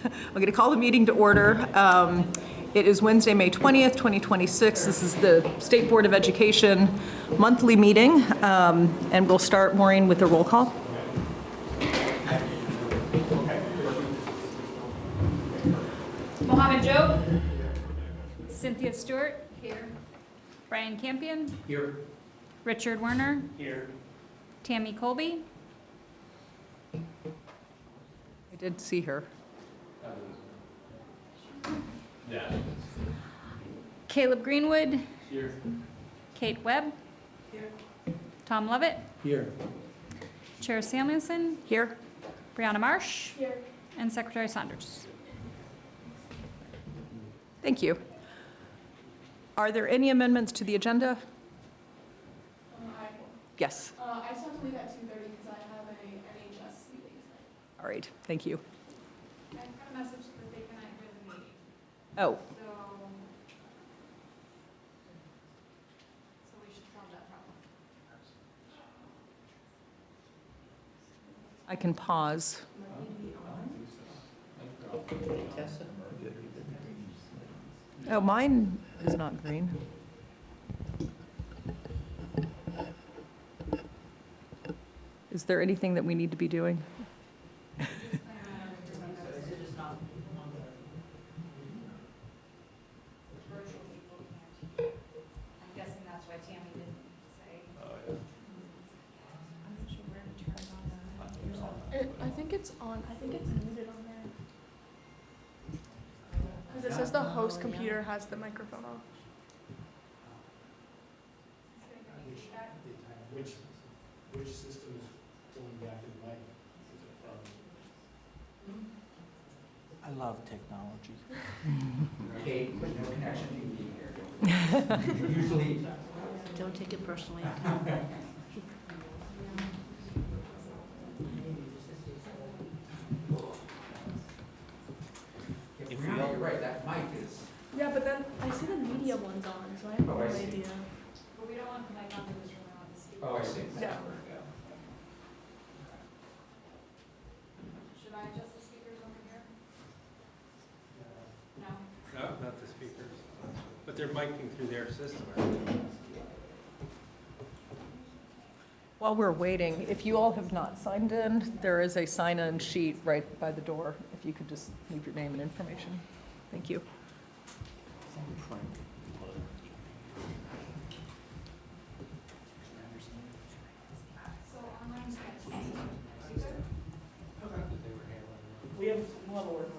I'm going to call the meeting to order. It is Wednesday, May 20th, 2026. This is the State Board of Education monthly meeting, and we'll start, Maureen, with a roll call. Mohammed Joe. Cynthia Stewart. Here. Brian Campion. Here. Richard Werner. Here. Tammy Colby. I did see her. Yeah. Caleb Greenwood. Here. Kate Webb. Here. Tom Lovett. Here. Chair Samuelson. Here. Brianna Marsh. Here. And Secretary Saunders. Thank you. Are there any amendments to the agenda? Yes. I just have to leave at 2:30 because I have a NHS meeting tonight. All right, thank you. I got a message that they cannot hear the meeting, Oh, so we should solve that problem. I can pause. Oh, mine is not green. Is there anything that we need to be doing? I'm guessing that's why Tammy didn't say. I'm not sure where to turn on that. I think it's on. I think it's muted on there. Because it says the host computer has the microphone off. Which system is going back in life? I love technology. Kate, no connection to you here. Usually. Don't take it personally. If we all, you're right, that mic is. Yeah, but then I see the media one's on, so I have no idea. But we don't want the mic on this room, we want the speaker. Oh, I see. Yeah. Should I adjust the speakers over here? No? No, not the speakers, but they're micing through their system. While we're waiting, if you all have not signed in, there is a sign-in sheet right by the door. If you could just leave your name and information. Thank you. We'll have a workaround.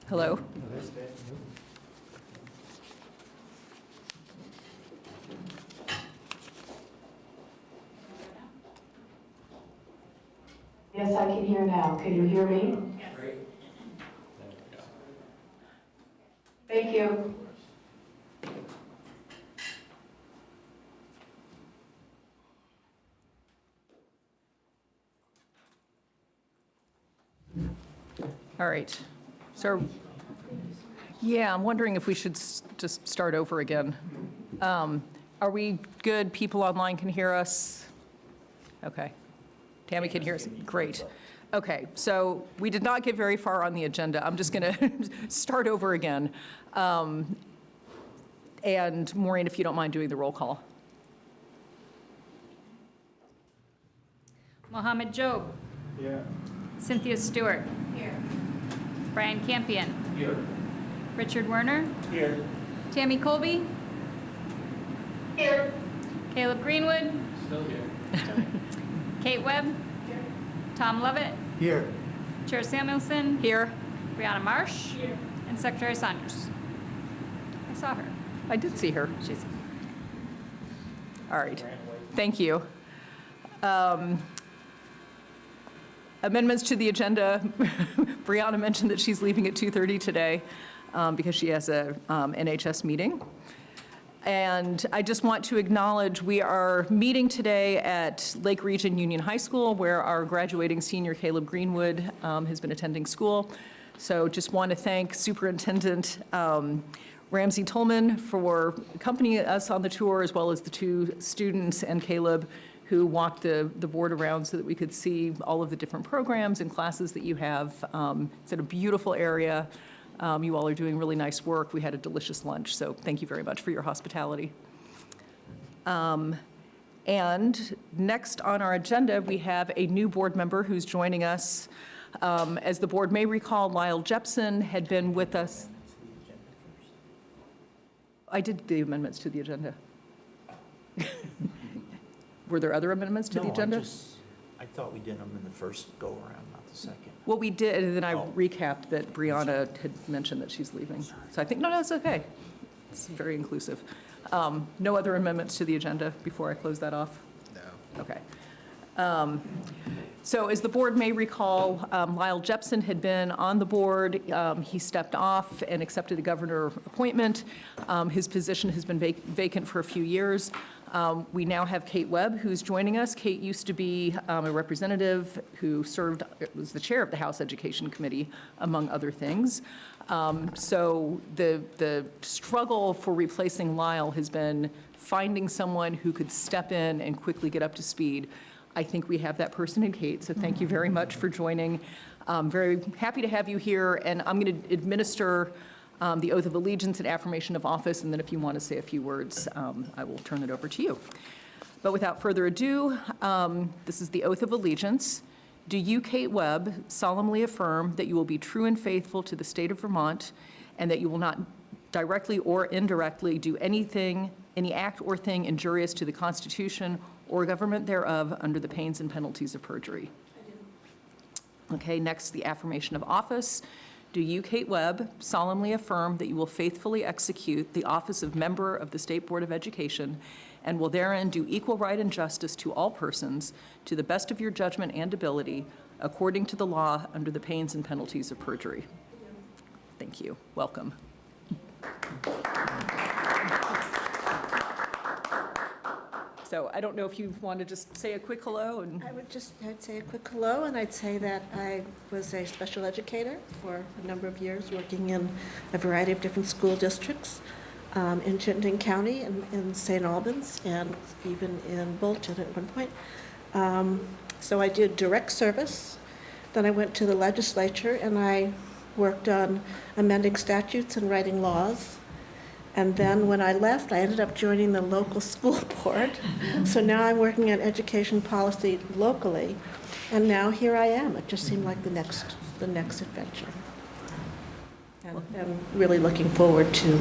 Hello? Yes, I can hear now. Can you hear me? Great. Thank you. All right. So, yeah, I'm wondering if we should just start over again. Are we good? People online can hear us? Okay. Tammy can hear us? Great. Okay, so we did not get very far on the agenda. I'm just going to start over again. And Maureen, if you don't mind doing the roll call. Mohammed Job. Yeah. Cynthia Stewart. Here. Brian Campion. Here. Richard Werner. Here. Tammy Colby. Here. Caleb Greenwood. Still here. Kate Webb. Tom Lovett. Here. Chair Samuelson. Here. Brianna Marsh. And Secretary Saunders. I saw her. I did see her. She's All right. Thank you. Amendments to the agenda. Brianna mentioned that she's leaving at 2:30 today because she has a NHS meeting. And I just want to acknowledge we are meeting today at Lake Region Union High School, where our graduating senior Caleb Greenwood has been attending school. So just want to thank Superintendent Ramsay-Tolman for accompanying us on the tour, as well as the two students and Caleb who walked the board around so that we could see all of the different programs and classes that you have. It's in a beautiful area. You all are doing really nice work. We had a delicious lunch, so thank you very much for your hospitality. And next on our agenda, we have a new board member who's joining us. As the board may recall, Lyle Jepson had been with us. I did the amendments to the agenda. Were there other amendments to the agenda? I thought we did them in the first go-around, not the second. Well, we did, and then I Oh. recapped that Brianna had mentioned that she's leaving. So I think, no, it's okay. It's very inclusive. No other amendments to the agenda before I close that off? No. Okay. So as the board may recall, Lyle Jepson had been on the board. He stepped off and accepted a governor appointment. His position has been vacant for a few years. We now have Kate Webb, who's joining us. Kate used to be a representative who was the chair of the House Education Committee, among other things. So the struggle for replacing Lyle has been finding someone who could step in and quickly get up to speed. I think we have that person in Kate, so thank you very much for joining. Very happy to have you here, and I'm going to administer the oath of allegiance and affirmation of office, and then if you want to say a few words, I will turn it over to you. But without further ado, this is the oath of allegiance. Do you, Kate Webb, solemnly affirm that you will be true and faithful to the state of Vermont, and that you will not directly or indirectly do any act or thing injurious to the Constitution or government thereof under the pains and penalties of perjury? I do. Okay, next, the affirmation of office. Do you, Kate Webb, solemnly affirm that you will faithfully execute the office of member of the State Board of Education and will therein do equal right and justice to all persons to the best of your judgment and ability, according to the law, under the pains and penalties of perjury? Thank you. Welcome. So I don't know if you want to just say a quick hello and. I'd say a quick hello, and I'd say that I was a special educator for a number of years, working in a variety of different school districts in Chittenden County and in St. Albans, and even in Bolton at one point. So I did direct service. Then I went to the legislature, and I worked on amending statutes and writing laws. And then when I left, I ended up joining the local school board. So now I'm working on education policy locally. And now here I am. It just seemed like the next adventure. And I'm really looking forward to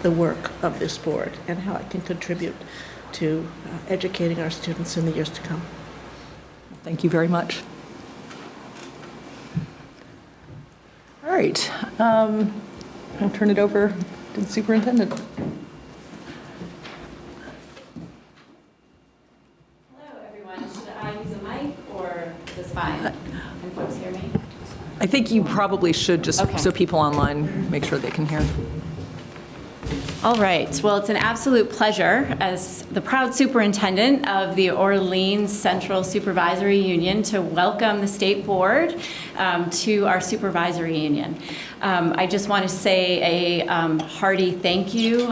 the work of this board and how it can contribute to educating our students in the years to come. Thank you very much. All right. I'll turn it over to the superintendent. Hello, everyone. Should I use a mic or is this fine? Can folks hear me? I think you probably should, just Okay. so people online make sure they can hear. All right, well, it's an absolute pleasure as the proud superintendent of the Orleans Central Supervisory Union to welcome the state board to our supervisory union. I just want to say a hearty thank you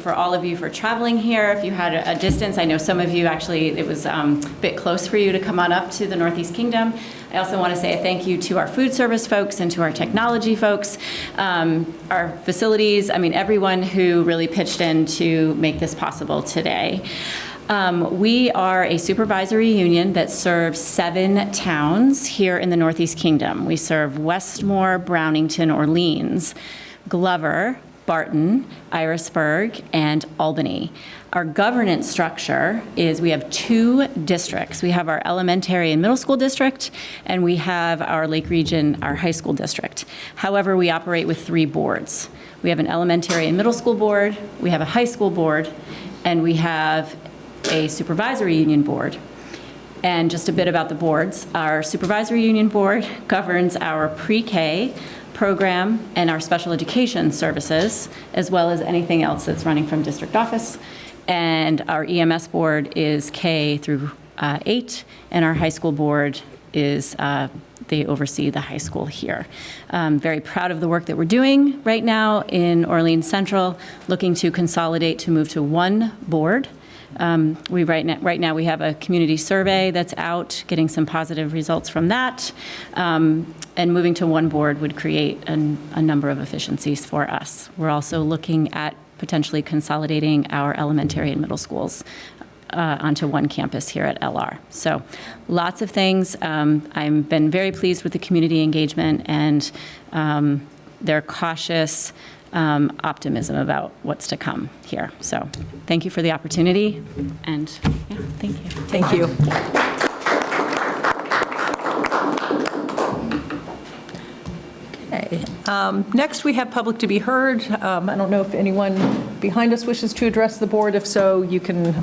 for all of you for traveling here. If you had a distance, I know some of you actually, it was a bit close for you to come on up to the Northeast Kingdom. I also want to say a thank you to our food service folks and to our technology folks, our facilities, I mean, everyone who really pitched in to make this possible today. We are a supervisory union that serves 7 towns here in the Northeast Kingdom. We serve Westmore, Brownington, Orleans, Glover, Barton, Irisburg, and Albany. Our governance structure is we have 2 districts. We have our elementary and middle school district, and we have our Lake Region, our high school district. However, we operate with 3 boards. We have an elementary and middle school board, we have a high school board, and we have a supervisory union board. And just a bit about the boards. Our supervisory union board governs our pre-K program and our special education services, as well as anything else that's running from district office. And our EMS board is K through 8, and our high school board is, they oversee the high school here. Very proud of the work that we're doing right now in Orleans Central, looking to consolidate to move to 1 board. Right now we have a community survey that's out, getting some positive results from that. And moving to 1 board would create a number of efficiencies for us. We're also looking at potentially consolidating our elementary and middle schools onto 1 campus here at LR. So lots of things. I've been very pleased with the community engagement and their cautious optimism about what's to come here. So thank you for the opportunity, and yeah, thank you. Thank you. Okay. Next, we have public to be heard. I don't know if anyone behind us wishes to address the board. If so, you can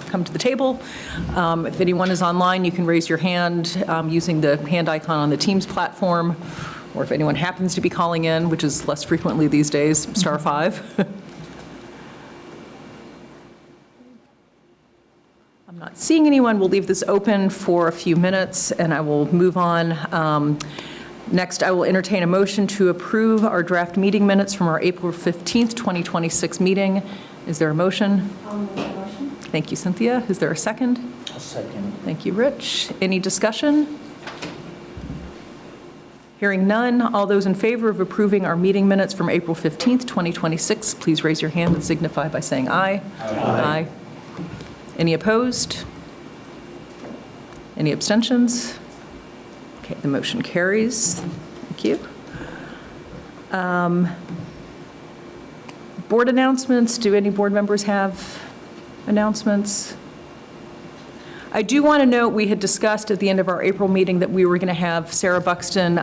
come to the table. If anyone is online, you can raise your hand using the hand icon on the Teams platform, or if anyone happens to be calling in, which is less frequently these days, *5. I'm not seeing anyone. We'll leave this open for a few minutes, and I will move on. Next, I will entertain a motion to approve our draft meeting minutes from our April 15th, 2026 meeting. Is there a motion? I'll move the motion. Thank you, Cynthia. Is there a second? A second. Thank you, Rich. Any discussion? Hearing none, all those in favor of approving our meeting minutes from April 15th, 2026, please raise your hand and signify by saying aye. Aye. Any opposed? Any abstentions? Okay, the motion carries. Thank you. Board announcements. Do any board members have announcements? I do want to note, we had discussed at the end of our April meeting that we were going to have Sarah Buxton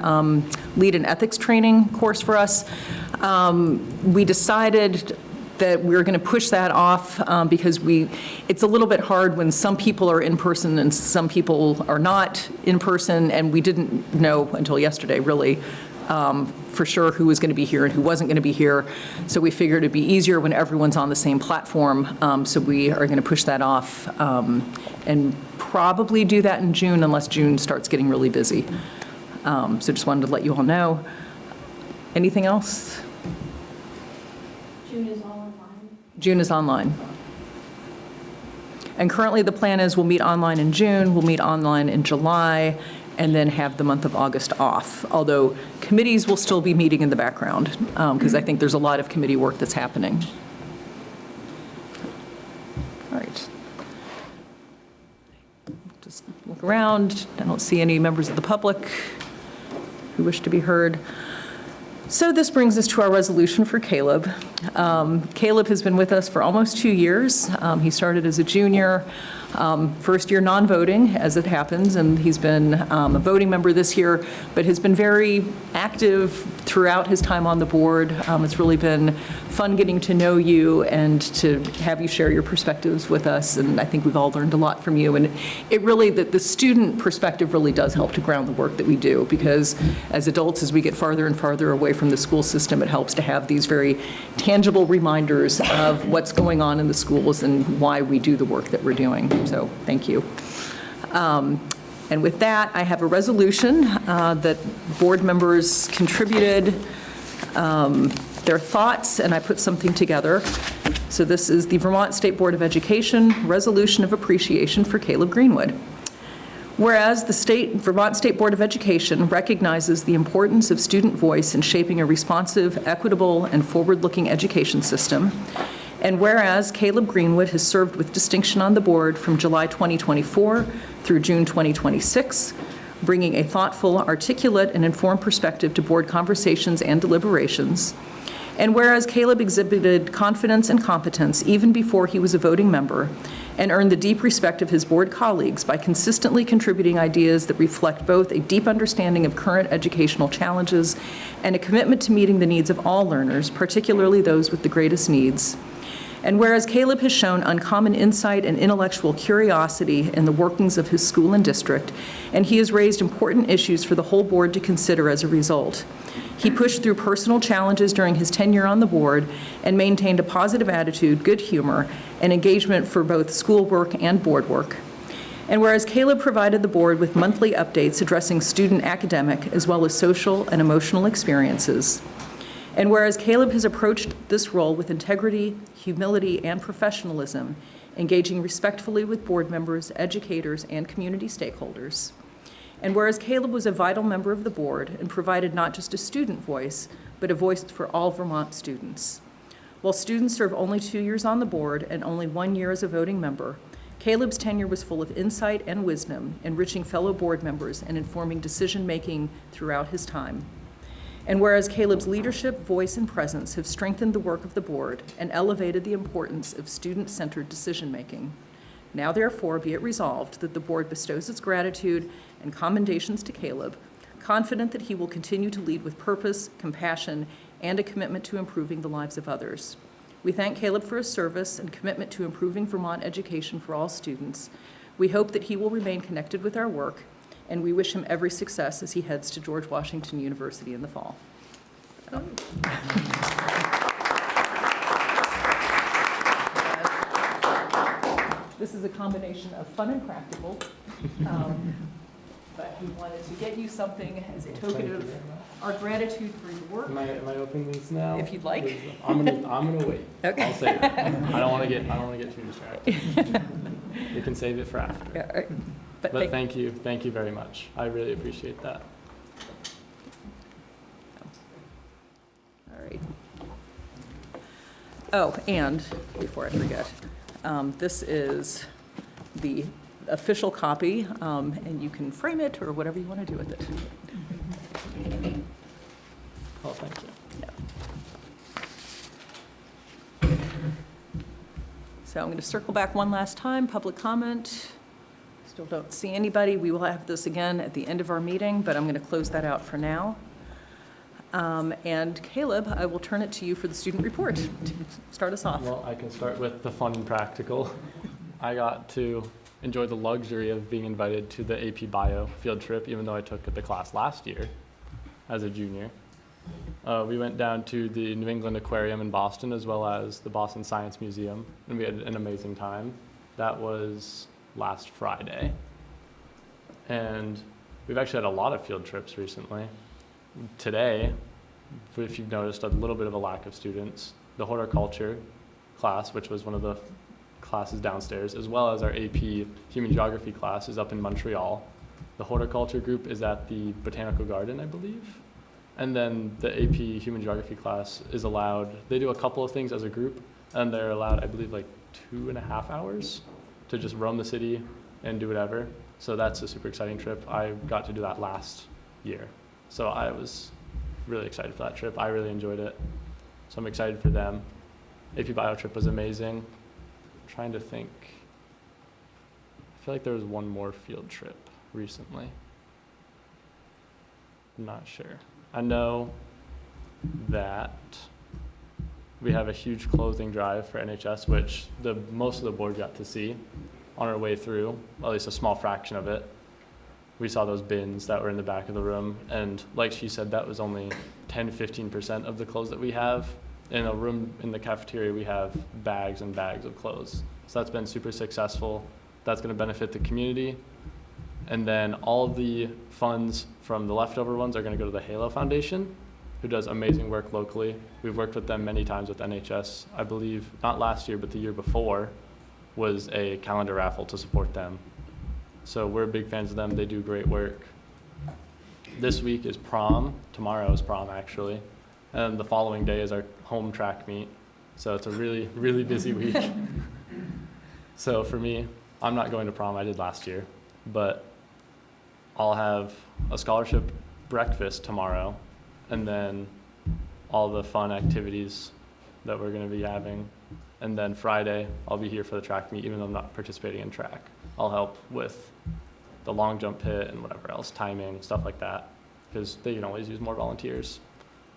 lead an ethics training course for us. We decided that we were going to push that off because it's a little bit hard when some people are in person and some people are not in person, and we didn't know until yesterday, really, for sure who was going to be here and who wasn't going to be here. So we figured it'd be easier when everyone's on the same platform. So we are going to push that off and probably do that in June unless June starts getting really busy. So just wanted to let you all know. Anything else? June is all online. June is online. And currently the plan is we'll meet online in June, we'll meet online in July, and then have the month of August off. Although committees will still be meeting in the background because I think there's a lot of committee work that's happening. All right. Just look around. I don't see any members of the public who wish to be heard. So this brings us to our resolution for Caleb. Caleb has been with us for almost 2 years. He started as a junior. First year non-voting, as it happens, and he's been a voting member this year, but has been very active throughout his time on the board. It's really been fun getting to know you and to have you share your perspectives with us, and I think we've all learned a lot from you. And it really, the student perspective really does help to ground the work that we do, because as adults, as we get farther and farther away from the school system, it helps to have these very tangible reminders of what's going on in the schools and why we do the work that we're doing. So thank you. And with that, I have a resolution that board members contributed their thoughts, and I put something together. So this is the Vermont State Board of Education Resolution of Appreciation for Caleb Greenwood. Whereas the Vermont State Board of Education recognizes the importance of student voice in shaping a responsive, equitable, and forward-looking education system, and whereas Caleb Greenwood has served with distinction on the board from July 2024 through June 2026, bringing a thoughtful, articulate, and informed perspective to board conversations and deliberations, and whereas Caleb exhibited confidence and competence even before he was a voting member, and earned the deep respect of his board colleagues by consistently contributing ideas that reflect both a deep understanding of current educational challenges and a commitment to meeting the needs of all learners, particularly those with the greatest needs. And whereas Caleb has shown uncommon insight and intellectual curiosity in the workings of his school and district, and he has raised important issues for the whole board to consider as a result. He pushed through personal challenges during his tenure on the board and maintained a positive attitude, good humor, and engagement for both schoolwork and board work. And whereas Caleb provided the board with monthly updates addressing student academic as well as social and emotional experiences, and whereas Caleb has approached this role with integrity, humility, and professionalism, engaging respectfully with board members, educators, and community stakeholders. And whereas Caleb was a vital member of the board and provided not just a student voice, but a voice for all Vermont students. While students serve only 2 years on the board and only 1 year as a voting member, Caleb's tenure was full of insight and wisdom, enriching fellow board members and informing decision-making throughout his time. And whereas Caleb's leadership, voice, and presence have strengthened the work of the board and elevated the importance of student-centered decision-making, now therefore be it resolved that the board bestows its gratitude and commendations to Caleb, confident that he will continue to lead with purpose, compassion, and a commitment to improving the lives of others. We thank Caleb for his service and commitment to improving Vermont education for all students. We hope that he will remain connected with our work, and we wish him every success as he heads to George Washington University in the fall. This is a combination of fun and practical, but we wanted to get you something as a token of our gratitude for your work. Am I opening these now? If you'd like. I'm gonna wait. Okay. I'll save it. I don't want to get too distracted. You can save it for after. Yeah, all right. But thank you very much. I really appreciate that. All right. Oh, and before I forget, this is the official copy, and you can frame it or whatever you want to do with it. Oh, thank you. Yeah. So I'm going to circle back one last time, public comment. Still don't see anybody. We will have this again at the end of our meeting, but I'm going to close that out for now. And Caleb, I will turn it to you for the student report to start us off. Well, I can start with the fun and practical. I got to enjoy the luxury of being invited to the AP Bio field trip, even though I took the class last year as a junior. We went down to the New England Aquarium in Boston, as well as the Boston Science Museum, and we had an amazing time. That was last Friday. And we've actually had a lot of field trips recently. Today, if you've noticed a little bit of a lack of students, the horticulture class, which was one of the classes downstairs, as well as our AP Human Geography class, is up in Montreal. The horticulture group is at the Botanical Garden, I believe. And then the AP Human Geography class is allowed, they do a couple of things as a group, and they're allowed, I believe, like 2.5 hours to just roam the city and do whatever. So that's a super exciting trip. I got to do that last year. So I was really excited for that trip. I really enjoyed it. So I'm excited for them. AP Bio trip was amazing. I'm trying to think. feel like there was one more field trip recently. I'm not sure. I know that we have a huge clothing drive for NHS, which most of the board got to see on our way through, at least a small fraction of it. We saw those bins that were in the back of the room, and like she said, that was only 10-15% of the clothes that we have. In a room in the cafeteria, we have bags and bags of clothes. So that's been super successful. That's going to benefit the community. And then all of the funds from the leftover ones are going to go to the Halo Foundation, who does amazing work locally. We've worked with them many times with NHS. I believe, not last year, but the year before, was a calendar raffle to support them. So we're big fans of them. They do great work. This week is prom. Tomorrow is prom, actually. And the following day is our home track meet. So it's a really, really busy week. So for me, I'm not going to prom. I did last year. But I'll have a scholarship breakfast tomorrow, and then all the fun activities that we're going to be having. And then Friday, I'll be here for the track meet, even though I'm not participating in track. I'll help with the long jump pit and whatever else, timing, stuff like that, because they can always use more volunteers.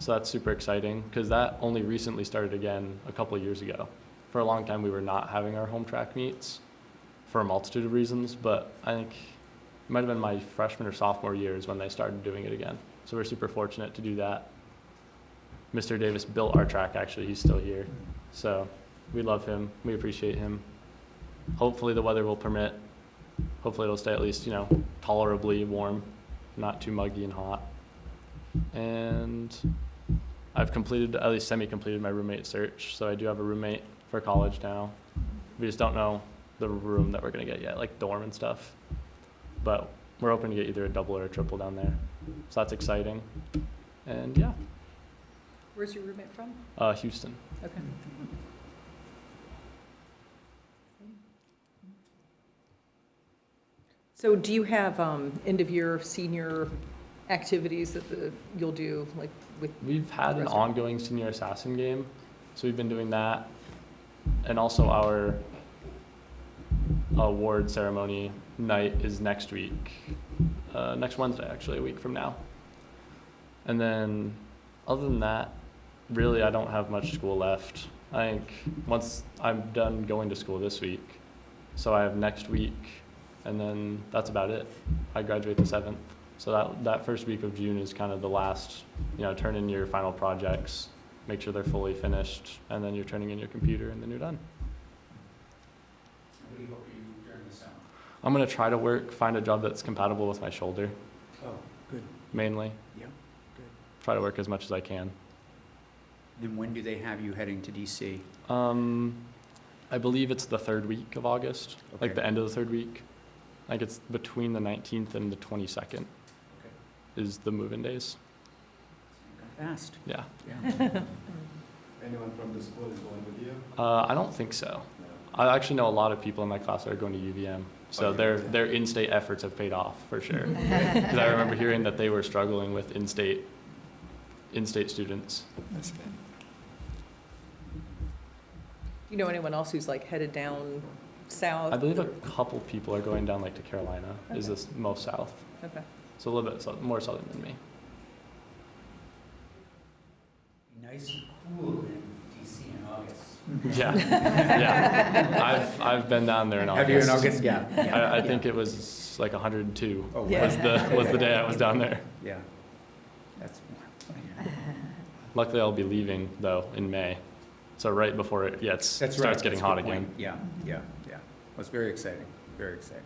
So that's super exciting, because that only recently started again a couple of years ago. For a long time, we were not having our home track meets for a multitude of reasons, but I think it might have been my freshman or sophomore years when they started doing it again. So we're super fortunate to do that. Mr. Davis built our track, actually. He's still here. So we love him. We appreciate him. Hopefully the weather will permit. Hopefully it'll stay at least, tolerably warm, not too muggy and hot. And I've completed, at least semi-completed, my roommate search. So I do have a roommate for college now. We just don't know the room that we're going to get yet, like dorm and stuff. But we're hoping to get either a double or a triple down there. So that's exciting. And yeah. Where's your roommate from? Houston. Okay. So do you have end-of-year senior activities that you'll do, like with? We've had an ongoing senior assassin game, so we've been doing that, and also our award ceremony night is next week, next Wednesday actually, a week from now. And then, other than that, really I don't have much school left. I think once I'm done going to school this week, so I have next week. And then that's about it. I graduate the 7th. So that first week of June is kind of the last, turn in your final projects, make sure they're fully finished, and then you're turning in your computer, and then you're done. What do you hope you do during the summer? I'm going to try to find a job that's compatible with my shoulder, Oh, good. mainly. Yeah, good. Try to work as much as I can. Then when do they have you heading to DC? I believe it's the 3rd week of August, like Okay. the end of the 3rd week. I think it's between the 19th and the 22nd is the move-in days. Fast. Yeah. Yeah. Anyone from the school is going with you? I don't think so. I actually know a lot of people in my class that are going to UVM, so their in-state efforts have paid off for sure. Because I remember hearing that they were struggling with in-state students. That's good. You know anyone else who's like headed down south? I believe a couple people are going down like to Carolina. Okay. Is this most south? Okay. So a little bit more southern than me. Nice and cool in DC in August. Yeah, yeah. I've been down there in August. Have you in August? Yeah. I think it was like 102 Oh, Yeah. was the day I was down there. Yeah. That's Luckily, I'll be leaving though in May, so right before it That's right. starts getting That's a hot good again. point. Yeah. Well, it's very exciting. Very exciting.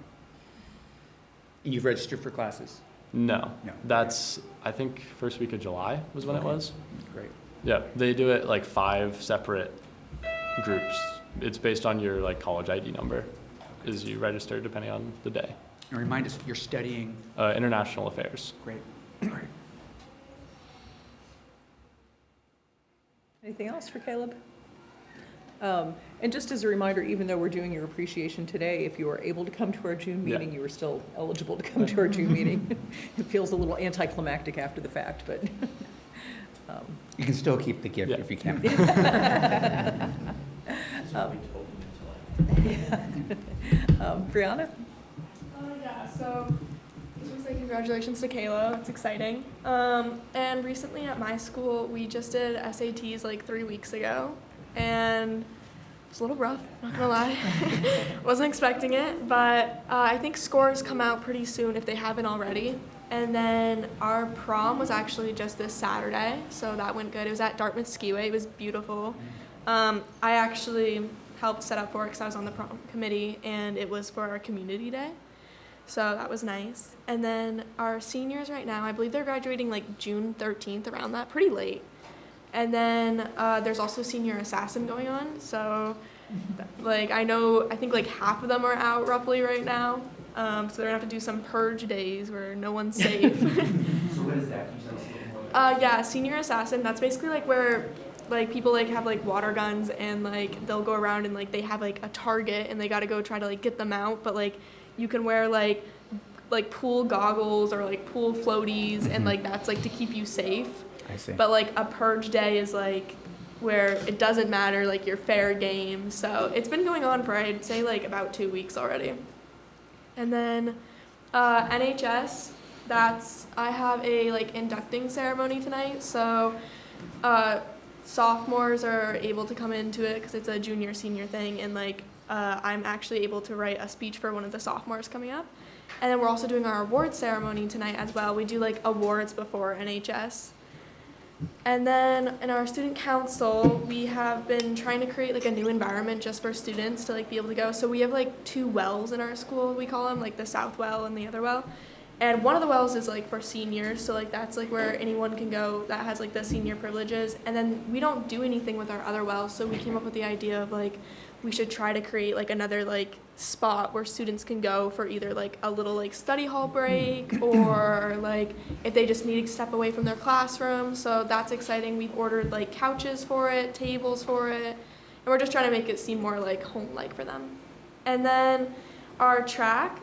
And you've registered for classes? No, No. that's I think first week of July was when it Okay. was. Great. Yeah, they do it like 5 separate groups. It's based on your like college ID number, is you register depending on the day. And remind us, you're studying. International affairs. Great. Great. Anything else for Caleb? And just as a reminder, even though we're doing your appreciation today, if you were able to come to our June Yeah. meeting, you were still eligible to come to our June meeting. It feels a little anticlimactic after the fact, but. You can still keep the gift Yeah. if you can. Brianna? so just want to say congratulations to Kayla. That's exciting. And recently at my school, we just did SATs like 3 weeks ago, and it's a little rough, not gonna lie. Wasn't expecting it, but I think scores come out pretty soon if they haven't already. And then our prom was actually just this Saturday, so that went good. It was at Dartmouth Skiway. It was beautiful. I actually helped set up for it because I was on the prom committee, and it was for our community day. So that was nice. And then our seniors right now, I believe they're graduating like June 13th, around that, pretty late. And then there's also senior assassin going on. So like I think like half of them are out roughly right now. So they're gonna have to do some purge days where no one's safe. So what is that? Can you tell us a little more about that? Yeah, senior assassin, that's basically like where like people like have like water guns and like they'll go around and like they have like a target and they gotta go try to like get them out, but like you can wear like pool goggles or like pool floaties and like that's like to keep you safe. I see. But like a purge day is like where it doesn't matter, like you're fair game. So it's been going on for I'd say like about 2 weeks already. And then NHS, I have a like inducting ceremony tonight. So sophomores are able to come into it because it's a junior senior thing, and like I'm actually able to write a speech for one of the sophomores coming up. And then we're also doing our awards ceremony tonight as well. We do like awards before NHS. And then in our student council, we have been trying to create like a new environment just for students to like be able to go. So we have like 2 wells in our school, we call them, like the South Well and the other well. And one of the wells is like for seniors, so like that's like where anyone can go that has like the senior privileges. And then we don't do anything with our other wells, so we came up with the idea of like we should try to create like another like spot where students can go for either like a little like study hall break or like if they just need to step away from their classroom. So that's exciting. We've ordered like couches for it, tables for it, and we're just trying to make it seem more like home-like for them. And then our track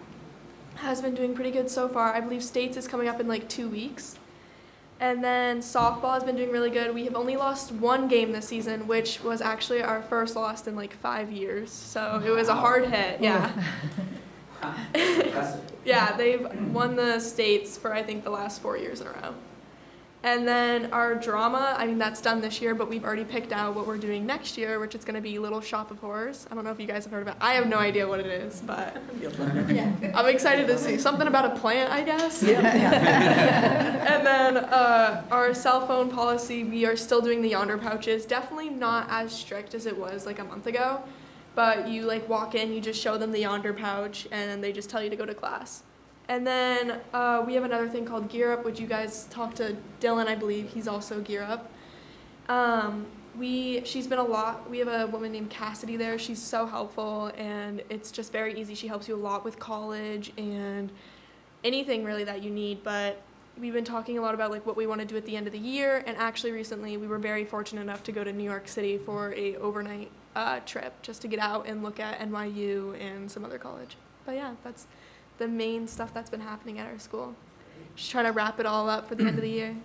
has been doing pretty good so far. I believe states is coming up in like 2 weeks. And then softball has been doing really good. We have only lost 1 game this season, which was actually our first loss in like 5 years. So it was a hard hit, yeah. Yeah, they've won the states for I think the last 4 years in a row. And then our drama, I mean that's done this year, but we've already picked out what we're doing next year, which is going to be Little Shop of Horrors. I don't know if you guys have heard about it. I have no idea what it is, but I'm excited to see. Something about a plant, I guess. And then our cell phone policy, we are still doing the yonder pouches. Definitely not as strict as it was like a month ago, but you like walk in, you just show them the yonder pouch, and they just tell you to go to class. And then we have another thing called Gear Up, which you guys talked to Dylan, I believe. He's also Gear Up. She's been a lot. We have a woman named Cassidy there. She's so helpful, and it's just very easy. She helps you a lot with college and anything really that you need. But we've been talking a lot about like what we want to do at the end of the year. And actually recently we were very fortunate enough to go to New York City for a overnight trip just to get out and look at NYU and some other college. But yeah, that's the main stuff that's been happening at our school. Just trying to wrap it all up for the end of the year.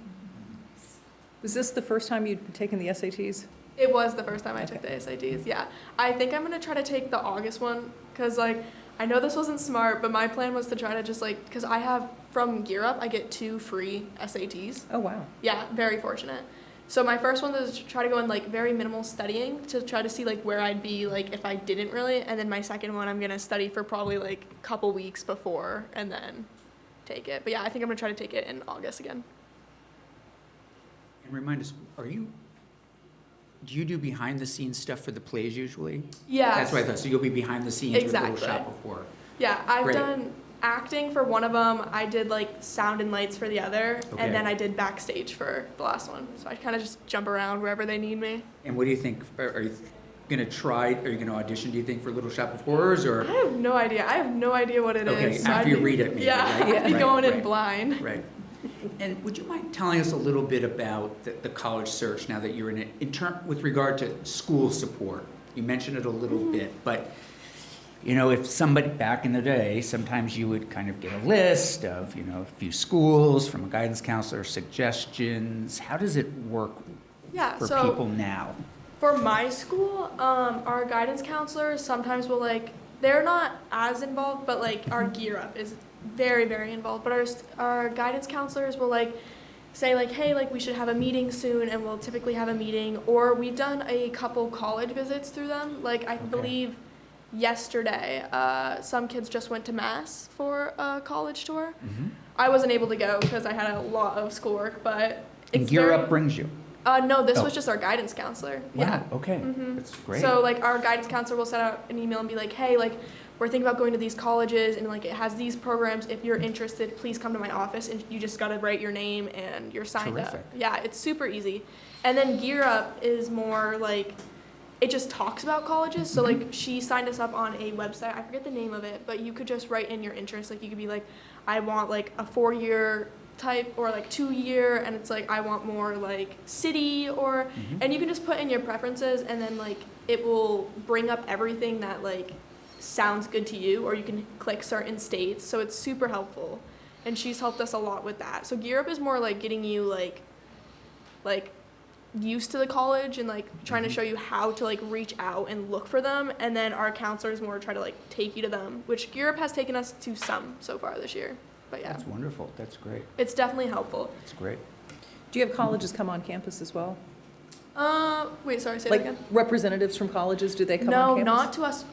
Was this the first time you'd taken the SATs? It was the first time I took the SATs, yeah. I think I'm gonna try to take the August one, because like, I know this wasn't smart, but my plan was to try to just like, because I have, from Gear Up, I get 2 free SATs. Oh, wow. Yeah, very fortunate. So my first one was to try to go in like very minimal studying to try to see like where I'd be like if I didn't really, and then my second one I'm gonna study for probably like a couple weeks before and then take it. But yeah, I think I'm gonna try to take it in August again. And remind us, do you do behind the scenes stuff for the plays usually? Yeah. That's what I thought. So you'll be behind the scenes Exactly. with Little Shop of Horror. Yeah, I've Great. done acting for one of them. I did like sound and lights for the other, Okay. and then I did backstage for the last one. So I kind of just jump around wherever they need me. And what do you think? Are you going to audition, do you think, for Little Shop of Horrors? Or? I have no idea. I have no idea what it is. Okay, so after I'd you read it maybe, yeah, right? I'd be Right, going in right. blind. Right. And would you mind telling us a little bit about the college search now that you're in it, with regard to school support? You mentioned it a little bit, but you know, if somebody back in the day, sometimes you would kind of get a list of, you know, a few schools from a guidance counselor, suggestions. How does it work for people now? For my school, our guidance counselors sometimes will like, they're not as involved, but like our Gear Up is very, very involved. But our guidance counselors will like say like, hey, like we should have a meeting soon, and we'll typically have a meeting. Or we've done a couple college visits through them. Like I believe yesterday, some kids just went to Mass for a college tour. I wasn't able to go because I had a lot of schoolwork, but And it's Gear very, Up brings you. no, this Oh. was just our guidance counselor. Yeah. Wow, okay, that's great. So like our guidance counselor will send out an email and be like, hey, like we're thinking about going to these colleges and like it has these programs. If you're interested, please come to my office, and you just gotta write your name and you're signed Terrific. up. Yeah, it's super easy. And then Gear Up is more like, it just talks about colleges. So like she signed us up on a website, I forget the name of it, but you could just write in your interest. Like you could be like, I want like a 4-year type or like 2-year, and it's like I want more like city or and you can just put in your preferences, and then like it will bring up everything that like sounds good to you, or you can click certain states. So it's super helpful, and she's helped us a lot with that. So Gear Up is more like getting you like used to the college and like trying to show you how to like reach out and look for them, and then our counselors more try to like take you to them, which Gear Up has taken us to some so far this year. But yeah, That's wonderful, that's great, it's definitely helpful. that's great. Do you have colleges come on campus as well? Wait, sorry, say Like that again. representatives from colleges, do they come on No, campus? not to us.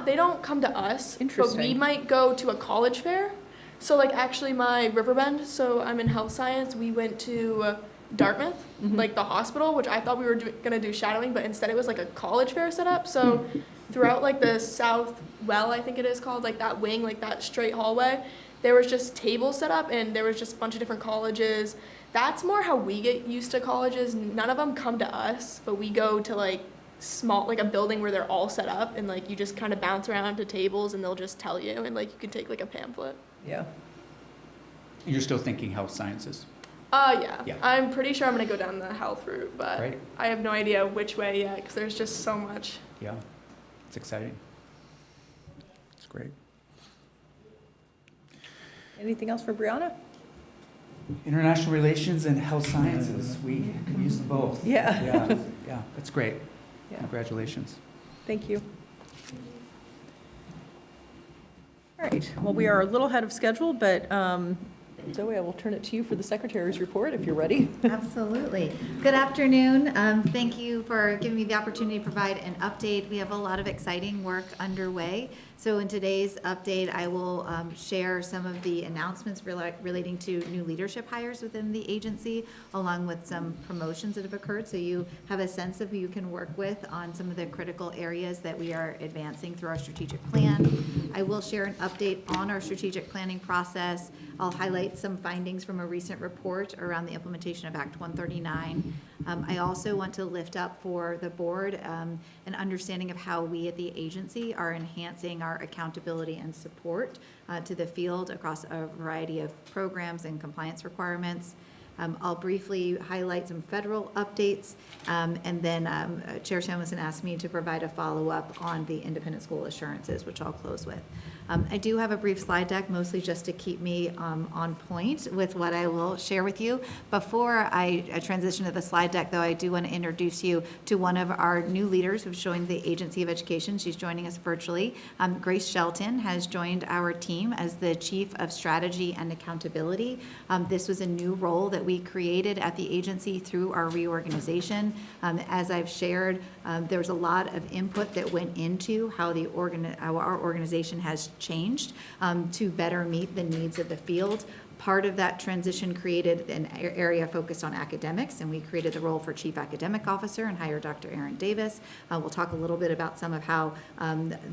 They don't come to us. But we Interesting. might go to a college fair. So like actually my Riverbend, so I'm in health science, we went to Dartmouth, like the hospital, which I thought we were gonna do shadowing, but instead it was like a college fair set up. So throughout like the South Well, I think it is called, like that wing, like that straight hallway, there was just tables set up, and there was just a bunch of different colleges. That's more how we get used to colleges. None of them come to us, but we go to like small, like a building where they're all set up, and like you just kind of bounce around to tables, and they'll just tell you, and like you can take like a pamphlet. Yeah. You're still thinking health sciences? Yeah. Yeah. I'm pretty sure I'm gonna go down the health route, but Great. I have no idea which way yet, because there's just so much. Yeah, it's exciting. It's great. Anything else for Brianna? International relations and health sciences, we could use them both. Yeah. Yeah, that's great. Yeah. Congratulations. Thank you. All right, well, we are a little ahead of schedule, but Zoe, I will turn it to you for the secretary's report if you're ready. Absolutely. Good afternoon. Thank you for giving me the opportunity to provide an update. We have a lot of exciting work underway. So in today's update, I will share some of the announcements relating to new leadership hires within the agency, along with some promotions that have occurred, so you have a sense of who you can work with on some of the critical areas that we are advancing through our strategic plan. I will share an update on our strategic planning process. I'll highlight some findings from a recent report around the implementation of Act 139. I also want to lift up for the board an understanding of how we at the agency are enhancing our accountability and support to the field across a variety of programs and compliance requirements. I'll briefly highlight some federal updates, and then Chair Samuelson asked me to provide a follow-up on the independent school assurances, which I'll close with. I do have a brief slide deck, mostly just to keep me on point with what I will share with you. Before I transition to the slide deck, though, I do want to introduce you to one of our new leaders who's joined the Agency of Education. She's joining us virtually. Grace Shelton has joined our team as the Chief of Strategy and Accountability. This was a new role that we created at the agency through our reorganization. As I've shared, there was a lot of input that went into how how our organization has changed to better meet the needs of the field. Part of that transition created an area focused on academics, and we created the role for Chief Academic Officer and hired Dr. Erin Davis. We'll talk a little bit about some of how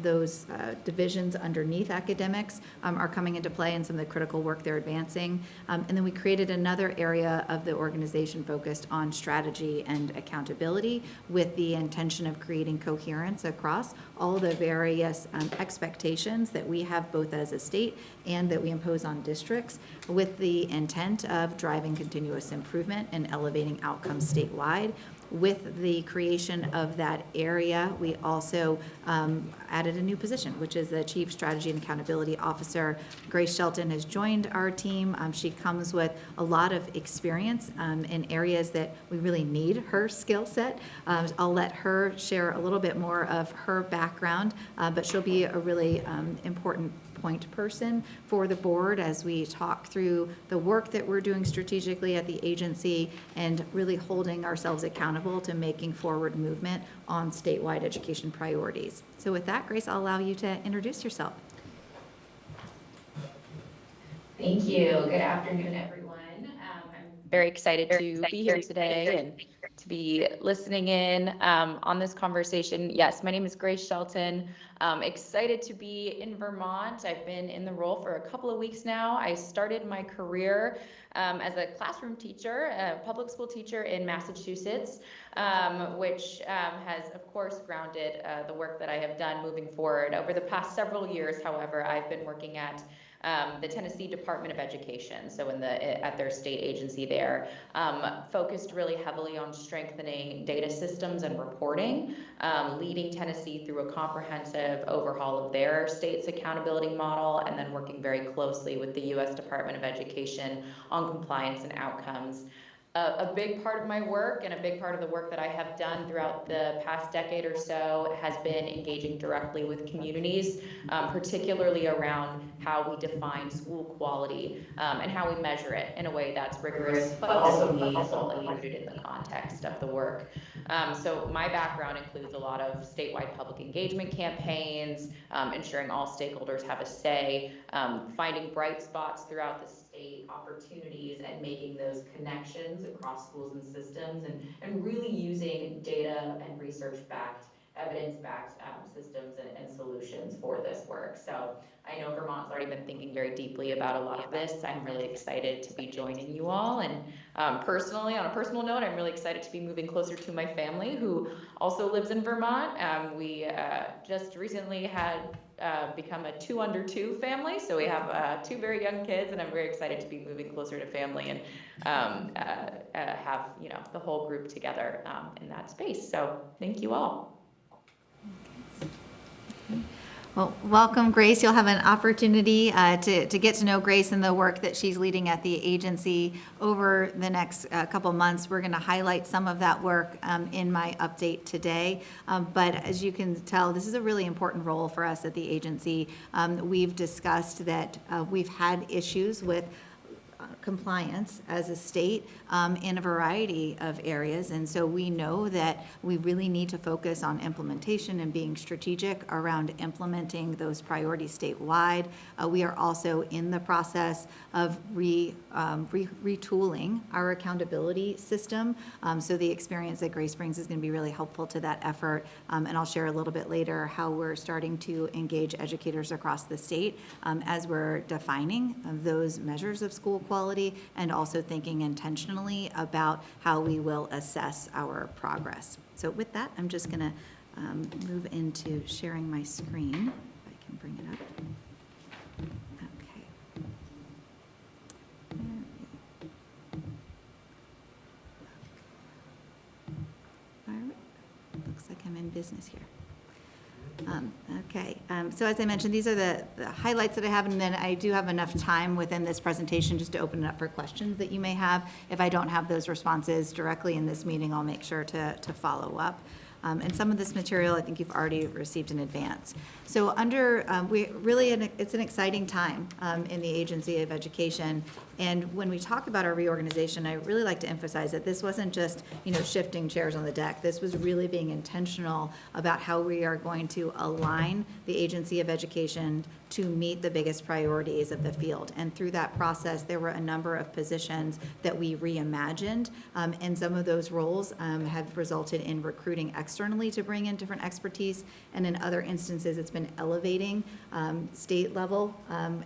those divisions underneath academics are coming into play and some of the critical work they're advancing. And then we created another area of the organization focused on strategy and accountability with the intention of creating coherence across all the various expectations that we have both as a state and that we impose on districts, with the intent of driving continuous improvement and elevating outcomes statewide. With the creation of that area, we also added a new position, which is the Chief Strategy and Accountability Officer. Grace Shelton has joined our team. She comes with a lot of experience in areas that we really need her skill set. I'll let her share a little bit more of her background, but she'll be a really important point person for the board as we talk through the work that we're doing strategically at the agency and really holding ourselves accountable to making forward movement on statewide education priorities. So with that, Grace, I'll allow you to introduce yourself. Thank you. Good afternoon, everyone. I'm very excited to be here today and to be listening in on this conversation. Yes, my name is Grace Shelton. Excited to be in Vermont. I've been in the role for a couple of weeks now. I started my career as a classroom teacher, a public school teacher in Massachusetts, which has, of course, grounded the work that I have done moving forward. Over the past several years, however, I've been working at the Tennessee Department of Education, so at their state agency there, focused really heavily on strengthening data systems and reporting, leading Tennessee through a comprehensive overhaul of their state's accountability model, and then working very closely with the U.S. Department of Education on compliance and outcomes. A big part of my work and a big part of the work that I have done throughout the past decade or so has been engaging directly with communities, particularly around how we define school quality and how we measure it in a way that's rigorous but also meaningful and rooted in the context of the work. So my background includes a lot of statewide public engagement campaigns, ensuring all stakeholders have a say, finding bright spots throughout the state, opportunities, and making those connections across schools and systems, and really using data and research-backed, evidence-backed systems and solutions for this work. So I know Vermont's already been thinking very deeply about a lot of this. I'm really excited to be joining you all. And personally, on a personal note, I'm really excited to be moving closer to my family who also lives in Vermont. We just recently had become a 2 under 2 family. So we have 2 very young kids, and I'm very excited to be moving closer to family and have, the whole group together in that space. So thank you all. Well, welcome, Grace. You'll have an opportunity to get to know Grace and the work that she's leading at the agency over the next couple months. We're going to highlight some of that work in my update today. But as you can tell, this is a really important role for us at the agency. We've discussed that we've had issues with compliance as a state in a variety of areas. And so we know that we really need to focus on implementation and being strategic around implementing those priorities statewide. We are also in the process of retooling our accountability system. So the experience that Grace brings is going to be really helpful to that effort. And I'll share a little bit later how we're starting to engage educators across the state as we're defining those measures of school quality and also thinking intentionally about how we will assess our progress. So with that, I'm just going to move into sharing my screen, if I can bring it up. Okay. All right. Looks like I'm in business here. So as I mentioned, these are the highlights that I have, and then I do have enough time within this presentation just to open it up for questions that you may have. If I don't have those responses directly in this meeting, I'll make sure to follow up. And some of this material I think you've already received in advance. So it's an exciting time in the Agency of Education. And when we talk about our reorganization, I really like to emphasize that this wasn't just, shifting chairs on the deck. This was really being intentional about how we are going to align the Agency of Education to meet the biggest priorities of the field. And through that process, there were a number of positions that we reimagined, and some of those roles have resulted in recruiting externally to bring in different expertise, and in other instances, it's been elevating state-level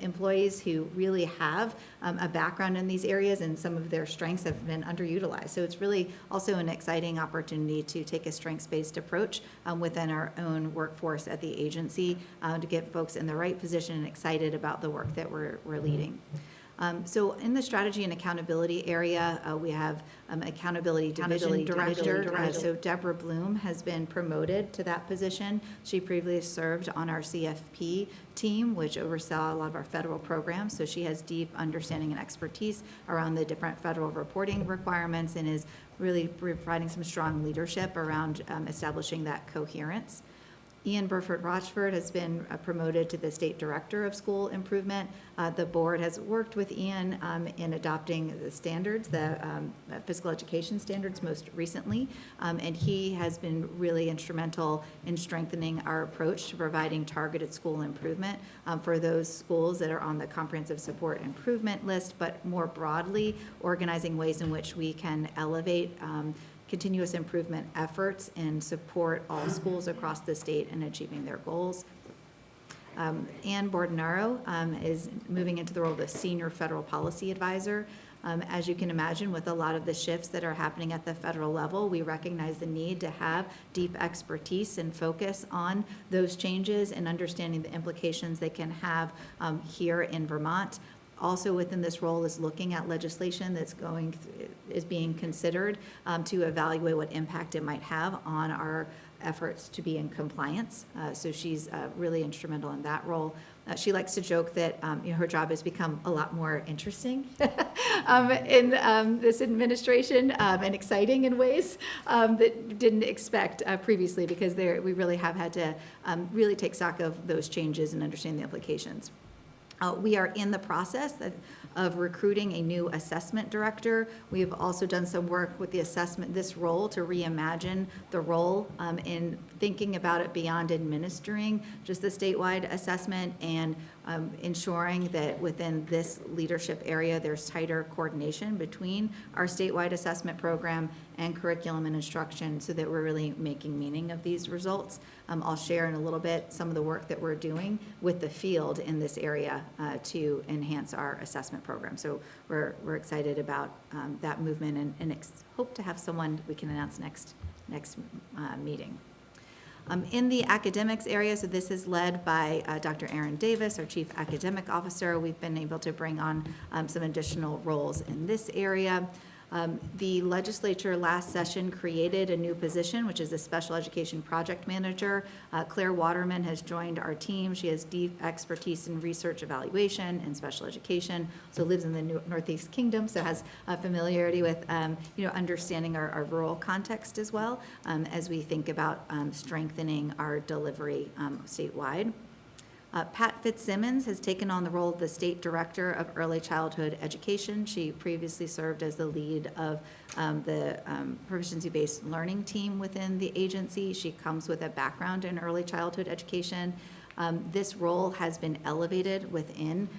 employees who really have a background in these areas, and some of their strengths have been underutilized. So it's really also an exciting opportunity to take a strengths-based approach within our own workforce at the agency to get folks in the right position and excited about the work that we're leading. So in the strategy and accountability area, we have accountability division director. So Deborah Bloom has been promoted to that position. She previously served on our CFP team, which oversaw a lot of our federal programs. So she has deep understanding and expertise around the different federal reporting requirements and is really providing some strong leadership around establishing that coherence. Ian Burford-Rochford has been promoted to the State Director of School Improvement. The board has worked with Ian in adopting the standards, the physical education standards most recently, and he has been really instrumental in strengthening our approach to providing targeted school improvement for those schools that are on the comprehensive support improvement list, but more broadly, organizing ways in which we can elevate continuous improvement efforts and support all schools across the state in achieving their goals. Ann Bordenaro is moving into the role of the Senior Federal Policy Advisor. As you can imagine, with a lot of the shifts that are happening at the federal level, we recognize the need to have deep expertise and focus on those changes and understanding the implications they can have here in Vermont. Also within this role is looking at legislation that's is being considered to evaluate what impact it might have on our efforts to be in compliance. So she's really instrumental in that role. She likes to joke that her job has become a lot more interesting in this administration and exciting in ways that didn't expect previously, because we really have had to really take stock of those changes and understand the implications. We are in the process of recruiting a new assessment director. We have also done some work with this role to reimagine the role in thinking about it beyond administering just the statewide assessment and ensuring that within this leadership area, there's tighter coordination between our statewide assessment program and curriculum and instruction so that we're really making meaning of these results. I'll share in a little bit some of the work that we're doing with the field in this area to enhance our assessment program. So we're excited about that movement and hope to have someone we can announce next meeting. In the academics area, so this is led by Dr. Erin Davis, our Chief Academic Officer. We've been able to bring on some additional roles in this area. The legislature last session created a new position, which is a special education project manager. Claire Waterman has joined our team. She has deep expertise in research evaluation and special education, so lives in the Northeast Kingdom, so has familiarity with understanding our rural context as well as we think about strengthening our delivery statewide. Pat Fitzsimmons has taken on the role of the State Director of Early Childhood Education. She previously served as the lead of the proficiency-based learning team within the agency. She comes with a background in early childhood education. This role has been elevated within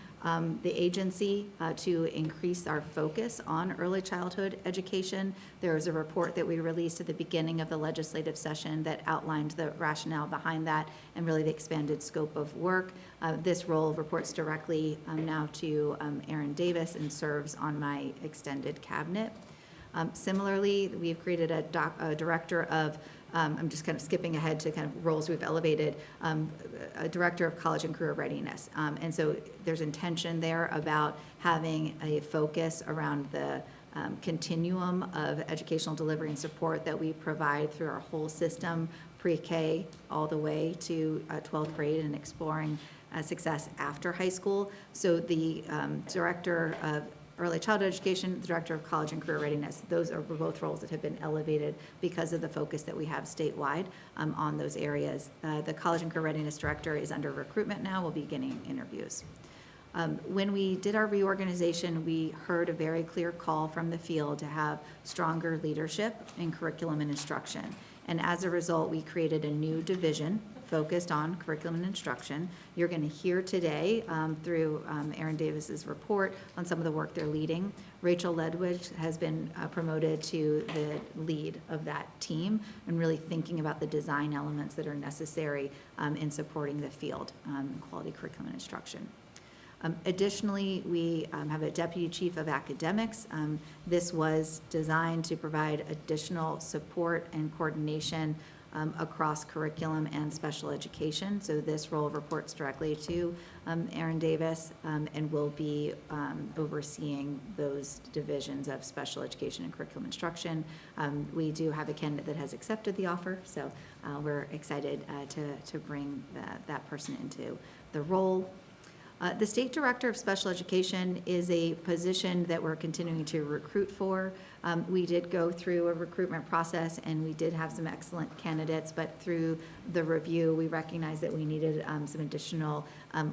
the agency to increase our focus on early childhood education. There was a report that we released at the beginning of the legislative session that outlined the rationale behind that and really the expanded scope of work. This role reports directly now to Erin Davis and serves on my extended cabinet. Similarly, we've created a director of I'm just kind of skipping ahead to kind of roles we've elevated, a director of college and career readiness. And so there's intention there about having a focus around the continuum of educational delivery and support that we provide through our whole system, pre-K all the way to 12th grade, and exploring success after high school. So the director of early childhood education, the director of college and career readiness, those are both roles that have been elevated because of the focus that we have statewide on those areas. The college and career readiness director is under recruitment now. We'll be beginning interviews. When we did our reorganization, we heard a very clear call from the field to have stronger leadership in curriculum and instruction. And as a result, we created a new division focused on curriculum and instruction. You're going to hear today through Erin Davis's report on some of the work they're leading. Rachel Ledwidge has been promoted to the lead of that team and really thinking about the design elements that are necessary in supporting the field in quality curriculum and instruction. Additionally, we have a deputy chief of academics. This was designed to provide additional support and coordination across curriculum and special education. So this role reports directly to Erin Davis and will be overseeing those divisions of special education and curriculum instruction. We do have a candidate that has accepted the offer, so we're excited to bring that person into the role. The State Director of Special Education is a position that we're continuing to recruit for. We did go through a recruitment process, and we did have some excellent candidates, but through the review, we recognized that we needed some additional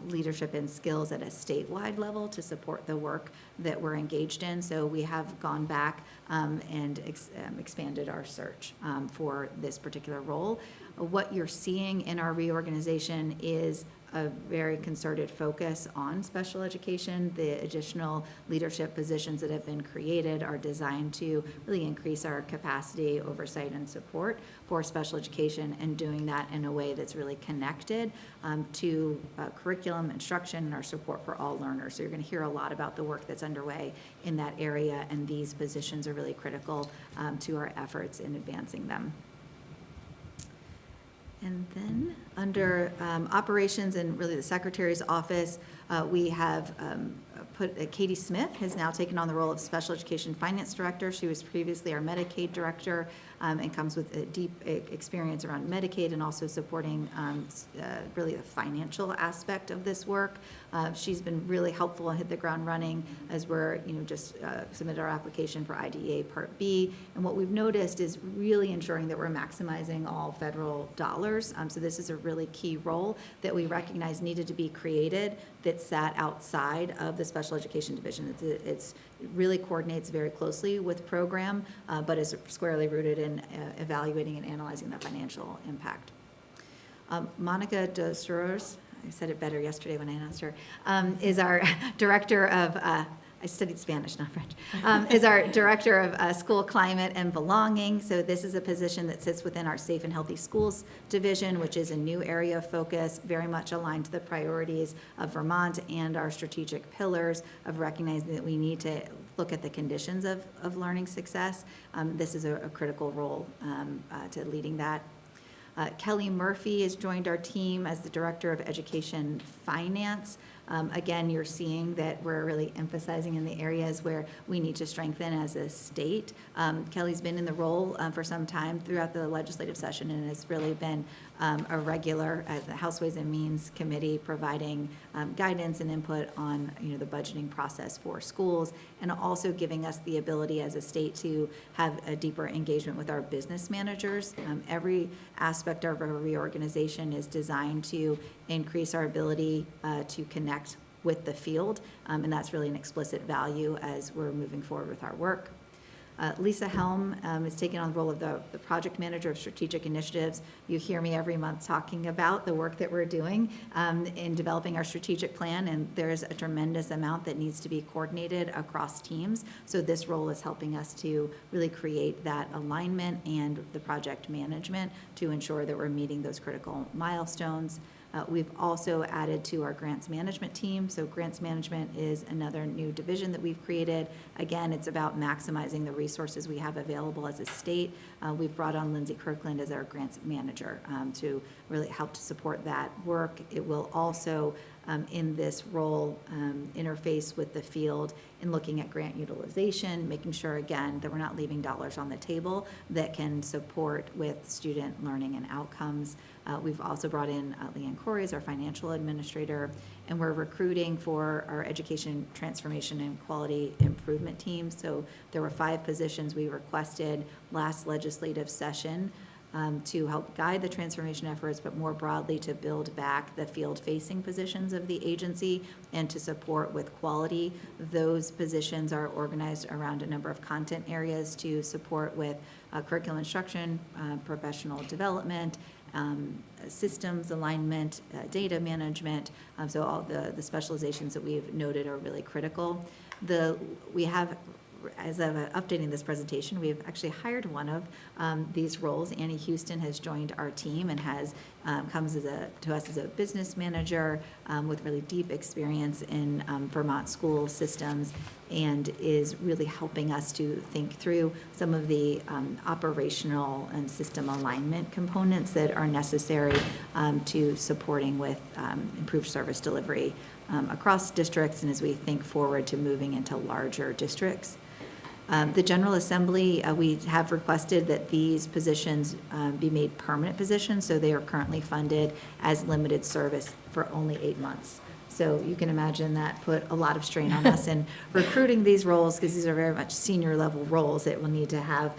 leadership and skills at a statewide level to support the work that we're engaged in. So we have gone back and expanded our search for this particular role. What you're seeing in our reorganization is a very concerted focus on special education. The additional leadership positions that have been created are designed to really increase our capacity, oversight, and support for special education, and doing that in a way that's really connected to curriculum, instruction, and our support for all learners. So you're going to hear a lot about the work that's underway in that area, and these positions are really critical to our efforts in advancing them. And then under operations and really the Secretary's office, we have Katie Smith has now taken on the role of Special Education Finance Director. She was previously our Medicaid Director and comes with a deep experience around Medicaid and also supporting really the financial aspect of this work. She's been really helpful and hit the ground running as we're just submitted our application for IDEA Part B. And what we've noticed is really ensuring that we're maximizing all federal dollars. So this is a really key role that we recognize needed to be created that sat outside of the Special Education Division. It really coordinates very closely with program, but is squarely rooted in evaluating and analyzing the financial impact. Monica DeSuros, I said it better yesterday when I announced her, is our Director of I studied Spanish, not French, is our Director of School Climate and Belonging. So this is a position that sits within our Safe and Healthy Schools Division, which is a new area of focus, very much aligned to the priorities of Vermont and our strategic pillars of recognizing that we need to look at the conditions of learning success. This is a critical role to leading that. Kelly Murphy has joined our team as the Director of Education Finance. Again, you're seeing that we're really emphasizing in the areas where we need to strengthen as a state. Kelly's been in the role for some time throughout the legislative session and has really been a regular at the House Ways and Means Committee, providing guidance and input on the budgeting process for schools, and also giving us the ability as a state to have a deeper engagement with our business managers. Every aspect of our reorganization is designed to increase our ability to connect with the field, and that's really an explicit value as we're moving forward with our work. Lisa Helm is taking on the role of the project manager of strategic initiatives. You hear me every month talking about the work that we're doing in developing our strategic plan, and there's a tremendous amount that needs to be coordinated across teams. So this role is helping us to really create that alignment and the project management to ensure that we're meeting those critical milestones. We've also added to our grants management team. So grants management is another new division that we've created. Again, it's about maximizing the resources we have available as a state. We've brought on Lindsay Kirkland as our grants manager to really help to support that work. It will also, in this role, interface with the field in looking at grant utilization, making sure, again, that we're not leaving dollars on the table that can support with student learning and outcomes. We've also brought in Leanne Corey as our financial administrator, and we're recruiting for our education transformation and quality improvement team. So there were 5 positions we requested last legislative session to help guide the transformation efforts, but more broadly to build back the field-facing positions of the agency and to support with quality. Those positions are organized around a number of content areas to support with curriculum instruction, professional development, systems alignment, data management. So all the specializations that we've noted are really critical. We have, as of updating this presentation, we've actually hired one of these roles. Annie Houston has joined our team and comes to us as a business manager with really deep experience in Vermont school systems, and is really helping us to think through some of the operational and system alignment components that are necessary to supporting with improved service delivery across districts, and as we think forward to moving into larger districts. The General Assembly, we have requested that these positions be made permanent positions, so they are currently funded as limited service for only 8 months. So you can imagine that put a lot of strain on us in recruiting these roles, because these are very much senior level roles that will need to have,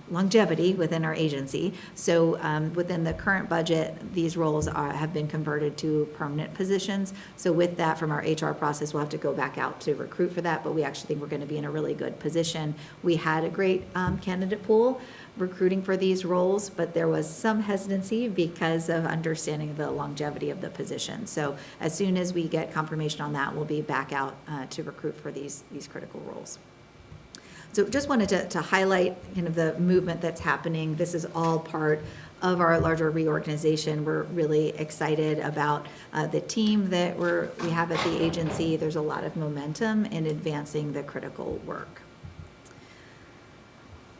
longevity within our agency. So within the current budget, these roles have been converted to permanent positions. So with that, from our HR process, we'll have to go back out to recruit for that, but we actually think we're going to be in a really good position. We had a great candidate pool recruiting for these roles, but there was some hesitancy because of understanding the longevity of the position. So as soon as we get confirmation on that, we'll be back out to recruit for these critical roles. So just wanted to highlight kind of the movement that's happening. This is all part of our larger reorganization. We're really excited about the team that we have at the agency. There's a lot of momentum in advancing the critical work.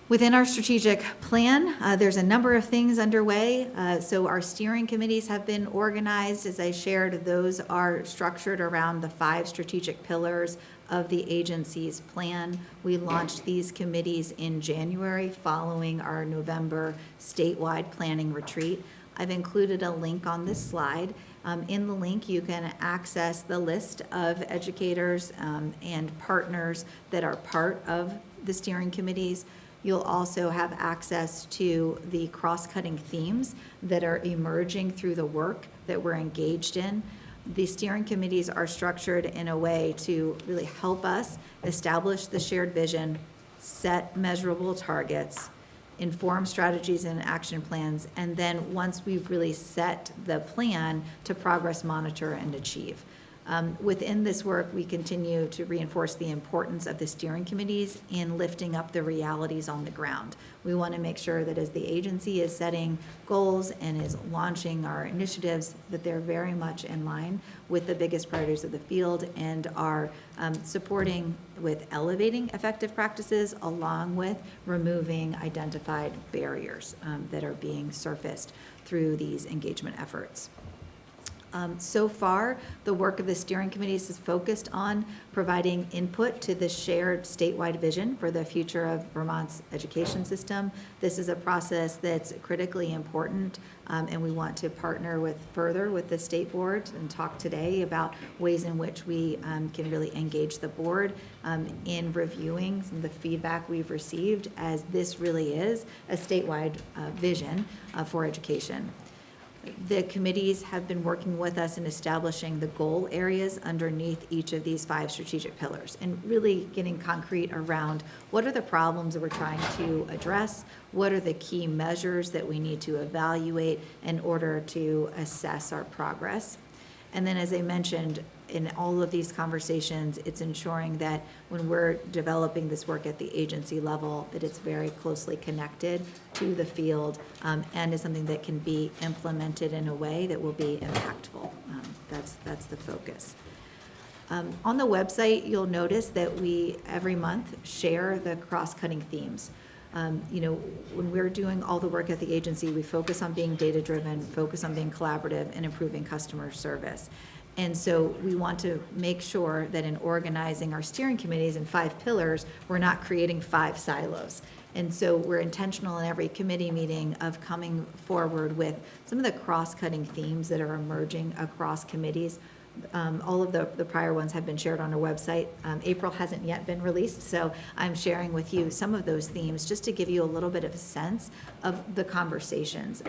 Within our strategic plan, there's a number of things underway. So our steering committees have been organized. As I shared, those are structured around the 5 strategic pillars of the agency's plan. We launched these committees in January following our November statewide planning retreat. I've included a link on this slide. In the link, you can access the list of educators and partners that are part of the steering committees. You'll also have access to the cross-cutting themes that are emerging through the work that we're engaged in. The steering committees are structured in a way to really help us establish the shared vision, set measurable targets, inform strategies and action plans, and then once we've really set the plan, to progress monitor and achieve. Within this work, we continue to reinforce the importance of the steering committees in lifting up the realities on the ground. We want to make sure that as the agency is setting goals and is launching our initiatives, that they're very much in line with the biggest priorities of the field and are supporting with elevating effective practices along with removing identified barriers that are being surfaced through these engagement efforts. So far, the work of the steering committees is focused on providing input to the shared statewide vision for the future of Vermont's education system. This is a process that's critically important, and we want to partner further with the state board and talk today about ways in which we can really engage the board in reviewing some of the feedback we've received, as this really is a statewide vision for education. The committees have been working with us in establishing the goal areas underneath each of these 5 strategic pillars and really getting concrete around what are the problems that we're trying to address, what are the key measures that we need to evaluate in order to assess our progress. And then, as I mentioned, in all of these conversations, it's ensuring that when we're developing this work at the agency level, that it's very closely connected to the field and is something that can be implemented in a way that will be impactful. That's the focus. On the website, you'll notice that we, every month, share the cross-cutting themes. When we're doing all the work at the agency, we focus on being data-driven, focus on being collaborative, and improving customer service. And so we want to make sure that in organizing our steering committees in 5 pillars, we're not creating 5 silos. And so we're intentional in every committee meeting of coming forward with some of the cross-cutting themes that are emerging across committees. All of the prior ones have been shared on our website. April hasn't yet been released, so I'm sharing with you some of those themes just to give you a little bit of a sense of the conversations.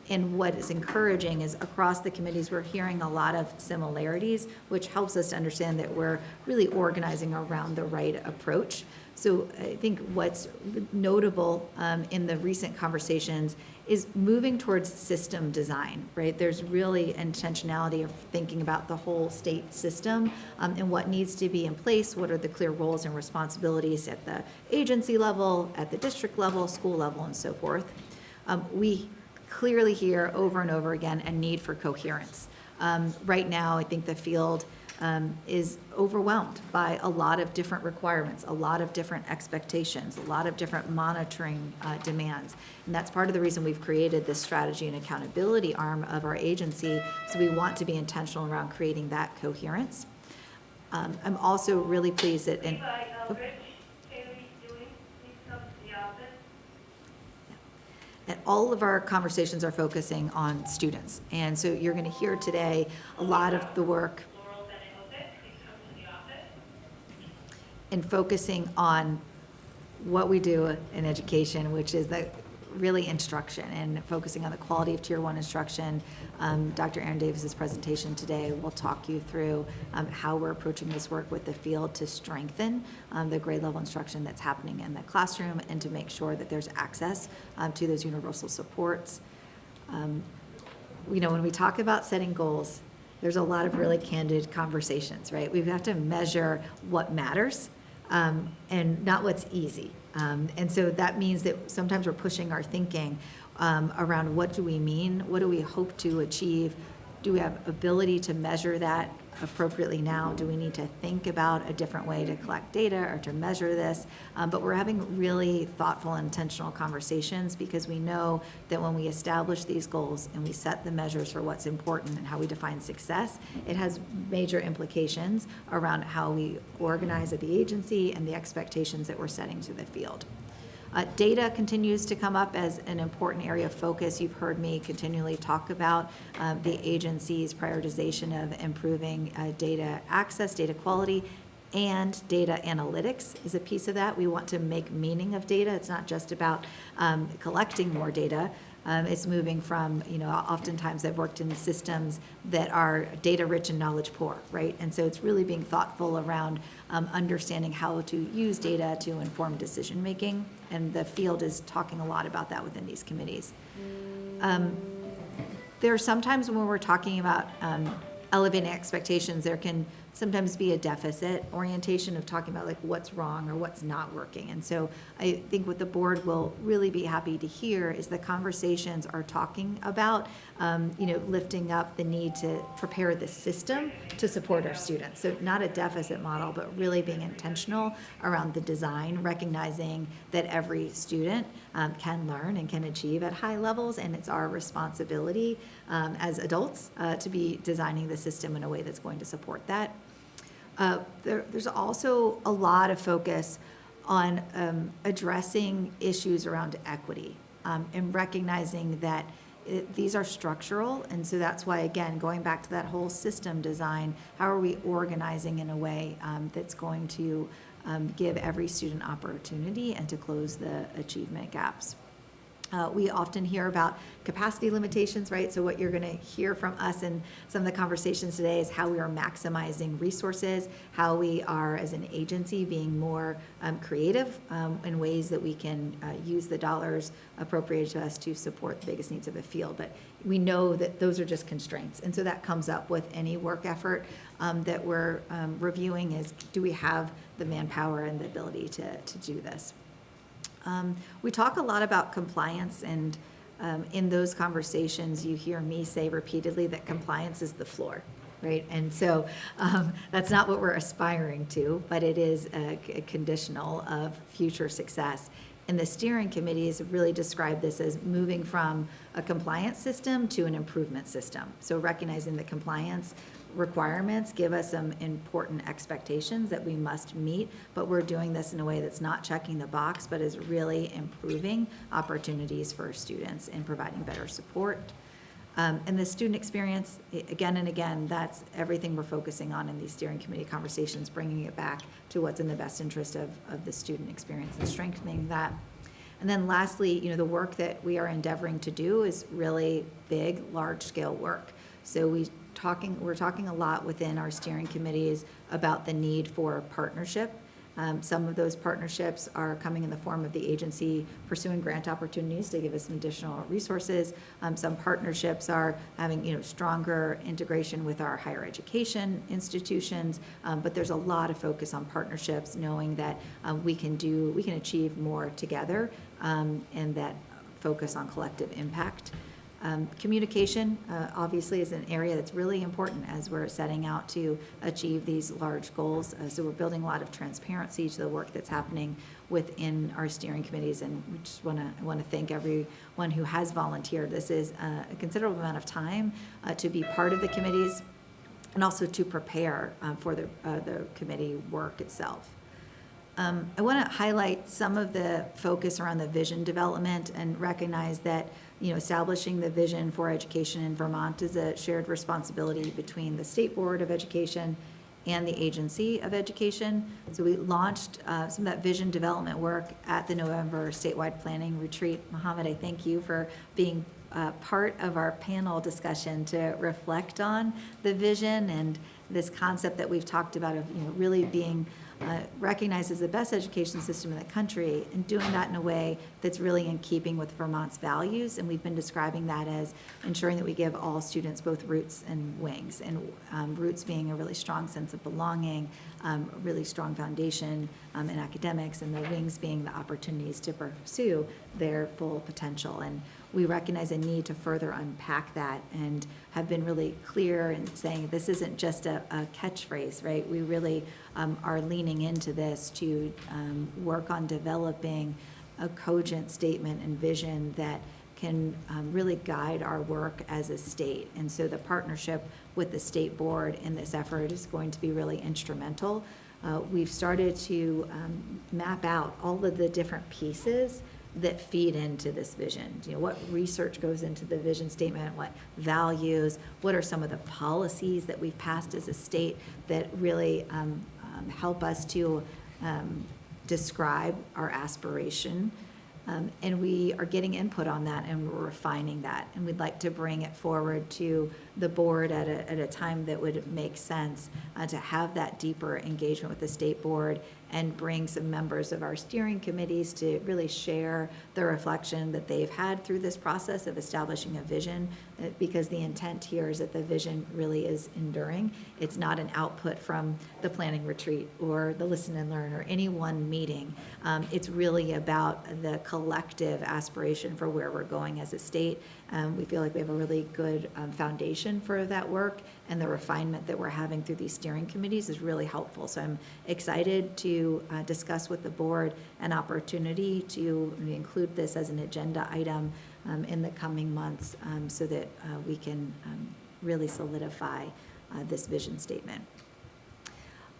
And what is encouraging is across the committees, we're hearing a lot of similarities, which helps us to understand that we're really organizing around the right approach. So I think what's notable in the recent conversations is moving towards system design, right? There's really intentionality of thinking about the whole state system and what needs to be in place, what are the clear roles and responsibilities at the agency level, at the district level, school level, and so forth. We clearly hear over and over again a need for coherence. Right now, I think the field is overwhelmed by a lot of different requirements, a lot of different expectations, a lot of different monitoring demands. And that's part of the reason we've created this strategy and accountability arm of our agency. So we want to be intentional around creating that coherence. I'm also really pleased that and all of our conversations are focusing on students. And so you're going to hear today a lot of the work. and focusing on what we do in education, which is the really instruction and focusing on the quality of Tier 1 instruction. Dr. Aaron Davis's presentation today will talk you through how we're approaching this work with the field to strengthen the grade level instruction that's happening in the classroom and to make sure that there's access to those universal supports. When we talk about setting goals, there's a lot of really candid conversations, right? We have to measure what matters and not what's easy. And so that means that sometimes we're pushing our thinking around what do we mean, what do we hope to achieve, do we have ability to measure that appropriately now, do we need to think about a different way to collect data or to measure this, but we're having really thoughtful and intentional conversations because we know that when we establish these goals and we set the measures for what's important and how we define success, it has major implications around how we organize at the agency and the expectations that we're setting to the field. Data continues to come up as an important area of focus. You've heard me continually talk about the agency's prioritization of improving data access, data quality, and data analytics is a piece of that. We want to make meaning of data. It's not just about collecting more data. It's moving from, oftentimes I've worked in systems that are data rich and knowledge poor, right? And so it's really being thoughtful around understanding how to use data to inform decision making. And the field is talking a lot about that within these committees. There are sometimes when we're talking about elevating expectations, there can sometimes be a deficit orientation of talking about like what's wrong or what's not working. And so I think what the board will really be happy to hear is the conversations are talking about, lifting up the need to prepare the system to support our students. So not a deficit model, but really being intentional around the design, recognizing that every student can learn and can achieve at high levels, and it's our responsibility as adults to be designing the system in a way that's going to support that. There's also a lot of focus on addressing issues around equity and recognizing that these are structural, and so that's why, again, going back to that whole system design, how are we organizing in a way that's going to give every student opportunity and to close the achievement gaps. We often hear about capacity limitations, right? So what you're going to hear from us in some of the conversations today is how we are maximizing resources, how we are as an agency being more creative in ways that we can use the dollars appropriated to us to support the biggest needs of the field. But we know that those are just constraints. And so that comes up with any work effort that we're reviewing is, do we have the manpower and the ability to do this? We talk a lot about compliance, and in those conversations, you hear me say repeatedly that compliance is the floor, right? And so that's not what we're aspiring to, but it is a conditional of future success. And the steering committees have really described this as moving from a compliance system to an improvement system. So recognizing the compliance requirements give us some important expectations that we must meet, but we're doing this in a way that's not checking the box, but is really improving opportunities for students and providing better support. And the student experience, again and again, that's everything we're focusing on in these steering committee conversations, bringing it back to what's in the best interest of the student experience and strengthening that. And then lastly, the work that we are endeavoring to do is really big, large-scale work. So we're talking a lot within our steering committees about the need for partnership. Some of those partnerships are coming in the form of the agency pursuing grant opportunities to give us some additional resources. Some partnerships are having stronger integration with our higher education institutions, but there's a lot of focus on partnerships, knowing that we can achieve more together, and that focus on collective impact. Communication, obviously, is an area that's really important as we're setting out to achieve these large goals. So we're building a lot of transparency to the work that's happening within our steering committees, and we just want to thank everyone who has volunteered. This is a considerable amount of time to be part of the committees and also to prepare for the committee work itself. I want to highlight some of the focus around the vision development and recognize that establishing the vision for education in Vermont is a shared responsibility between the State Board of Education and the agency of education. So we launched some of that vision development work at the November statewide planning retreat. Mohammed, I thank you for being part of our panel discussion to reflect on the vision and this concept that we've talked about of really being recognized as the best education system in the country, and doing that in a way that's really in keeping with Vermont's values. And we've been describing that as ensuring that we give all students both roots and wings, and roots being a really strong sense of belonging, a really strong foundation in academics, and the wings being the opportunities to pursue their full potential. And we recognize a need to further unpack that, and have been really clear in saying this isn't just a catchphrase, right? We really are leaning into this to work on developing a cogent statement and vision that can really guide our work as a state. And so the partnership with the state board in this effort is going to be really instrumental. We've started to map out all of the different pieces that feed into this vision. What research goes into the vision statement, what values, what are some of the policies that we've passed as a state that really help us to describe our aspiration. And we are getting input on that, and we're refining that. And we'd like to bring it forward to the board at a time that would make sense to have that deeper engagement with the state board, and bring some members of our steering committees to really share the reflection that they've had through this process of establishing a vision, because the intent here is that the vision really is enduring. It's not an output from the planning retreat or the listen and learn or any one meeting. It's really about the collective aspiration for where we're going as a state. We feel like we have a really good foundation for that work, and the refinement that we're having through these steering committees is really helpful. So I'm excited to discuss with the board an opportunity to include this as an agenda item in the coming months, so that we can really solidify this vision statement.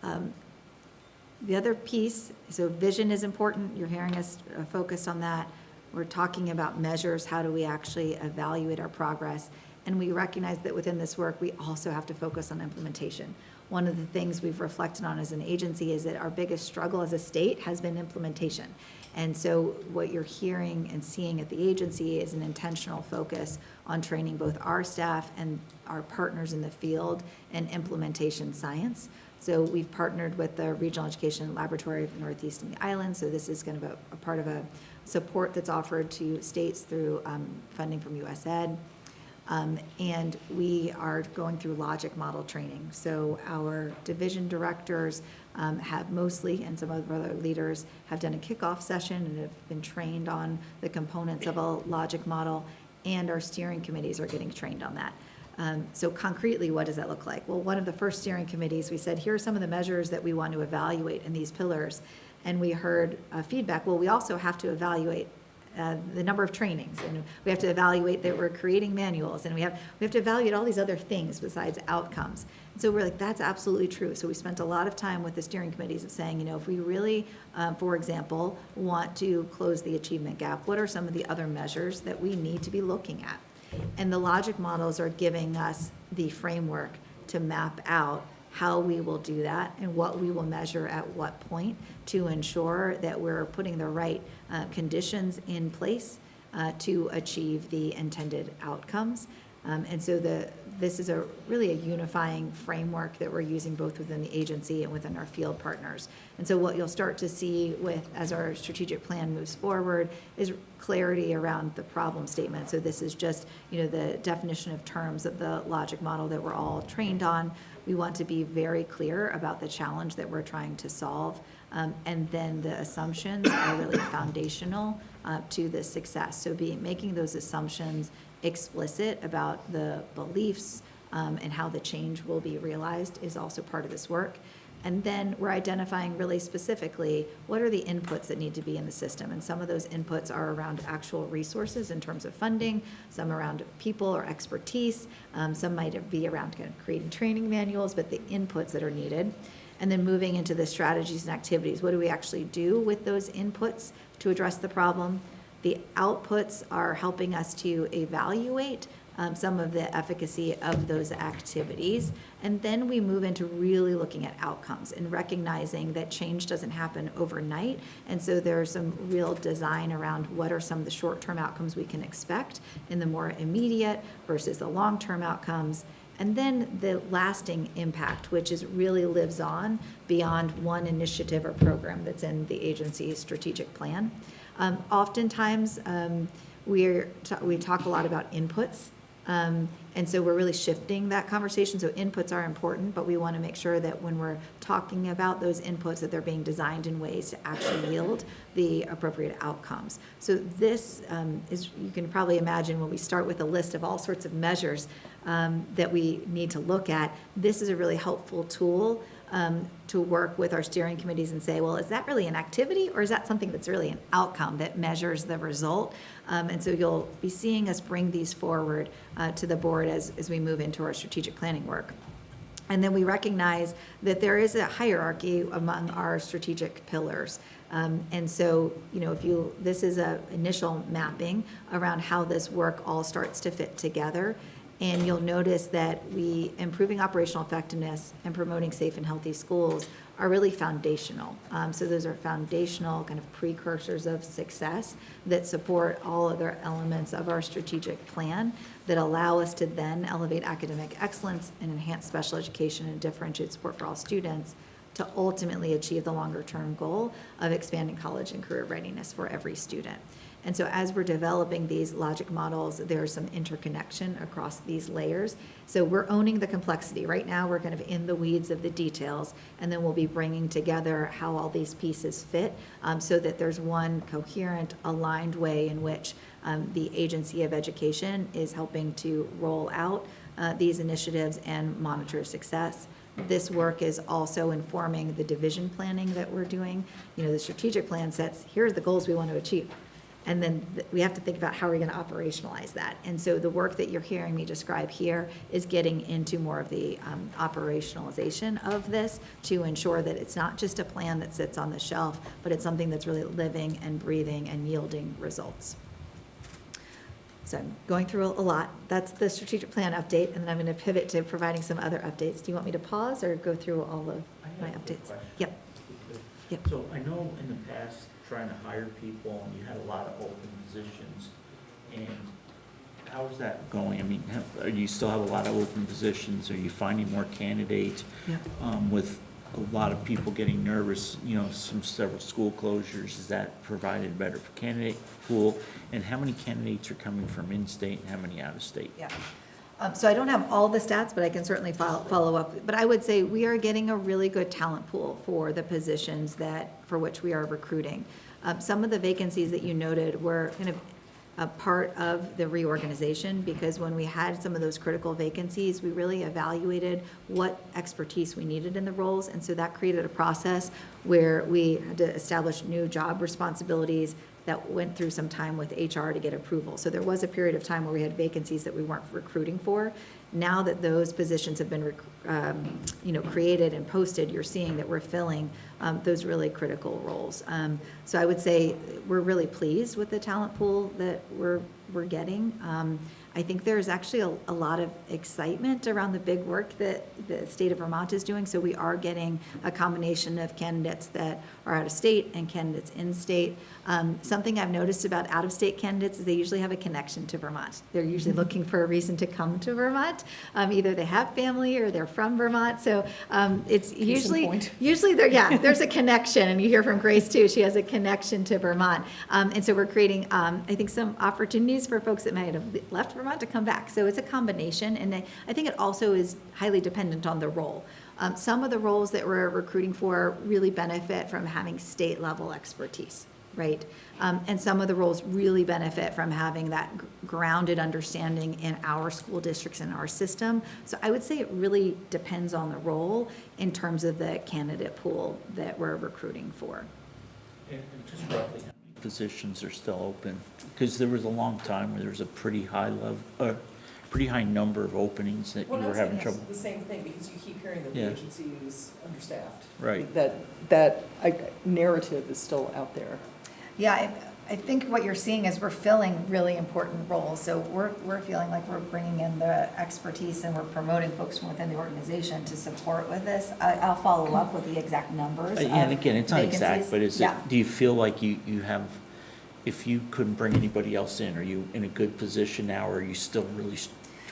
The other piece, so vision is important. You're hearing us focus on that. We're talking about measures. How do we actually evaluate our progress? And we recognize that within this work, we also have to focus on implementation. One of the things we've reflected on as an agency is that our biggest struggle as a state has been implementation. And so what you're hearing and seeing at the agency is an intentional focus on training both our staff and our partners in the field in implementation science. So we've partnered with the Regional Education Laboratory of the Northeast and the Islands. So this is kind of a part of a support that's offered to states through funding from USAID. And we are going through logic model training. So our division directors have mostly, and some of our other leaders have done a kickoff session and have been trained on the components of a logic model, and our steering committees are getting trained on that. So concretely, what does that look like? Well, one of the first steering committees, we said, here are some of the measures that we want to evaluate in these pillars. And we heard feedback, well, we also have to evaluate the number of trainings, and we have to evaluate that we're creating manuals, and we have to evaluate all these other things besides outcomes. And so we're like, that's absolutely true. So we spent a lot of time with the steering committees of saying, if we really, for example, want to close the achievement gap, what are some of the other measures that we need to be looking at? And the logic models are giving us the framework to map out how we will do that and what we will measure at what point to ensure that we're putting the right conditions in place to achieve the intended outcomes. And so this is really a unifying framework that we're using both within the agency and within our field partners. And so what you'll start to see as our strategic plan moves forward is clarity around the problem statement. So this is just, the definition of terms of the logic model that we're all trained on. We want to be very clear about the challenge that we're trying to solve. And then the assumptions are really foundational to the success. So making those assumptions explicit about the beliefs and how the change will be realized is also part of this work. And then we're identifying really specifically what are the inputs that need to be in the system. And some of those inputs are around actual resources in terms of funding, some around people or expertise, some might be around kind of creating training manuals, but the inputs that are needed. And then moving into the strategies and activities. What do we actually do with those inputs to address the problem? The outputs are helping us to evaluate some of the efficacy of those activities. And then we move into really looking at outcomes and recognizing that change doesn't happen overnight. And so there's some real design around what are some of the short-term outcomes we can expect in the more immediate versus the long-term outcomes. And then the lasting impact, which is really lives on beyond one initiative or program that's in the agency's strategic plan. Oftentimes, we talk a lot about inputs. And so we're really shifting that conversation. So inputs are important, but we want to make sure that when we're talking about those inputs, that they're being designed in ways to actually yield the appropriate outcomes. So this is, you can probably imagine when we start with a list of all sorts of measures that we need to look at, this is a really helpful tool to work with our steering committees and say, well, is that really an activity or is that something that's really an outcome that measures the result? And so you'll be seeing us bring these forward to the board as we move into our strategic planning work. And then we recognize that there is a hierarchy among our strategic pillars. And so, this is an initial mapping around how this work all starts to fit together. And you'll notice that improving operational effectiveness and promoting safe and healthy schools are really foundational. So those are foundational kind of precursors of success that support all other elements of our strategic plan that allow us to then elevate academic excellence and enhance special education and differentiate support for all students to ultimately achieve the longer-term goal of expanding college and career readiness for every student. And so as we're developing these logic models, there's some interconnection across these layers. So we're owning the complexity. Right now, we're kind of in the weeds of the details, and then we'll be bringing together how all these pieces fit so that there's one coherent, aligned way in which the Agency of Education is helping to roll out these initiatives and monitor success. This work is also informing the division planning that we're doing. The strategic plan sets, here are the goals we want to achieve. And then we have to think about how we're going to operationalize that. And so the work that you're hearing me describe here is getting into more of the operationalization of this to ensure that it's not just a plan that sits on the shelf, but it's something that's really living and breathing and yielding results. So I'm going through a lot. That's the strategic plan update, and then I'm going to pivot to providing some other updates. Do you want me to pause or go through all of my updates? Yep. Yep. So I know in the past, trying to hire people, and you had a lot of open positions, and how is that going? I mean, do you still have a lot of open positions? Are you finding more candidates? Yeah. With a lot of people getting nervous, several school closures, is that provided better for candidate pool? And how many candidates are coming from in-state and how many out-of-state? Yeah. So I don't have all the stats, but I can certainly follow up. But I would say we are getting a really good talent pool for the positions for which we are recruiting. Some of the vacancies that you noted were kind of a part of the reorganization, because when we had some of those critical vacancies, we really evaluated what expertise we needed in the roles. And so that created a process where we had to establish new job responsibilities that went through some time with HR to get approval. So there was a period of time where we had vacancies that we weren't recruiting for. Now that those positions have been created and posted, you're seeing that we're filling those really critical roles. So I would say we're really pleased with the talent pool that we're getting. I think there's actually a lot of excitement around the big work that the state of Vermont is doing. So we are getting a combination of candidates that are out of state and candidates in state. Something I've noticed about out of state candidates is they usually have a connection to Vermont. They're usually looking for a reason to come to Vermont. Either they have family or they're from Vermont. So it's usually there's a connection. And you hear from Grace too, she has a connection to Vermont. And so we're creating, I think, some opportunities for folks that might have left Vermont to come back. So it's a combination, and I think it also is highly dependent on the role. Some of the roles that we're recruiting for really benefit from having state level expertise, right? And some of the roles really benefit from having that grounded understanding in our school districts and our system. So I would say it really depends on the role in terms of the candidate pool that we're recruiting for. And just roughly, positions are still open, because there was a long time where there was a pretty high number of openings that you were having trouble. The same thing, because you keep hearing that Yeah. the agency is understaffed. Right. That narrative is still out there. Yeah, I think what you're seeing is we're filling really important roles. So we're feeling like we're bringing in the expertise and we're promoting folks from within the organization to support with this. I'll follow up with the exact numbers. And again, it's not exact, vacancies. but is it, Yeah. do you feel like you have, if you couldn't bring anybody else in, are you in a good position now, or are you still really,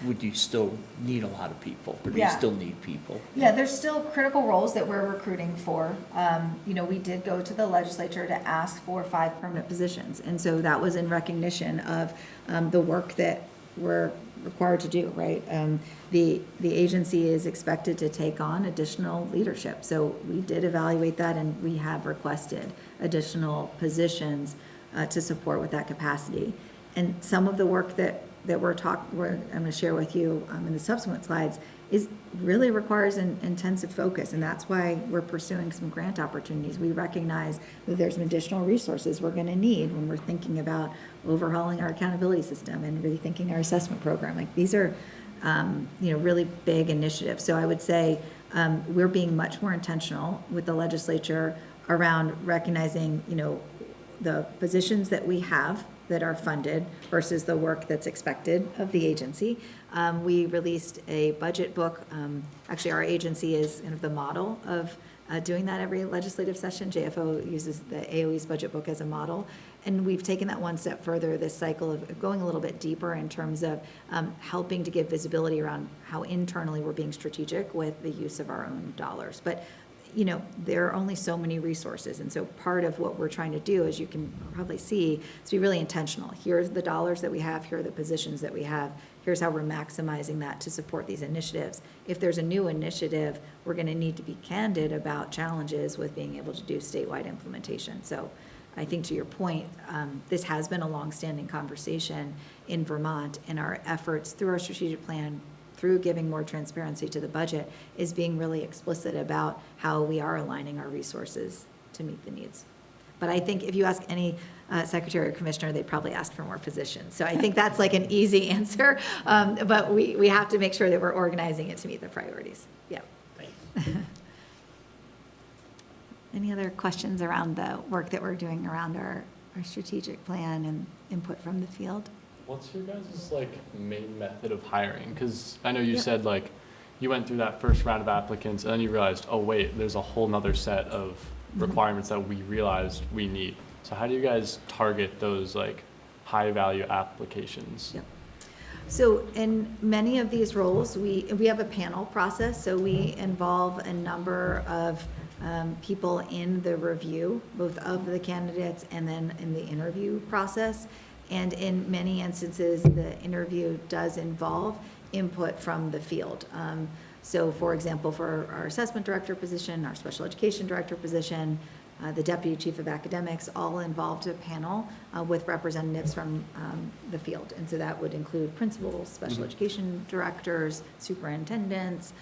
would you still need a lot of people, or do you Yeah. still need people? Yeah, there's still critical roles that we're recruiting for. We did go to the legislature to ask for 5 permanent positions. And so that was in recognition of the work that we're required to do, right? The agency is expected to take on additional leadership. So we did evaluate that, and we have requested additional positions to support with that capacity. And some of the work that I'm going to share with you in the subsequent slides really requires an intensive focus, and that's why we're pursuing some grant opportunities. We recognize that there's some additional resources we're going to need when we're thinking about overhauling our accountability system and rethinking our assessment program. Like, these are really big initiatives. So I would say we're being much more intentional with the legislature around recognizing the positions that we have that are funded versus the work that's expected of the agency. We released a budget book. Actually, our agency is kind of the model of doing that every legislative session. JFO uses the AOE's budget book as a model. And we've taken that one step further this cycle of going a little bit deeper in terms of helping to give visibility around how internally we're being strategic with the use of our own dollars. But there are only so many resources. And so part of what we're trying to do, as you can probably see, is be really intentional. Here's the dollars that we have. Here are the positions that we have. Here's how we're maximizing that to support these initiatives. If there's a new initiative, we're going to need to be candid about challenges with being able to do statewide implementation. So I think, to your point, this has been a longstanding conversation in Vermont, and our efforts through our strategic plan, through giving more transparency to the budget, is being really explicit about how we are aligning our resources to meet the needs. But I think if you ask any secretary or commissioner, they'd probably ask for more positions. So I think that's like an easy answer, but we have to make sure that we're organizing it to meet the priorities. Yeah. Thanks. Any other questions around the work that we're doing around our strategic plan and input from the field? What's your guys' main method of hiring? Because I know you Yep. said you went through that first round of applicants and then you realized, oh wait, there's a whole nother set of requirements that we realized we need. So how do you guys target those high value applications? Yep. So in many of these roles, we have a panel process. So we involve a number of people in the review, both of the candidates and then in the interview process. And in many instances, the interview does involve input from the field. So for example, for our assessment director position, our special education director position, the deputy chief of academics, all involved a panel with representatives from the field. And so that would include principals, special education directors, superintendents,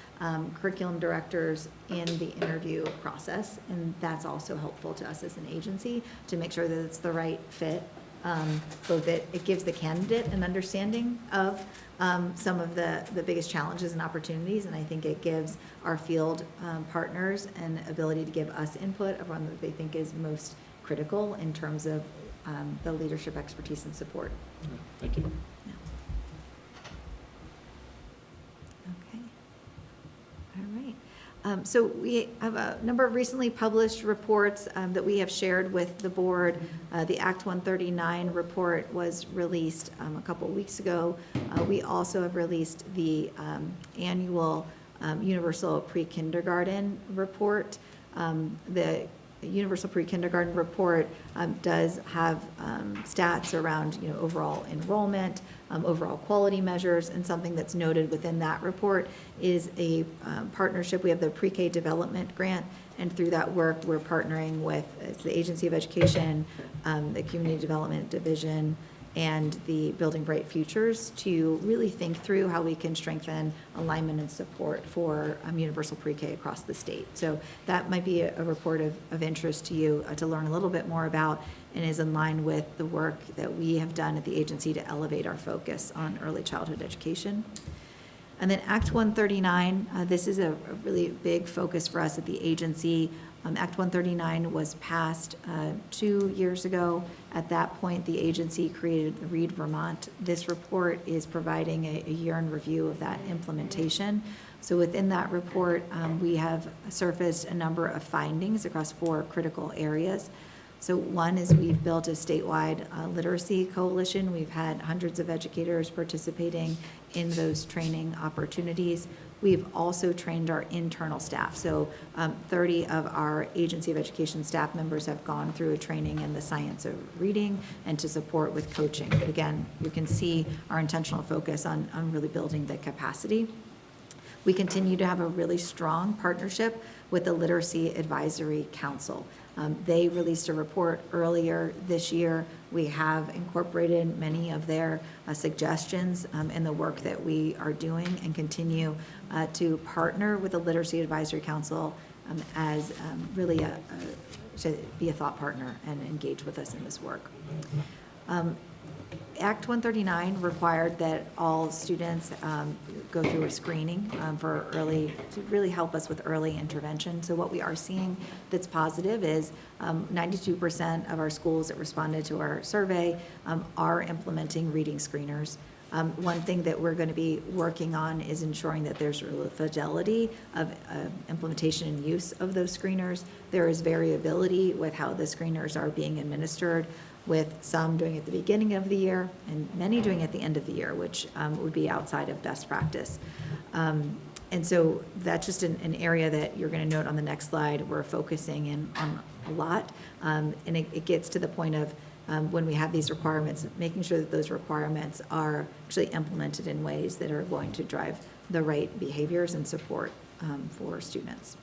curriculum directors in the interview process. And that's also helpful to us as an agency to make sure that it's the right fit. So that it gives the candidate an understanding of some of the biggest challenges and opportunities, and I think it gives our field partners an ability to give us input of one that they think is most critical in terms of the leadership expertise and support. Thank you. Yeah. Okay. All right. So we have a number of recently published reports that we have shared with the board. The Act 139 report was released a couple weeks ago. We also have released the annual Universal Pre-Kindergarten report. The Universal Pre-Kindergarten report does have stats around overall enrollment, overall quality measures, and something that's noted within that report is a partnership. We have the Pre-K Development Grant, and through that work, we're partnering with the Agency of Education, the Community Development Division, and the Building Bright Futures to really think through how we can strengthen alignment and support for universal pre-K across the state. So that might be a report of interest to you to learn a little bit more about, and is in line with the work that we have done at the agency to elevate our focus on early childhood education. And then Act 139, this is a really big focus for us at the agency. Act 139 was passed 2 years ago. At that point, the agency created the Read Vermont. This report is providing a year in review of that implementation. So within that report, we have surfaced a number of findings across 4 critical areas. So one is we've built a statewide literacy coalition. We've had hundreds of educators participating in those training opportunities. We've also trained our internal staff. So 30 of our Agency of Education staff members have gone through a training in the science of reading and to support with coaching. But again, you can see our intentional focus on really building the capacity. We continue to have a really strong partnership with the Literacy Advisory Council. They released a report earlier this year. We have incorporated many of their suggestions in the work that we are doing and continue to partner with the Literacy Advisory Council as really to be a thought partner and engage with us in this work. Act 139 required that all students go through a screening for early, to really help us with early intervention. So what we are seeing that's positive is 92% of our schools that responded to our survey are implementing reading screeners. One thing that we're going to be working on is ensuring that there's fidelity of implementation and use of those screeners. There is variability with how the screeners are being administered, with some doing it at the beginning of the year and many doing it at the end of the year, which would be outside of best practice. And so that's just an area that you're going to note on the next slide. We're focusing in on a lot, and it gets to the point of when we have these requirements, making sure that those requirements are actually implemented in ways that are going to drive the right behaviors and support for students.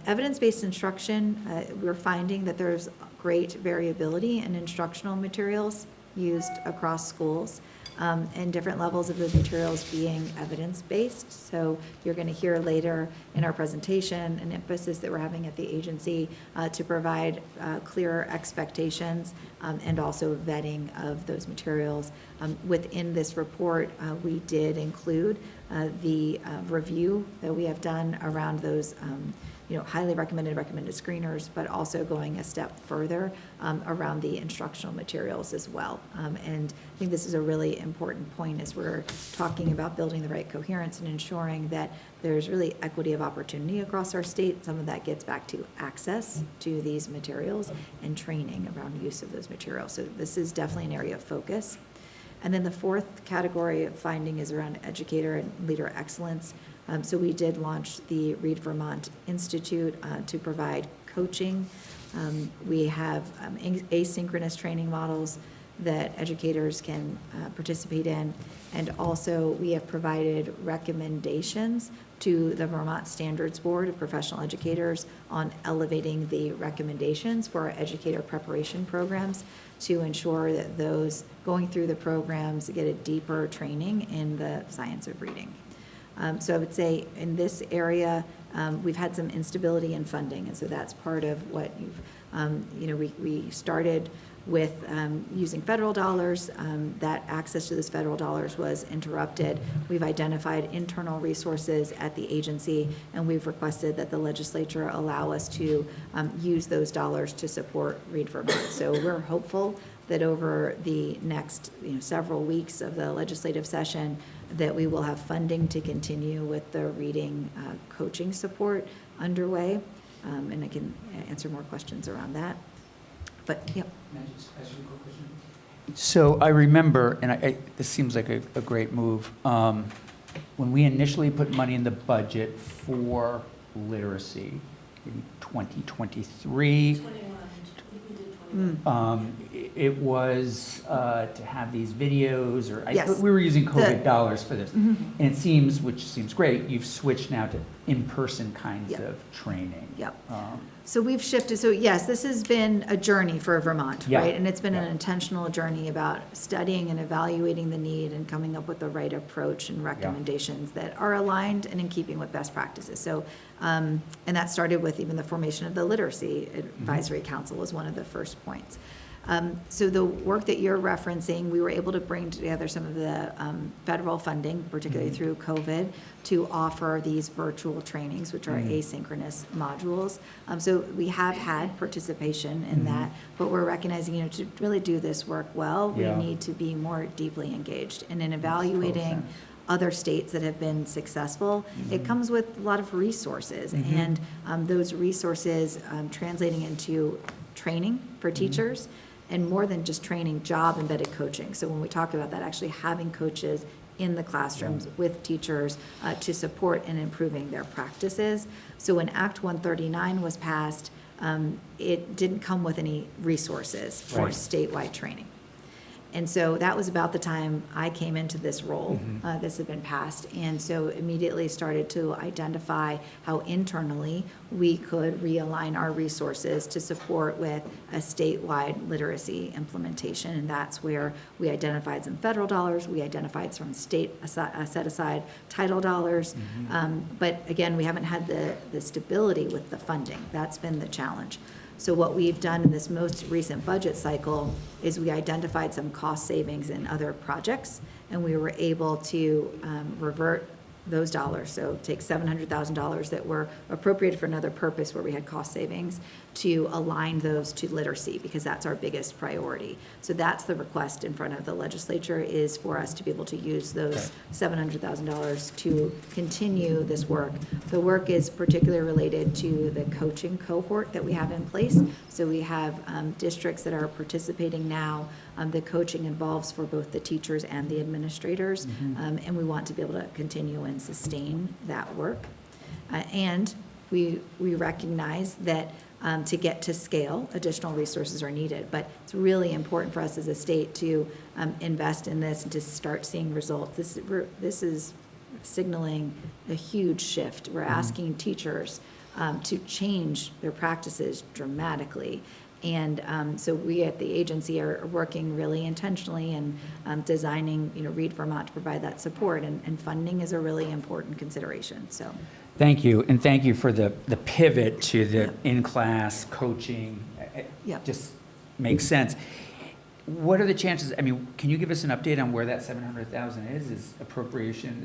Evidence-based instruction, we're finding that there's great variability in instructional materials used across schools, and different levels of those materials being evidence-based. So you're going to hear later in our presentation an emphasis that we're having at the agency to provide clearer expectations and also vetting of those materials. Within this report, we did include the review that we have done around those highly recommended screeners, but also going a step further around the instructional materials as well. And I think this is a really important point as we're talking about building the right coherence and ensuring that there's really equity of opportunity across our state. Some of that gets back to access to these materials and training around use of those materials. So this is definitely an area of focus. And then the fourth category of finding is around educator and leader excellence. So we did launch the Read Vermont Institute to provide coaching. We have asynchronous training models that educators can participate in. And also we have provided recommendations to the Vermont Standards Board of Professional Educators on elevating the recommendations for our educator preparation programs to ensure that those going through the programs get a deeper training in the science of reading. So I would say in this area, we've had some instability in funding, and so that's part of what we started with using federal dollars. That access to those federal dollars was interrupted. We've identified internal resources at the agency, and we've requested that the legislature allow us to use those dollars to support Read Vermont. So we're hopeful that over the next several weeks of the legislative session that we will have funding to continue with the reading coaching support underway. And I can answer more questions around that. But, yeah. Can I just ask you a quick question? So I remember, and this seems like a great move, when we initially put money in the budget for literacy, maybe 2023, it was to have these videos, or Yes. we were using COVID dollars for this. And it seems, which seems great, you've switched now to in-person kinds of training. Yep. So we've shifted. So yes, this has been a journey for Vermont, right? And it's been an intentional journey about studying and evaluating the need and coming up with the right approach and recommendations that are aligned and in keeping with best practices. So, and that started with even the formation of the Literacy Advisory Council was one of the first points. So the work that you're referencing, we were able to bring together some of the federal funding, particularly through COVID, to offer these virtual trainings, which are asynchronous modules. So we have had participation in that, but we're recognizing, to really do this work well, we need to be more deeply engaged. And in evaluating other states that have been successful, it comes with a lot of resources, and those resources translating into training for teachers, and more than just training, job-embedded coaching. So when we talk about that, actually having coaches in the classrooms with teachers to support and improving their practices. So when Act 139 was passed, it didn't come with any resources for statewide training. And so that was about the time I came into this role. This had been passed. And so immediately started to identify how internally we could realign our resources to support with a statewide literacy implementation. And that's where we identified some federal dollars. We identified some state set aside title dollars. But again, we haven't had the stability with the funding. That's been the challenge. So what we've done in this most recent budget cycle is we identified some cost savings in other projects, and we were able to revert those dollars. So take $700,000 that were appropriated for another purpose where we had cost savings to align those to literacy, because that's our biggest priority. So that's the request in front of the legislature, is for us to be able to use those $700,000 to continue this work. The work is particularly related to the coaching cohort that we have in place. So we have districts that are participating now. The coaching involves for both the teachers and the administrators, and we want to be able to continue and sustain that work. And we recognize that to get to scale, additional resources are needed. But it's really important for us as a state to invest in this and to start seeing results. This is signaling a huge shift. We're asking teachers to change their practices dramatically. And so we at the agency are working really intentionally and designing, Read Vermont to provide that support. And funding is a really important consideration. So. Thank you, and thank you for the pivot to the in-class coaching. It just makes sense. What are the chances, can you give us an update on where that $700,000 is? Is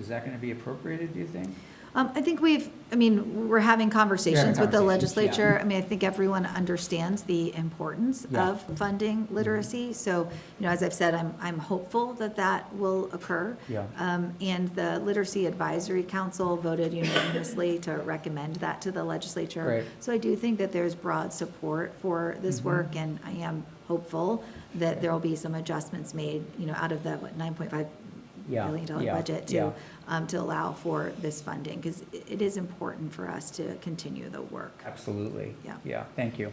that going to be appropriated, do you think? I think we're having conversations with the legislature. I think everyone understands the importance of funding literacy. So, as I've said, I'm hopeful that will occur. And the Literacy Advisory Council voted unanimously to recommend that to the legislature. So I do think that there's broad support for this work, and I am hopeful that there will be some adjustments made, out of the $9.5 billion budget to allow for this funding, because it is important for us to continue the work. Absolutely. Thank you.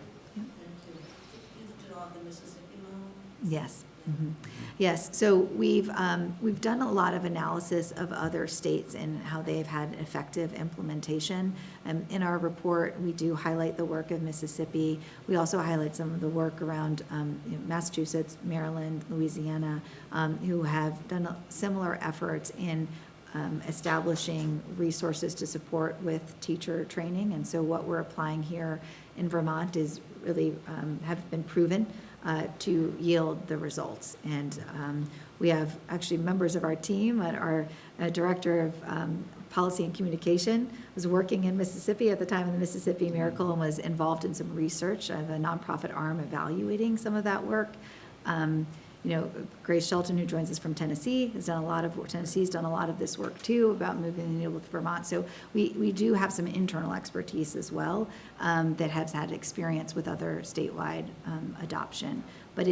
Yes. Yes, so we've done a lot of analysis of other states and how they've had effective implementation. In our report, we do highlight the work of Mississippi. We also highlight some of the work around Massachusetts, Maryland, Louisiana, who have done similar efforts in establishing resources to support with teacher training. And so what we're applying here in Vermont is really have been proven to yield the results. And we have actually members of our team, our director of policy and communication was working in Mississippi at the time of the Mississippi Miracle and was involved in some research. I have a nonprofit arm evaluating some of that work. Grace Shelton, who joins us from Tennessee, Tennessee's done a lot of this work too about moving the needle with Vermont. So we do have some internal expertise as well that has had experience with other statewide adoption. But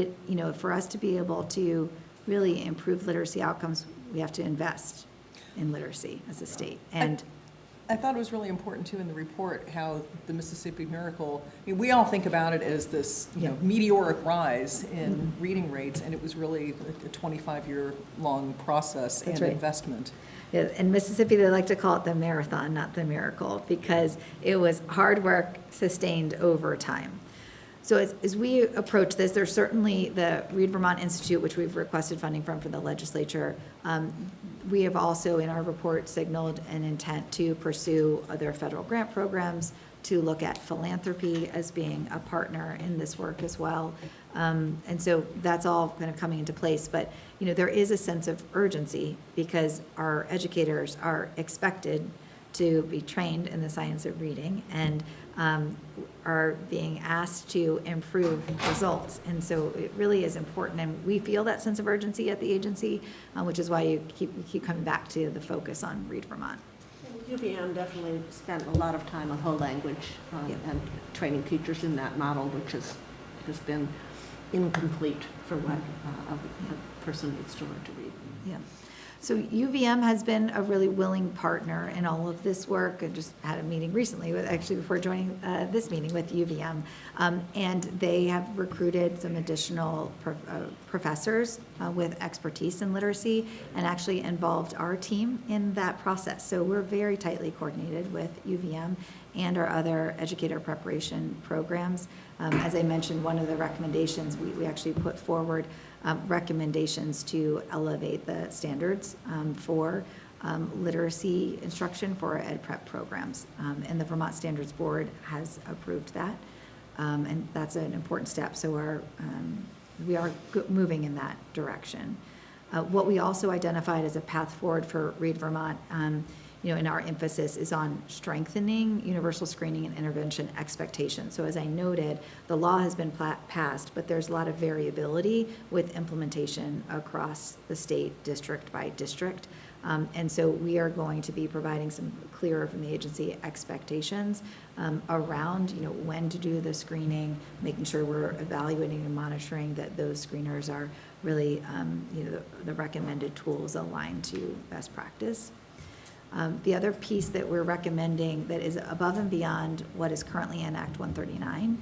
for us to be able to really improve literacy outcomes, we have to invest in literacy as a state. And I thought it was really important too in the report how the Mississippi Miracle, we all think about it as this meteoric rise in reading rates, and it was really a 25-year-long process and investment. Yeah, in Mississippi, they like to call it the marathon, not the miracle, because it was hard work sustained over time. So as we approach this, there's certainly the Read Vermont Institute, which we've requested funding from for the legislature. We have also in our report signaled an intent to pursue other federal grant programs, to look at philanthropy as being a partner in this work as well. And so that's all kind of coming into place. But, there is a sense of urgency because our educators are expected to be trained in the science of reading and are being asked to improve results. And so it really is important. And we feel that sense of urgency at the agency, which is why we keep coming back to the focus on Read Vermont. UVM definitely spent a lot of time on whole language and training teachers in that model, which has been incomplete for what a person needs to learn to read. Yeah. So UVM has been a really willing partner in all of this work. I just had a meeting recently, actually before joining this meeting with UVM, and they have recruited some additional professors with expertise in literacy and actually involved our team in that process. So we're very tightly coordinated with UVM and our other educator preparation programs. As I mentioned, one of the recommendations, we actually put forward recommendations to elevate the standards for literacy instruction for our ed prep programs. And the Vermont Standards Board has approved that. And that's an important step. So we are moving in that direction. What we also identified as a path forward for Read Vermont, and our emphasis is on strengthening universal screening and intervention expectations. So as I noted, the law has been passed, but there's a lot of variability with implementation across the state, district by district. And so we are going to be providing some clearer from the agency expectations around, when to do the screening, making sure we're evaluating and monitoring that those screeners are really, the recommended tools aligned to best practice. The other piece that we're recommending that is above and beyond what is currently in Act 139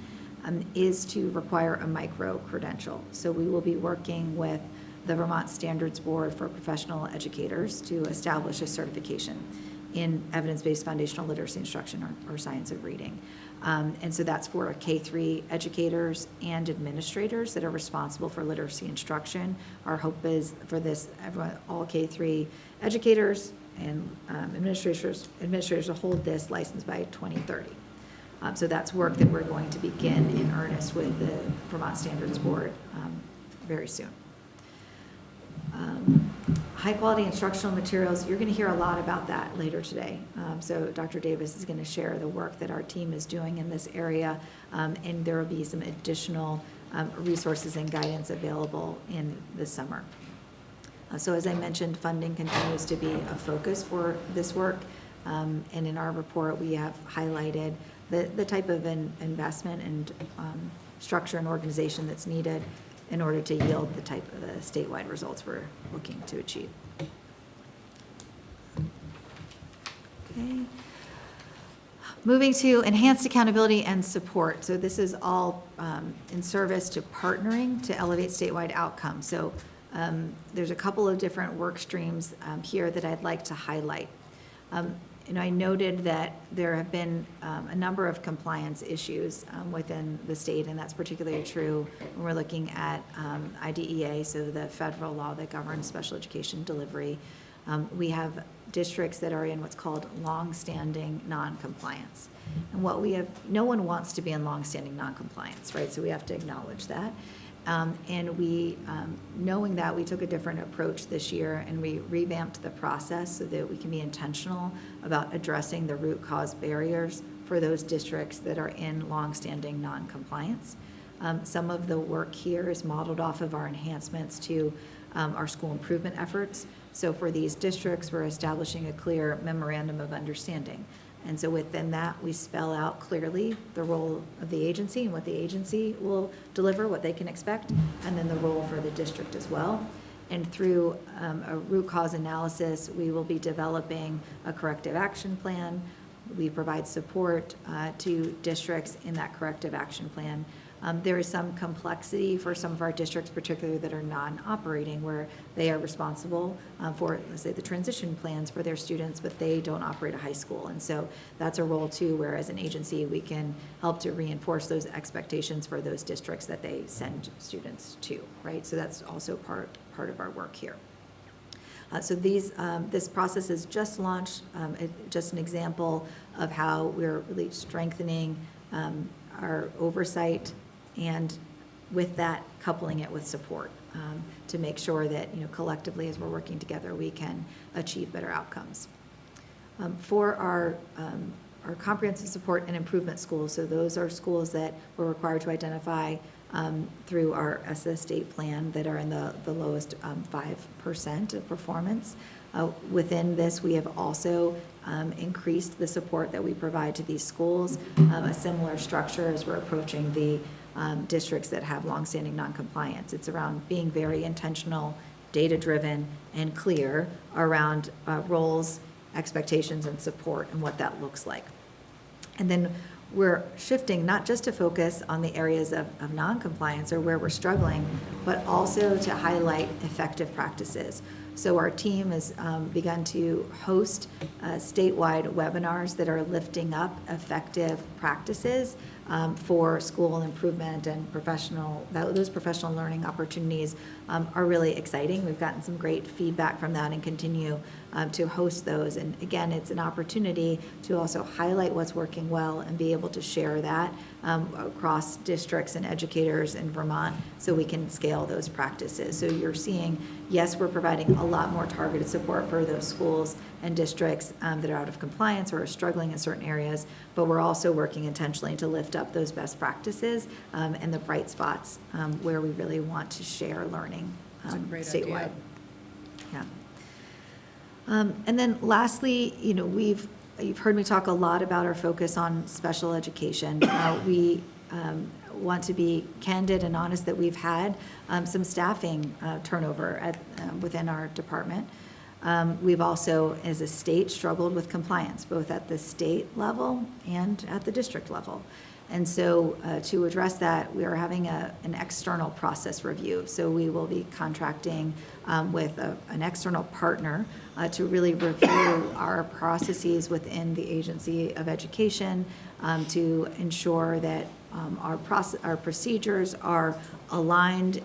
is to require a micro-credential. So we will be working with the Vermont Standards Board for Professional Educators to establish a certification in evidence-based foundational literacy instruction or science of reading. And so that's for K-3 educators and administrators that are responsible for literacy instruction. Our hope is for this, all K-3 educators and administrators to hold this license by 2030. So that's work that we're going to begin in earnest with the Vermont Standards Board very soon. High quality instructional materials, you're going to hear a lot about that later today. So Dr. Davis is going to share the work that our team is doing in this area, and there will be some additional resources and guidance available in the summer. So as I mentioned, funding continues to be a focus for this work, and in our report we have highlighted the type of investment and structure and organization that's needed in order to yield the type of the statewide results we're looking to achieve. Okay. Moving to enhanced accountability and support. So this is all in service to partnering to elevate statewide outcomes. So there's a couple of different work streams here that I'd like to highlight. I noted that there have been a number of compliance issues within the state, and that's particularly true when we're looking at IDEA, so the federal law that governs special education delivery. We have districts that are in what's called long-standing non-compliance. And no one wants to be in long-standing non-compliance, right? So we have to acknowledge that. And we, knowing that, we took a different approach this year and we revamped the process so that we can be intentional about addressing the root cause barriers for those districts that are in longstanding non-compliance. Some of the work here is modeled off of our enhancements to our school improvement efforts. So for these districts, we're establishing a clear memorandum of understanding. And so within that, we spell out clearly the role of the agency and what the agency will deliver, what they can expect, and then the role for the district as well. And through a root cause analysis, we will be developing a corrective action plan. We provide support to districts in that corrective action plan. There is some complexity for some of our districts, particularly that are non-operating, where they are responsible for, let's say, the transition plans for their students, but they don't operate a high school. And so that's a role too, where as an agency, we can help to reinforce those expectations for those districts that they send students to, right? So that's also part of our work here. So this process is just launched, just an example of how we're really strengthening our oversight and with that, coupling it with support to make sure that, collectively as we're working together, we can achieve better outcomes. For our comprehensive support and improvement schools, so those are schools that we're required to identify through our SS state plan that are in the lowest 5% of performance. Within this, we have also increased the support that we provide to these schools, a similar structure as we're approaching the districts that have longstanding noncompliance. It's around being very intentional, data-driven, and clear around roles, expectations, and support, and what that looks like. And then we're shifting not just to focus on the areas of noncompliance or where we're struggling, but also to highlight effective practices. So our team has begun to host statewide webinars that are lifting up effective practices for school improvement and those professional learning opportunities are really exciting. We've gotten some great feedback from that and continue to host those. And again, it's an opportunity to also highlight what's working well and be able to share that across districts and educators in Vermont so we can scale those practices. So you're seeing, yes, we're providing a lot more targeted support for those schools and districts that are out of compliance or are struggling in certain areas, but we're also working intentionally to lift up those best practices and the bright spots where we really want to share learning statewide. Yeah. And then lastly, you've heard me talk a lot about our focus on special education. We want to be candid and honest that we've had some staffing turnover within our department. We've also, as a state, struggled with compliance, both at the state level and at the district level. And so to address that, we are having an external process review. So we will be contracting with an external partner to really review our processes within the Agency of Education to ensure that our procedures are aligned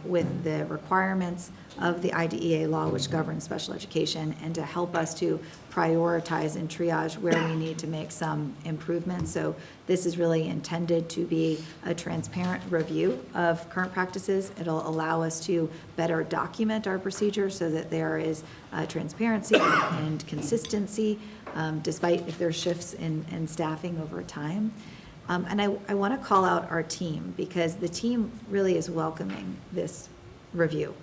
with the requirements of the IDEA law, which governs special education, and to help us to prioritize and triage where we need to make some improvements. So this is really intended to be a transparent review of current practices. It'll allow us to better document our procedures so that there is transparency and consistency, despite if there's shifts in staffing over time. And I want to call out our team because the team really is welcoming this review.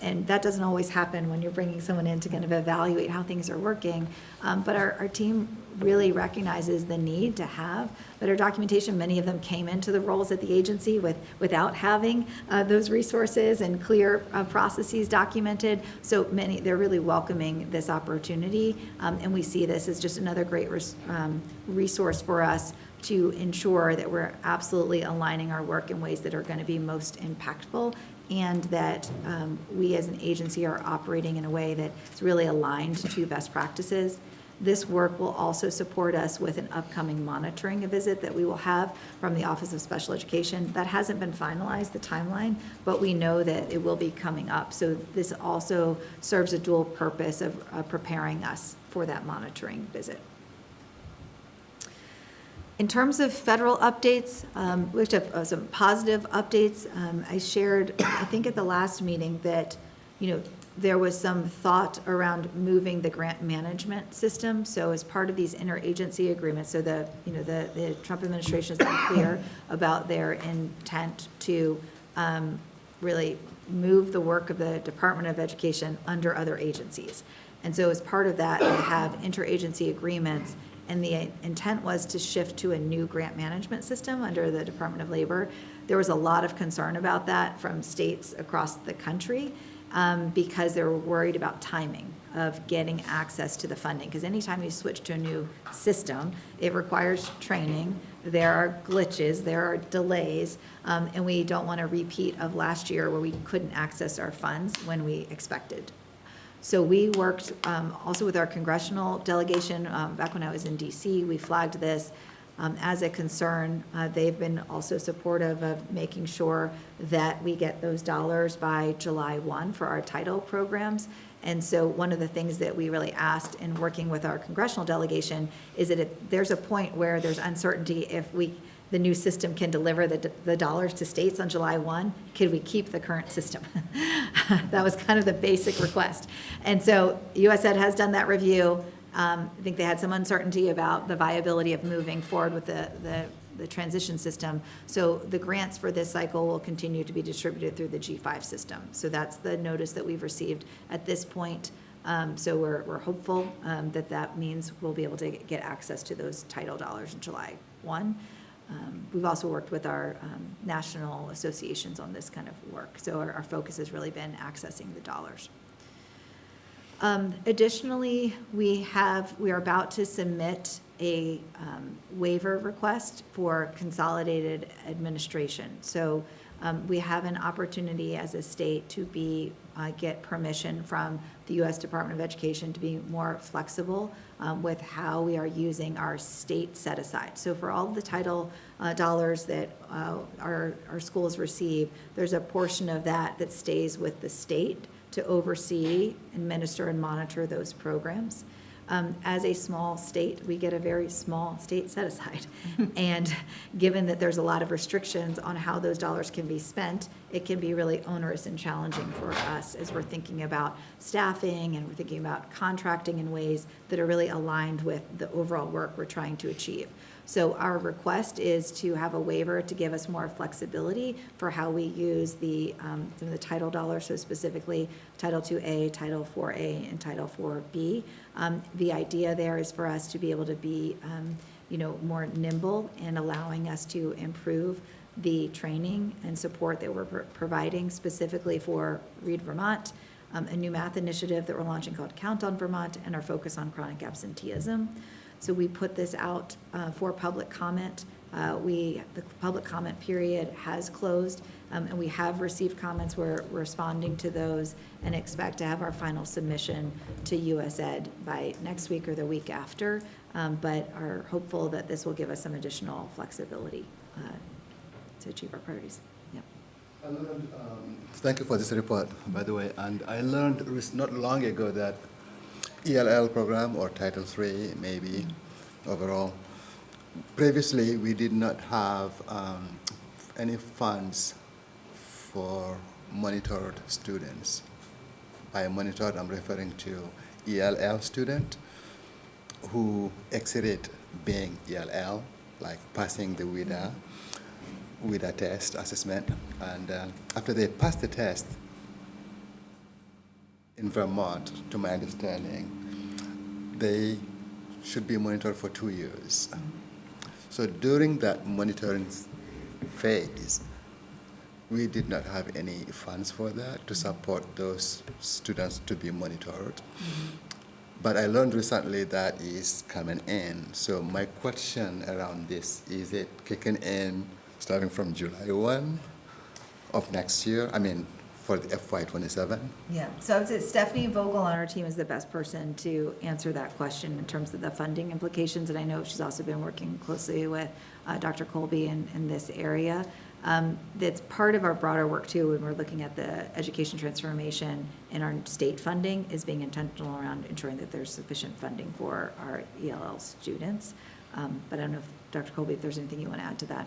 And that doesn't always happen when you're bringing someone in to kind of evaluate how things are working. But our team really recognizes the need to have better documentation. Many of them came into the roles at the agency without having those resources and clear processes documented. So they're really welcoming this opportunity. And we see this as just another great resource for us to ensure that we're absolutely aligning our work in ways that are going to be most impactful, and that we as an agency are operating in a way that's really aligned to best practices. This work will also support us with an upcoming monitoring visit that we will have from the Office of Special Education. That hasn't been finalized, the timeline, but we know that it will be coming up. So this also serves a dual purpose of preparing us for that monitoring visit. In terms of federal updates, we have some positive updates. I shared, I think at the last meeting, that there was some thought around moving the grant management system. So as part of these interagency agreements, so the Trump administration has been clear about their intent to really move the work of the Department of Education under other agencies. And so as part of that, we have interagency agreements. And the intent was to shift to a new grant management system under the Department of Labor. There was a lot of concern about that from states across the country because they were worried about timing of getting access to the funding. Because anytime you switch to a new system, it requires training. There are glitches, there are delays, and we don't want a repeat of last year where we couldn't access our funds when we expected. So we worked also with our congressional delegation. Back when I was in DC, we flagged this as a concern. They've been also supportive of making sure that we get those dollars by July 1 for our title programs. And so one of the things that we really asked in working with our congressional delegation is that if there's a point where there's uncertainty if we the new system can deliver the dollars to states on July 1, could we keep the current system? That was kind of the basic request. And so USAID has done that review. I think they had some uncertainty about the viability of moving forward with the transition system. So the grants for this cycle will continue to be distributed through the G5 system. So that's the notice that we've received at this point. So we're hopeful that means we'll be able to get access to those title dollars in July 1. We've also worked with our national associations on this kind of work. So our focus has really been accessing the dollars. Additionally, we are about to submit a waiver request for consolidated administration. So we have an opportunity as a state to get permission from the U.S. Department of Education to be more flexible with how we are using our state set aside. So for all of the title dollars that our schools receive, there's a portion of that stays with the state to oversee, administer, and monitor those programs. As a small state, we get a very small state set aside. And given that there's a lot of restrictions on how those dollars can be spent, it can be really onerous and challenging for us as we're thinking about staffing and we're thinking about contracting in ways that are really aligned with the overall work we're trying to achieve. So our request is to have a waiver to give us more flexibility for how we use some of the title dollars, so specifically Title IIA, Title IVA, and Title IVB. The idea there is for us to be able to be more nimble and allowing us to improve the training and support that we're providing specifically for Read Vermont, a new math initiative that we're launching called Count on Vermont, and our focus on chronic absenteeism. So we put this out for public comment. The public comment period has closed, and we have received comments. We're responding to those and expect to have our final submission to USAID by next week or the week after, but are hopeful that this will give us some additional flexibility to achieve our priorities. Yep. I learned, thank you for this report, by the way, and I learned not long ago that ELL program or Title III maybe overall. Previously, we did not have any funds for monitored students. By monitored, I'm referring to ELL student who exceeded being ELL, like passing the WIDA test assessment. And after they passed the test, in Vermont, to my understanding, they should be monitored for 2 years. So during that monitoring phase, we did not have any funds for that to support those students to be monitored. Mm-hmm. But I learned recently that is coming in. So my question around this, is it kicking in starting from July 1 of next year? I mean, for the FY27? Yeah, so I would say Stephanie Vogel on our team is the best person to answer that question in terms of the funding implications, and I know she's also been working closely with Dr. Colby in this area. That's part of our broader work too when we're looking at the education transformation and our state funding is being intentional around ensuring that there's sufficient funding for our ELL students. But I don't know if Dr. Colby, if there's anything you want to add to that.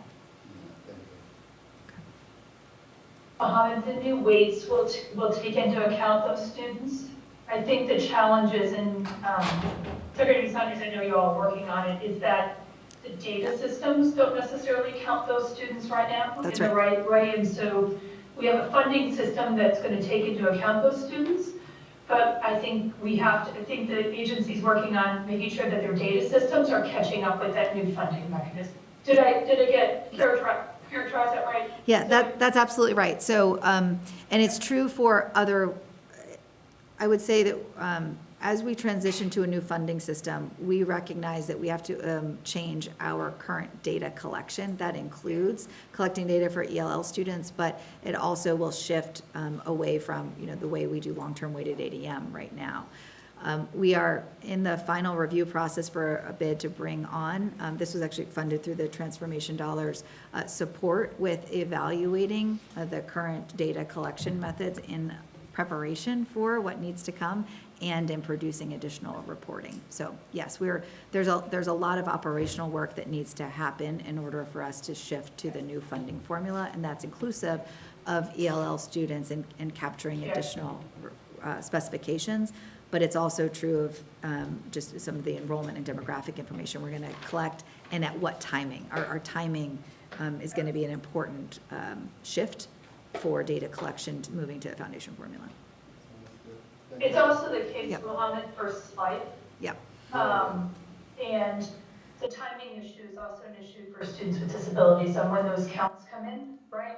Mohammed, the new weights will take into account those students. I think the challenge is, and Secretary Saunders, I know you're all working on it, is that the data systems don't necessarily count those students right now in the right way. And so we have a funding system that's going to take into account those students. But I think I think the agency's working on making sure that their data systems are catching up with that new funding mechanism. Did I get characterize that right? Yeah, that's absolutely right. So, and it's true for other, I would say that as we transition to a new funding system, we recognize that we have to change our current data collection. That includes collecting data for ELL students, but it also will shift away from the way we do long-term weighted ADM right now. We are in the final review process for a bid to bring on, this was actually funded through the transformation dollars, support with evaluating the current data collection methods in preparation for what needs to come and in producing additional reporting. So yes, there's a lot of operational work that needs to happen in order for us to shift to the new funding formula, and that's inclusive of ELL students and capturing additional specifications. But it's also true of just some of the enrollment and demographic information we're going to collect, and at what timing. Our timing is going to be an important shift for data collection moving to the foundation formula. It's also the case, Yep. Mohammed, for SPIFE. Yep. And the timing issue is also an issue for students with disabilities on when those counts come in, right?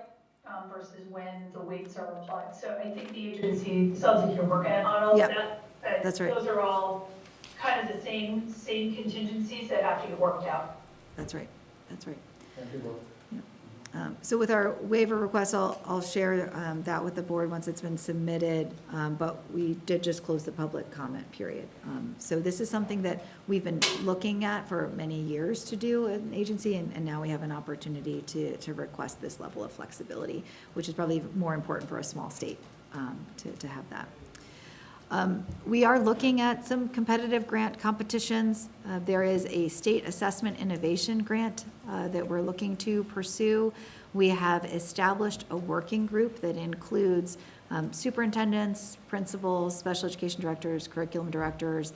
Versus when the weights are applied. So I think the agency, it sounds like you're working on all Yep. of that. That's right. Those are all kind of the same contingencies that have to get worked out. That's right. That's right. Thank you both. So with our waiver request, I'll share that with the board once it's been submitted, but we did just close the public comment period. So this is something that we've been looking at for many years to do as an agency, and now we have an opportunity to request this level of flexibility, which is probably more important for a small state to have that. We are looking at some competitive grant competitions. There is a state assessment innovation grant that we're looking to pursue. We have established a working group that includes superintendents, principals, special education directors, curriculum directors,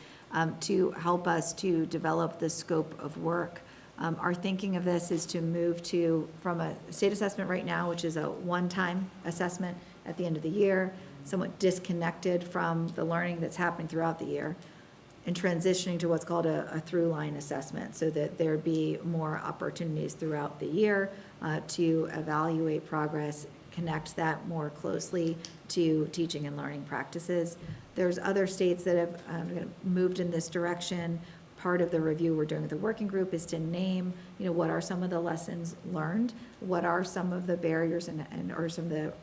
to help us to develop the scope of work. Our thinking of this is to move from a state assessment right now, which is a one-time assessment at the end of the year, somewhat disconnected from the learning that's happening throughout the year, and transitioning to what's called a through-line assessment, so that there be more opportunities throughout the year to evaluate progress, connect that more closely to teaching and learning practices. There's other states that have moved in this direction. Part of the review we're doing with the working group is to name, what are some of the lessons learned, what are some of the barriers and or some of the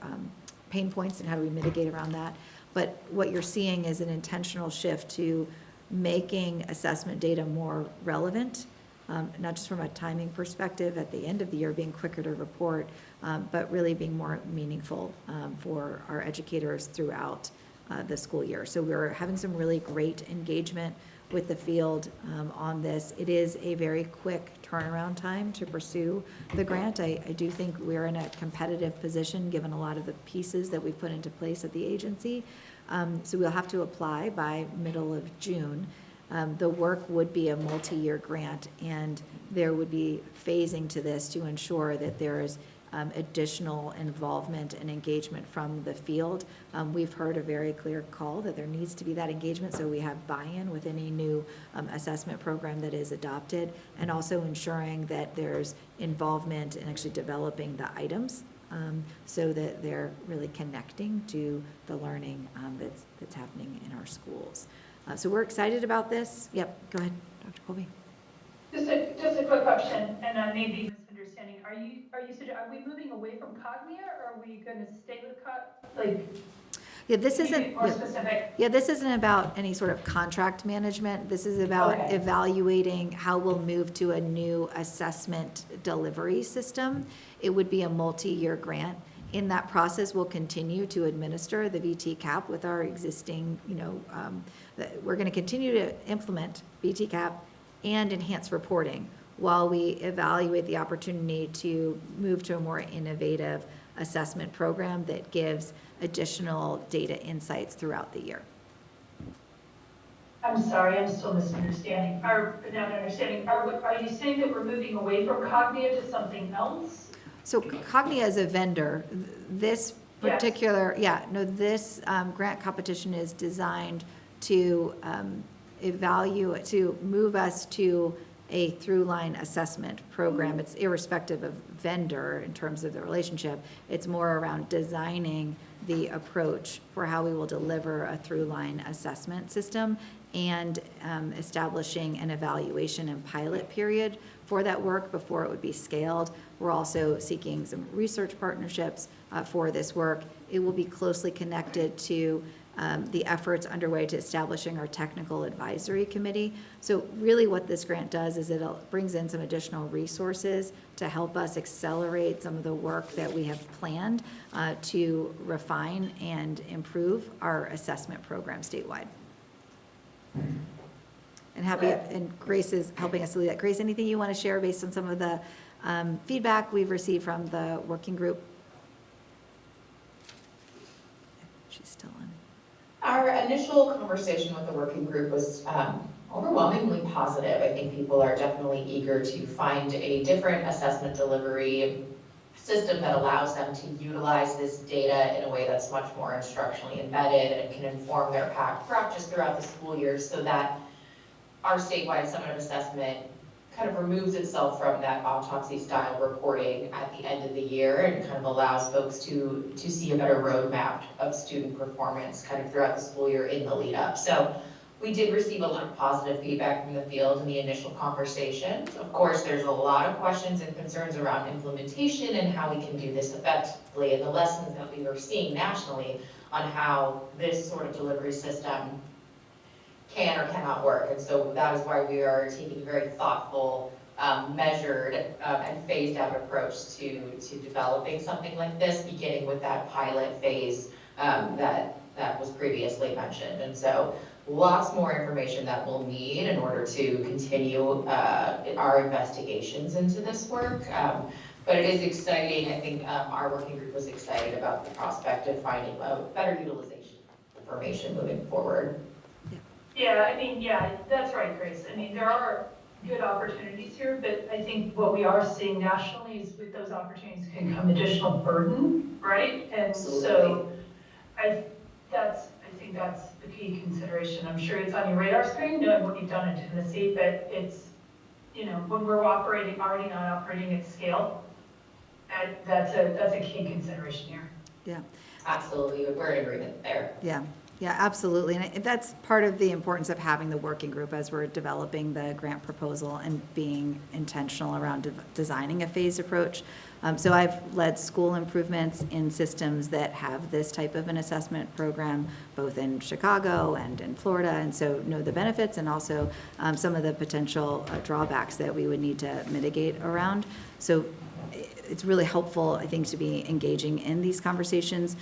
pain points, and how do we mitigate around that. But what you're seeing is an intentional shift to making assessment data more relevant, not just from a timing perspective at the end of the year being quicker to report, but really being more meaningful for our educators throughout the school year. So we're having some really great engagement with the field on this. It is a very quick turnaround time to pursue the grant. I do think we're in a competitive position given a lot of the pieces that we've put into place at the agency. So we'll have to apply by middle of June. The work would be a multi-year grant, and there would be phasing to this to ensure that there is additional involvement and engagement from the field. We've heard a very clear call that there needs to be that engagement, so we have buy-in with any new assessment program that is adopted, and also ensuring that there's involvement in actually developing the items so that they're really connecting to the learning that's happening in our schools. So we're excited about this. Yep, go ahead, Dr. Colby. Just a quick question, and I may be misunderstanding. Are we moving away from Cognia, or are we going to stay with Yeah, this can you isn't. be more specific? Yeah, this isn't about any sort of contract management. This is about evaluating how we'll move to a new assessment delivery system. It would be a multi-year grant. In that process, we'll continue to administer the VT cap with our existing, we're going to continue to implement VT cap and enhance reporting while we evaluate the opportunity to move to a more innovative assessment program that gives additional data insights throughout the year. I'm sorry, I'm still misunderstanding. Are you saying that we're moving away from Cognia to something else? So Cognia is a vendor. This particular, this grant competition is designed to to move us to a through-line assessment program. It's irrespective of vendor in terms of the relationship. It's more around designing the approach for how we will deliver a through-line assessment system and establishing an evaluation and pilot period for that work before it would be scaled. We're also seeking some research partnerships for this work it will be closely connected to the efforts underway to establishing our technical advisory committee. So really what this grant does is it brings in some additional resources to help us accelerate some of the work that we have planned to refine and improve our assessment program statewide. And Grace is helping us to lead that. Grace, anything you want to share based on some of the feedback we've received from the working group? She's still on. Our initial conversation with the working group was overwhelmingly positive. I think people are definitely eager to find a different assessment delivery system that allows them to utilize this data in a way that's much more instructionally embedded and can inform their practice throughout the school year, so that our statewide summative assessment kind of removes itself from that autopsy style reporting at the end of the year and kind of allows folks to see a better roadmap of student performance kind of throughout the school year in the lead up. So we did receive a lot of positive feedback from the field in the initial conversations. Of course, there's a lot of questions and concerns around implementation and how we can do this effectively, and the lessons that we were seeing nationally on how this sort of delivery system can or cannot work. And so that is why we are taking a very thoughtful, measured, and phased out approach to developing something like this, beginning with that pilot phase that was previously mentioned. And so lots more information that we'll need in order to continue our investigations into this work. But it is exciting. I think our working group was excited about the prospect of finding a better utilization of information moving forward. Yeah, I mean, yeah, that's right, Grace. I mean, there are good opportunities here, but I think what we are seeing nationally is with those opportunities can come additional burden, right? And Absolutely. So I think that's the key consideration. I'm sure it's on your radar screen, knowing what you've done in Tennessee, but it's, you know, when we're already not operating at scale, that's a key consideration here. Yeah. Absolutely, we're in agreement there. Yeah. Yeah, absolutely. And that's part of the importance of having the working group as we're developing the grant proposal and being intentional around designing a phased approach. So I've led school improvements in systems that have this type of an assessment program, both in Chicago and in Florida, and so know the benefits and also some of the potential drawbacks that we would need to mitigate around. So it's really helpful, I think, to be engaging in these conversations.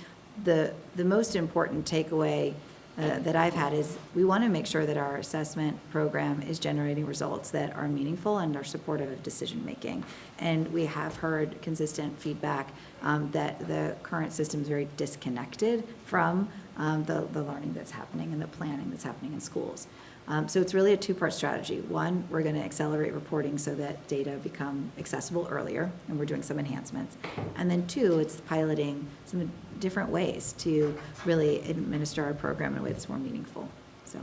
The most important takeaway that I've had is we want to make sure that our assessment program is generating results that are meaningful and are supportive of decision-making. And we have heard consistent feedback that the current system is very disconnected from the learning that's happening and the planning that's happening in schools. So it's really a two-part strategy. One, we're going to accelerate reporting so that data become accessible earlier, and we're doing some enhancements. And then two, it's piloting some different ways to really administer our program in a way that's more meaningful. So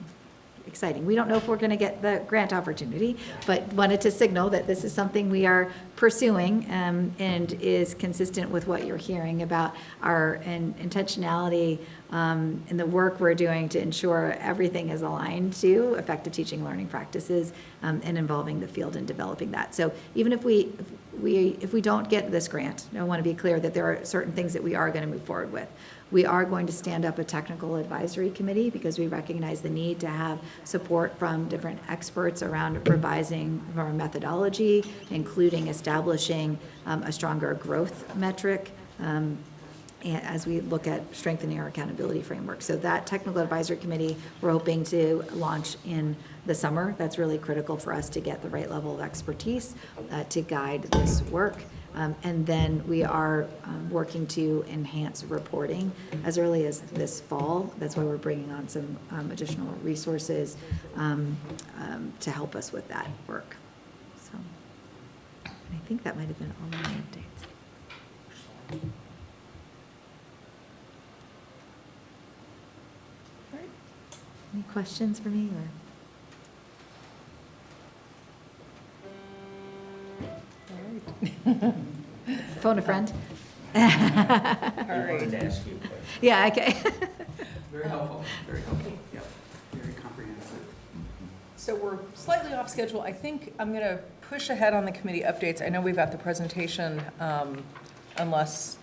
exciting. We don't know if we're going to get the grant opportunity, but wanted to signal that this is something we are pursuing and is consistent with what you're hearing about our intentionality and the work we're doing to ensure everything is aligned to effective teaching learning practices and involving the field in developing that. So even if we don't get this grant, I want to be clear that there are certain things that we are going to move forward with. We are going to stand up a technical advisory committee because we recognize the need to have support from different experts around revising our methodology, including establishing a stronger growth metric as we look at strengthening our accountability framework. So that technical advisory committee, we're hoping to launch in the summer. That's really critical for us to get the right level of expertise to guide this work. And then we are working to enhance reporting as early as this fall. That's why we're bringing on some additional resources to help us with that work. So I think that might have been all of my updates. Any questions for me? Phone a friend? I wanted to ask you a question. Yeah, okay. Very helpful, yep, very comprehensive. So we're slightly off schedule. I think I'm going to push ahead on the committee updates. I know we've got the presentation, unless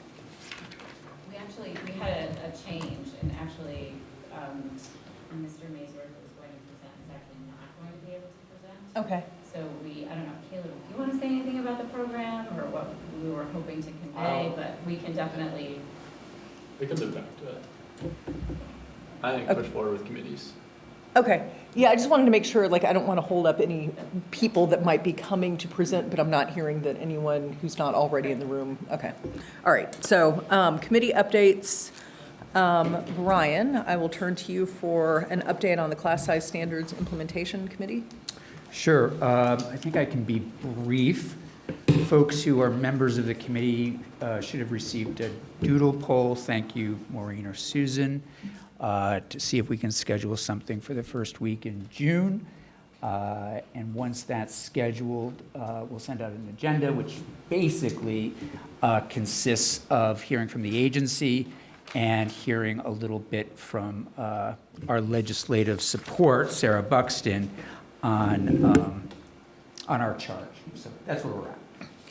We had change, and actually, Mr. Maysworth is going to present, is actually not going to be able to present. Okay. So I don't know, Caleb, if you want to say anything about the program or what we were hoping to convey, but we can definitely. We can look back to it. I think push forward with committees. Okay, yeah, I just wanted to make sure, like, I don't want to hold up any people that might be coming to present, but I'm not hearing that anyone who's not already in the room. Okay, all right, so committee updates. Brian, I will turn to you for an update on the Class Size Standards Implementation Committee. Sure. I think I can be brief. Folks who are members of the committee should have received a doodle poll. Thank you, Maureen or Susan, to see if we can schedule something for the first week in June. And once that's scheduled, we'll send out an agenda, which basically consists of hearing from the agency and hearing a little bit from our legislative support, Sarah Buxton, on our charge. So that's where we're at.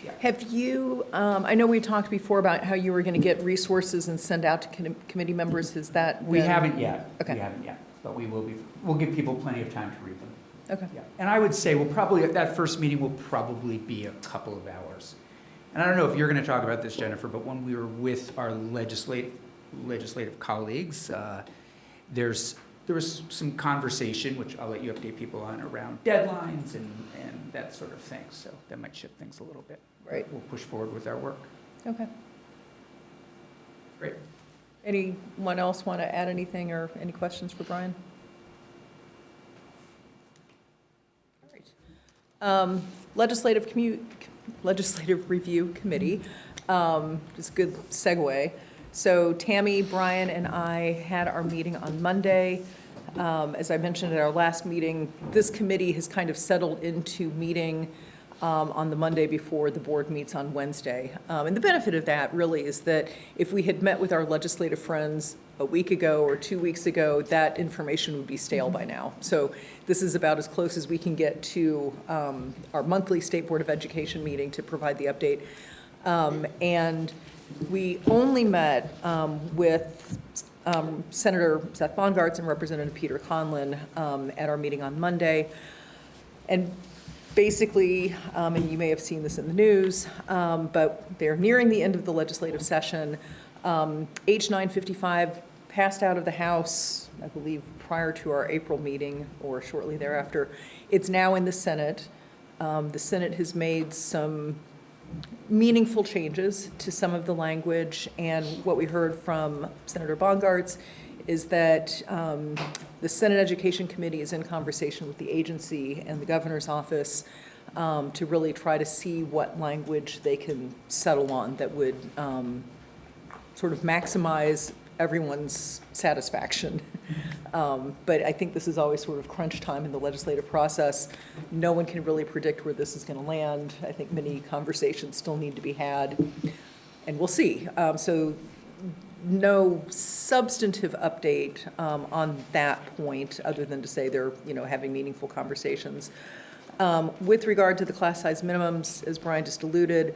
Yeah. Have you, I know we talked before about how you were going to get resources and send out to committee members. Is that We been- haven't yet. Okay. We haven't yet, but we will be. We'll give people plenty of time to read them. Okay. Yeah. And I would say that first meeting will probably be a couple of hours. And I don't know if you're going to talk about this, Jennifer, but when we were with our legislative colleagues, there was some conversation, which I'll let you update people on, around deadlines and that sort of thing. So that might shift things a little bit. Right. We'll push forward with our work. Okay. Great. Anyone else want to add anything or any questions for Brian? All right. Legislative Review Committee, just a good segue. So Tammy, Brian, and I had our meeting on Monday. As I mentioned at our last meeting, this committee has kind of settled into meeting on the Monday before the board meets on Wednesday. And the benefit of that really is that if we had met with our legislative friends a week ago or 2 weeks ago, that information would be stale by now. So this is about as close as we can get to our monthly State Board of Education meeting to provide the update. And we only met with Senator Seth Bongartz and Representative Peter Conlon at our meeting on Monday. And basically, and you may have seen this in the news, but they're nearing the end of the legislative session. H 955 passed out of the House, I believe, prior to our April meeting or shortly thereafter. It's now in the Senate. The Senate has made some meaningful changes to some of the language, and what we heard from Senator Bongartz is that the Senate Education Committee is in conversation with the agency and the governor's office to really try to see what language they can settle on that would sort of maximize everyone's satisfaction. But I think this is always sort of crunch time in the legislative process. No one can really predict where this is going to land. I think many conversations still need to be had, and we'll see. So no substantive update on that point, other than to say they're having meaningful conversations. With regard to the class size minimums, as Brian just alluded,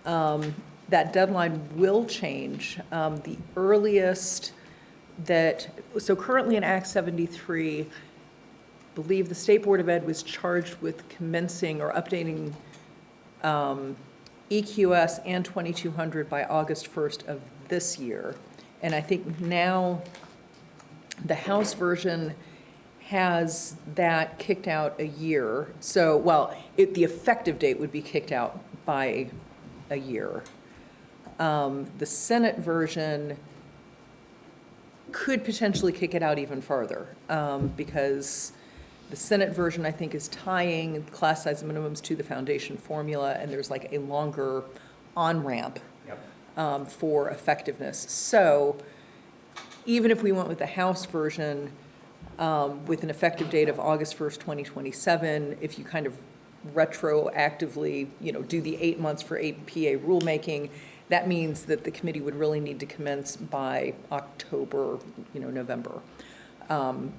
that deadline will change. The earliest so currently in Act 73, I believe the State Board of Ed was charged with commencing or updating EQS and 2200 by August 1st of this year. And I think now the House version has that kicked out a year. So, the effective date would be kicked out by a year. The Senate version could potentially kick it out even farther because the Senate version, I think, is tying class size minimums to the foundation formula, and there's like a longer on-ramp for effectiveness. So even if we went with the House version with an effective date of August 1st, 2027, if you kind of retroactively, do the 8 months for APA rulemaking, that means that the committee would really need to commence by October, November. And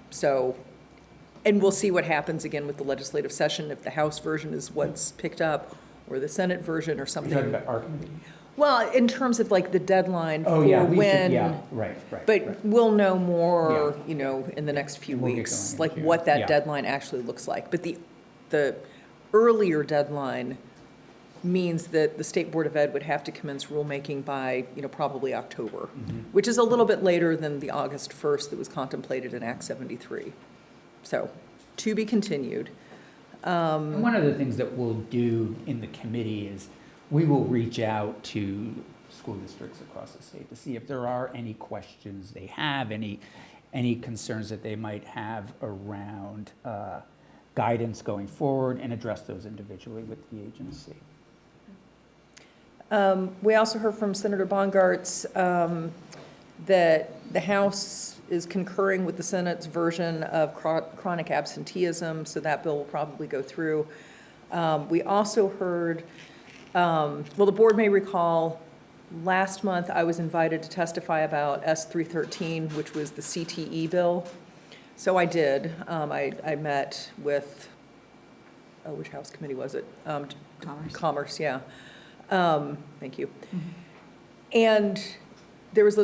we'll see what happens again with the legislative session, if the House version is what's picked up, or the Senate version, or something. You're talking about our committee? Well, in terms of like the deadline Oh, for yeah, we should, when. yeah, right. But we'll know more, Yeah. you know, in the next few We'll get weeks, going like in what June. that Yeah. deadline actually looks like. But the earlier deadline means that the State Board of Ed would have to commence rulemaking by, you know, probably October, Mm-hmm. which is a little bit later than the August 1st that was contemplated in Act 73. So, to be continued. And one of the things that we'll do in the committee is we will reach out to school districts across the state to see if there are any questions they have, any concerns that they might have around guidance going forward, and address those individually with the agency. We also heard from Senator Bongartz that the House is concurring with the Senate's version of chronic absenteeism, so that bill will probably go through. We also heard, well, the board may recall, last month I was invited to testify about S313, which was the CTE bill. So I did. I met with, which House committee was it? Commerce. Commerce, yeah. Thank you. And there was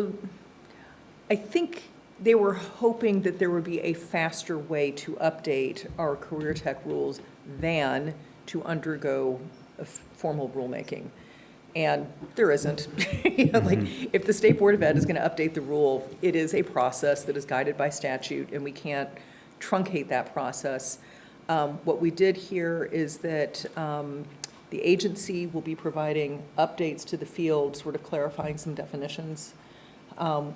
I think they were hoping that there would be a faster way to update our career tech rules than to undergo a formal rulemaking. And there isn't. You know, like, if the State Board of Ed is going to update the rule, it is a process that is guided by statute, and we can't truncate that process. What we did here is that the agency will be providing updates to the field, sort of clarifying some definitions,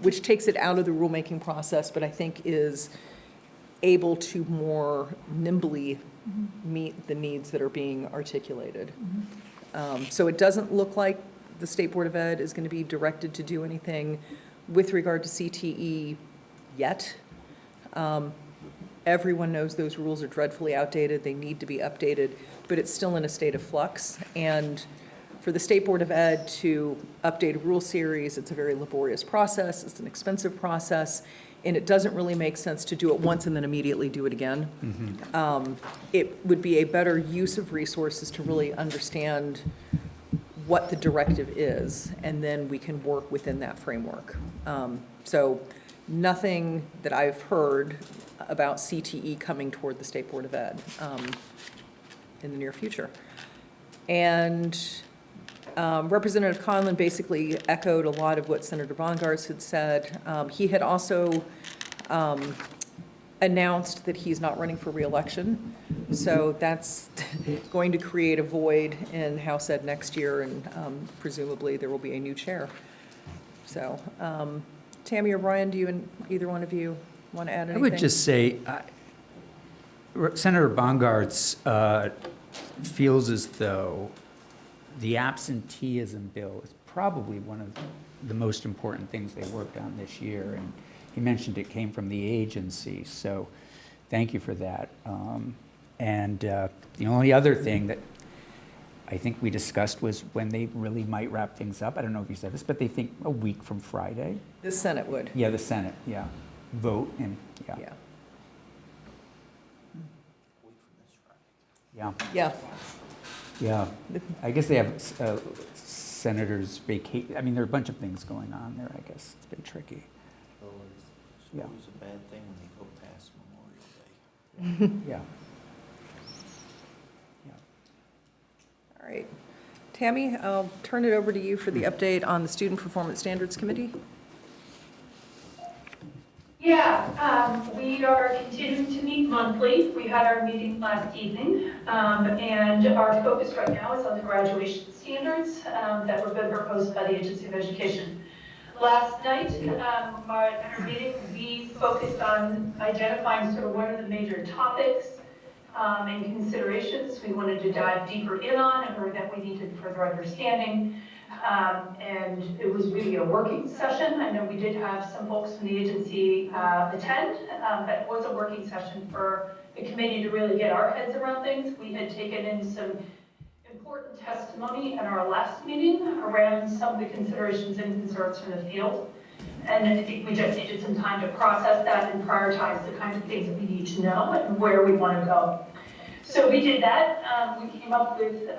which takes it out of the rulemaking process, but I think is able to more nimbly meet the needs that are being articulated. So it doesn't look like the State Board of Ed is going to be directed to do anything with regard to CTE yet. Everyone knows those rules are dreadfully outdated. They need to be updated, but it's still in a state of flux. And for the State Board of Ed to update a rule series, it's a very laborious process. It's an expensive process, and it doesn't really make sense to do it once and then immediately do it again. It would be a better use of resources to really understand what the directive is, and then we can work within that framework. So nothing that I've heard about CTE coming toward the State Board of Ed in the near future. And Representative Conlon basically echoed a lot of what Senator Bongartz had said. He had also announced that he's not running for reelection. So that's going to create a void in House Ed next year, and presumably there will be a new chair. So, Tammy or Brian, do you and either one of you want to add anything? I would just say, Senator Bongartz feels as though the absenteeism bill is probably one of the most important things they worked on this year. And he mentioned it came from the agency, so thank you for that. And the only other thing that I think we discussed was when they really might wrap things up. I don't know if you said this, but they think a week from Friday. The Senate would. Yeah, the Senate, yeah. Vote and, yeah. Yeah. Yeah. Yeah. Yeah, I guess they have senators vacate, I mean, there are a bunch of things going on there, I guess. It's been tricky. It's always a bad thing when they go past Memorial Day. Yeah. All right. Tammy, I'll turn it over to you for the update on the Student Performance Standards Committee. Yeah, we are continuing to meet monthly. We had our meeting last evening, and our focus right now is on the graduation standards that were been proposed by the Agency of Education. Last night, at our meeting, we focused on identifying sort of what are the major topics and considerations we wanted to dive deeper in on or that we needed further understanding. And it was really a working session. I know we did have some folks from the agency attend, but it was a working session for the committee to really get our heads around things. We had taken in some important testimony in our last meeting around some of the considerations and concerns from the field. And I think we just needed some time to process that and prioritize the kinds of things that we need to know and where we want to go. So we did that. We came up with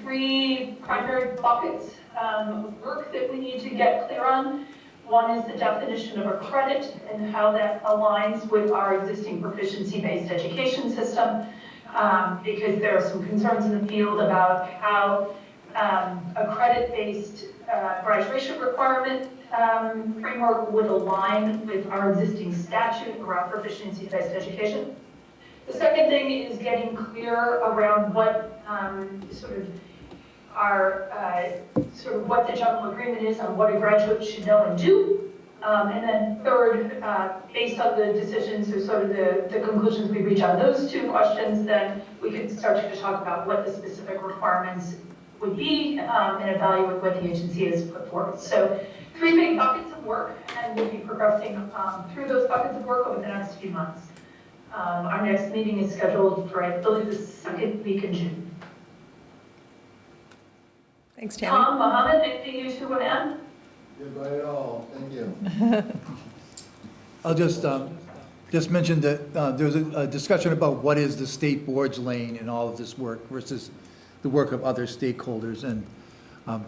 3 primary buckets of work that we need to get clear on. One is the definition of a credit and how that aligns with our existing proficiency-based education system, because there are some concerns in the field about how a credit-based graduation requirement framework would align with our existing statute around proficiency-based education. The second thing is getting clear around what what the general agreement is on what a graduate should know and do. And then third, based on the decisions or sort of the conclusions we reach on those 2 questions, then we can start to talk about what the specific requirements would be and evaluate what the agency has put forward. So 3 big buckets of work, and we'll be progressing through those buckets of work over the next few months. Our next meeting is scheduled for, I believe, the 2nd week in June. Thanks, Tammy. Tom, Mohammed, anything you 2 want to add? You got it all. Thank you. I'll just mention that there's a discussion about what is the state board's lane in all of this work versus the work of other stakeholders, and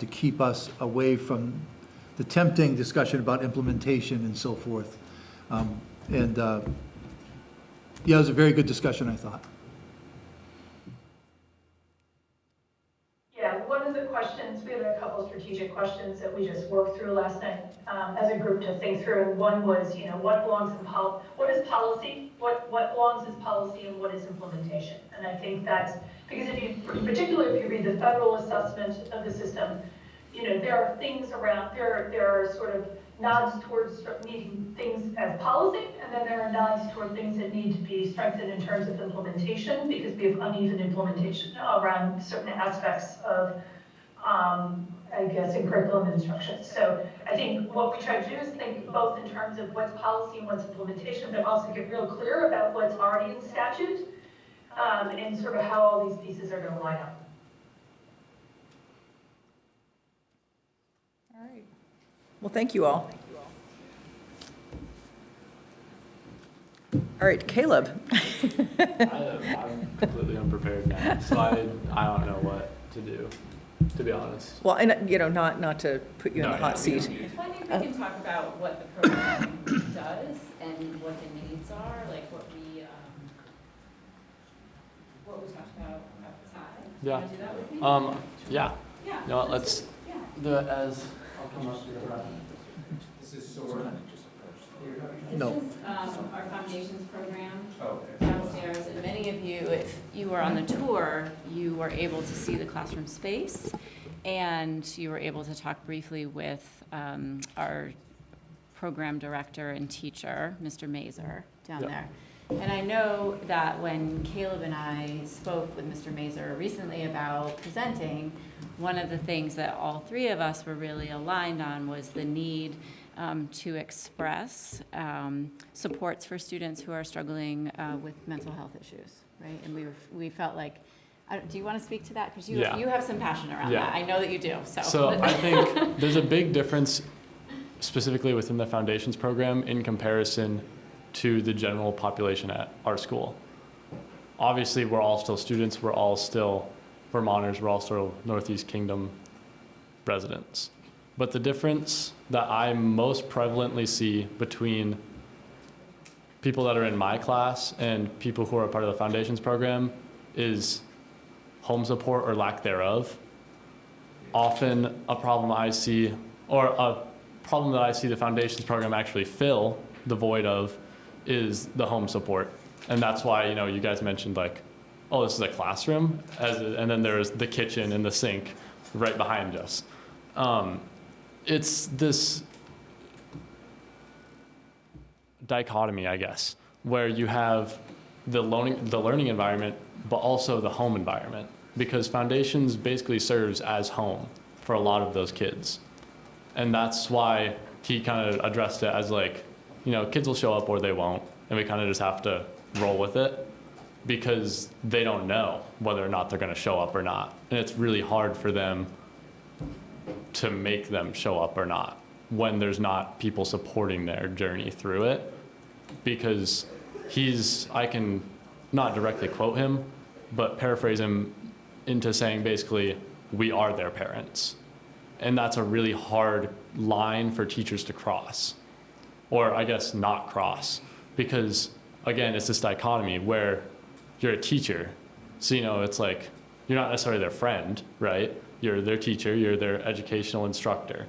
to keep us away from the tempting discussion about implementation and so forth. Yeah, it was a very good discussion, I thought. Yeah, one of the questions, we had a couple of strategic questions that we just worked through last night as a group to think through. And one was, what belongs in what is policy? What belongs as policy and what is implementation? And I think that's, because particularly if you read the federal assessment of the system, there are things around, there are sort of nods towards needing things as policy, and then there are nods toward things that need to be strengthened in terms of implementation, because we have uneven implementation around certain aspects of, I guess, in curriculum and instruction. So I think what we try to do is think both in terms of what's policy and what's implementation, but also get real clear about what's already in statute, and sort of how all these pieces are going to line up. All right. Well, thank you all. All right, Caleb. I'm completely unprepared now, so I don't know what to do, to be honest. Well, and not to put you in the hot seat. Well, I think we can talk about what the program does and what the needs are, like what we talked about outside. Yeah. Want to do that with me? Yeah. Yeah. You know what, let's Yeah. do it as, I'll come up to the front. This is sort of. No. This is our foundations program Okay. downstairs, and many of you, if you were on the tour, you were able to see the classroom space, and you were able to talk briefly with our program director and teacher, Mr. Mazer, down there. And I know that when Caleb and I spoke with Mr. Mazer recently about presenting, one of the things that all 3 of us were really aligned on was the need to express supports for students who are struggling with mental health issues, right? And we felt like, do you want to speak to that? Because you have some passion around that. I know that you do. So I think there's a big difference specifically within the foundations program in comparison to the general population at our school. Obviously, we're all still students, we're all still Vermonters, we're all still Northeast Kingdom residents. But the difference that I most prevalently see between people that are in my class and people who are part of the foundations program is home support or lack thereof. Often a problem I see, or a problem that I see the foundations program actually fill the void of, is the home support. And that's why, you guys mentioned like, oh, this is a classroom, and then there's the kitchen and the sink right behind us. It's this dichotomy, I guess, where you have the learning environment, but also the home environment, because foundations basically serves as home for a lot of those kids. And that's why he kind of addressed it as like, kids will show up or they won't, and we kind of just have to roll with it because they don't know whether or not they're going to show up or not. And it's really hard for them to make them show up or not when there's not people supporting their journey through it, because I can not directly quote him, but paraphrase him into saying basically, we are their parents. And that's a really hard line for teachers to cross, or I guess not cross, because again, it's this dichotomy where you're a teacher. So, it's like, you're not necessarily their friend, right? You're their teacher, you're their educational instructor.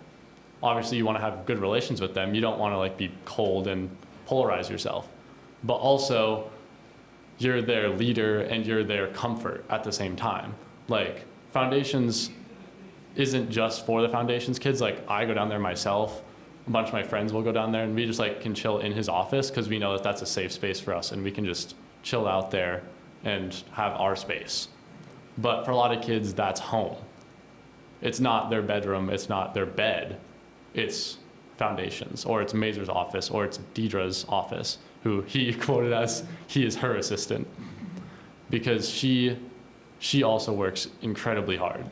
Obviously, you want to have good relations with them. You don't want to like be cold and polarize yourself. But also, you're their leader and you're their comfort at the same time. Like, Foundations isn't just for the Foundations kids. Like, I go down there myself. A bunch of my friends will go down there, and we just like can chill in his office because we know that that's a safe space for us, and we can just chill out there and have our space. But for a lot of kids, that's home. It's not their bedroom, it's not their bed, it's Foundations, or it's Mazur's office, or it's Deidre's office, who he quoted as he is her assistant, because she also works incredibly hard,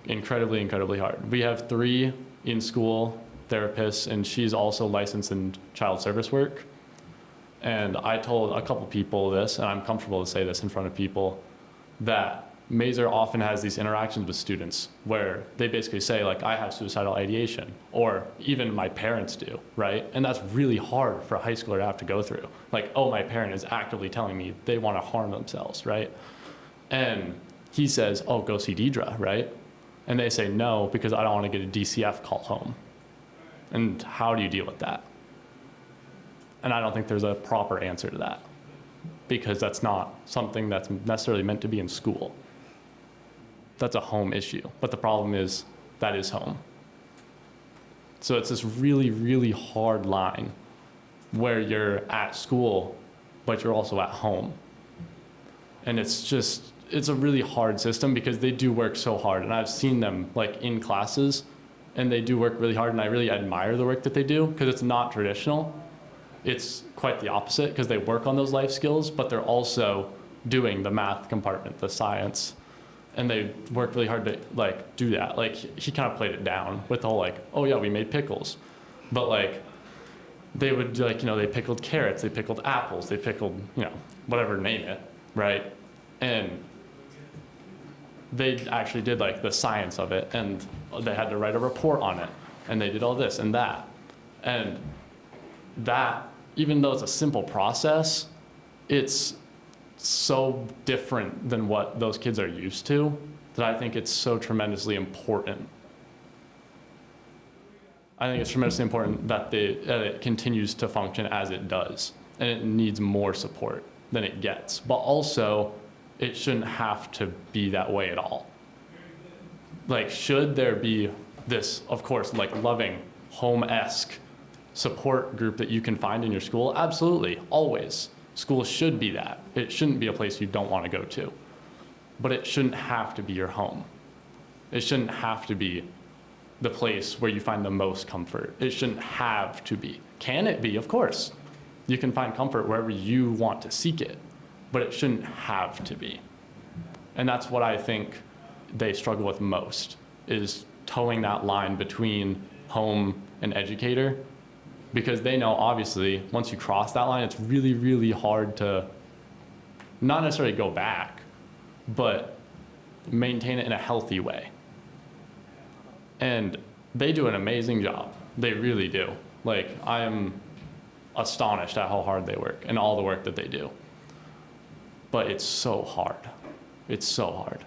incredibly hard. We have 3 in-school therapists, and she's also licensed in child service work. And I told a couple people this, and I'm comfortable to say this in front of people, that Mazur often has these interactions with students where they basically say, like, I have suicidal ideation, or even my parents do, right? And that's really hard for a high schooler to have to go through. Like, oh, my parent is actively telling me they want to harm themselves, right? And he says, oh, go see Deidre, right? And they say, no, because I don't want to get a DCF call home. And how do you deal with that? And I don't think there's a proper answer to that, because that's not something that's necessarily meant to be in school. That's a home issue. But the problem is that is home. So it's this really hard line where you're at school, but you're also at home. And it's a really hard system because they do work so hard. And I've seen them like in classes, and they do work really hard. And I really admire the work that they do because it's not traditional. It's quite the opposite because they work on those life skills, but they're also doing the math compartment, the science, and they work really hard to like do that. Like he kind of played it down with the whole like, oh yeah, we made pickles, but like they would like, they pickled carrots, they pickled apples, they pickled, whatever, name it, right? And they actually did like the science of it, and they had to write a report on it, and they did all this and that. And that, even though it's a simple process, it's so different than what those kids are used to that I think it's so tremendously important. I think it's tremendously important that it continues to function as it does, and it needs more support than it gets. But also, it shouldn't have to be that way at all. Like, should there be this, of course, like loving, home-esque support group that you can find in your school? Absolutely, always. School should be that. It shouldn't be a place you don't want to go to. But it shouldn't have to be your home. It shouldn't have to be the place where you find the most comfort. It shouldn't have to be. Can it be? Of course. You can find comfort wherever you want to seek it, but it shouldn't have to be. And that's what I think they struggle with most, is towing that line between home and educator, because they know, obviously, once you cross that line, it's really hard to not necessarily go back, but maintain it in a healthy way. And they do an amazing job. They really do. Like, I am astonished at how hard they work and all the work that they do. But it's so hard. It's so hard.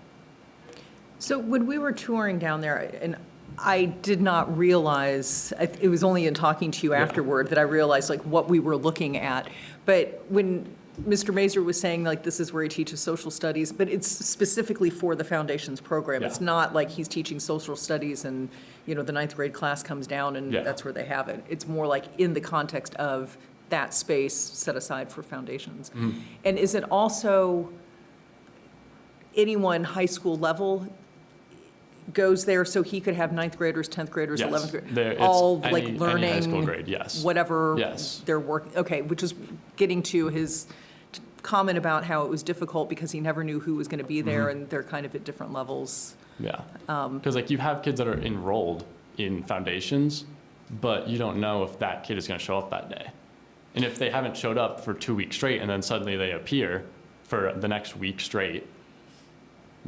So when we were touring down there, and I did not realize, it was only in talking to you afterward that I realized like what we were looking at. But when Mr. Mazur was saying like this is where he teaches social studies, but it's specifically for the Foundations program. Yeah. It's not like he's teaching social studies and, the 9th grade class comes down and Yeah. that's where they have it. It's more like in the context of that space set aside for Foundations. Mhm. And is it also anyone high school level goes there so he could have 9th graders, 10th graders, Yes. 11th graders, There- it's all any- like any learning high school grade, yes. whatever Yes. they're working. Okay, which is getting to his comment about how it was difficult because he never knew who was going to be there, and they're kind of at different levels. Yeah. Because like you have kids that are enrolled in Foundations, but you don't know if that kid is going to show up that day. And if they haven't showed up for 2 weeks straight and then suddenly they appear for the next week straight,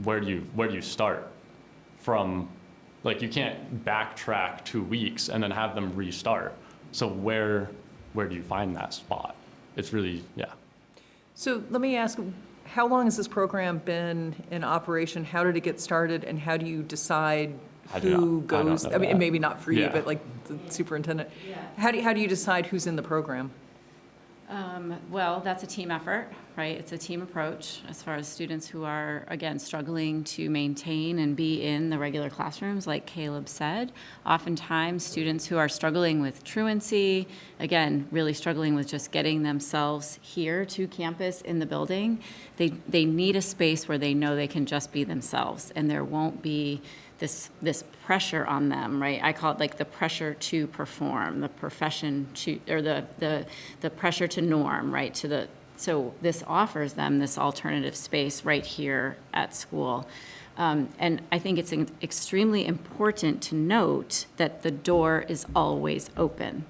where do you start from? Like, you can't backtrack 2 weeks and then have them restart. So where do you find that spot? It's really, yeah. So let me ask, how long has this program been in operation? How did it get started, and how do you decide who goes? I mean, maybe not for you, but like the superintendent. Yeah. How do you decide who's in the program? Well, that's a team effort, right? It's a team approach as far as students who are, again, struggling to maintain and be in the regular classrooms, like Caleb said. Oftentimes, students who are struggling with truancy, again, really struggling with just getting themselves here to campus in the building, they need a space where they know they can just be themselves, and there won't be this pressure on them, right? I call it like the pressure to perform, the profession to, or the pressure to norm, right? So this offers them this alternative space right here at school. And I think it's extremely important to note that the door is always open.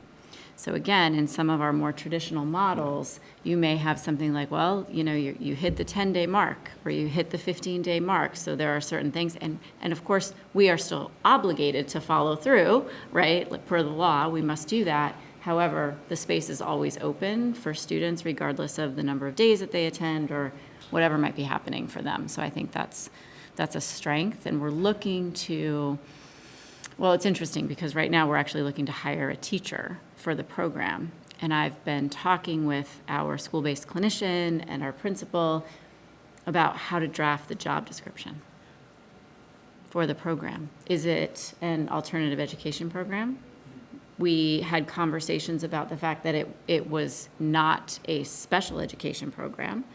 So again, in some of our more traditional models, you may have something like, well, you hit the 10-day mark or you hit the 15-day mark. So there are certain things. And of course, we are still obligated to follow through, right? Like, per the law, we must do that. However, the space is always open for students, regardless of the number of days that they attend or whatever might be happening for them. So I think that's a strength. And we're looking to, well, it's interesting because right now we're actually looking to hire a teacher for the program. And I've been talking with our school-based clinician and our principal about how to draft the job description for the program. Is it an alternative education program? We had conversations about the fact that it was not a special education program,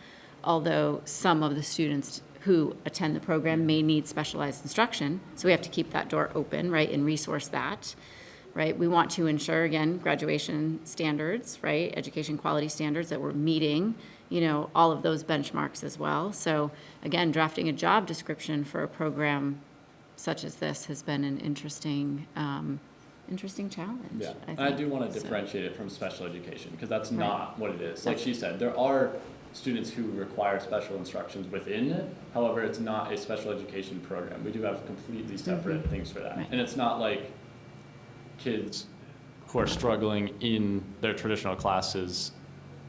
although some of the students who attend the program may need specialized instruction. So we have to keep that door open, right, and resource that. Right, we want to ensure, again, graduation standards, right, education quality standards, that we're meeting, all of those benchmarks as well. So again, drafting a job description for a program such as this has been an interesting challenge. Yeah, I think. I do want to differentiate it from special education, because that's not what it is. Like That's- she said, there are students who require special instructions within it. However, it's not a special education program. We do have completely separate things for that. Right. And it's not like kids who are struggling in their traditional classes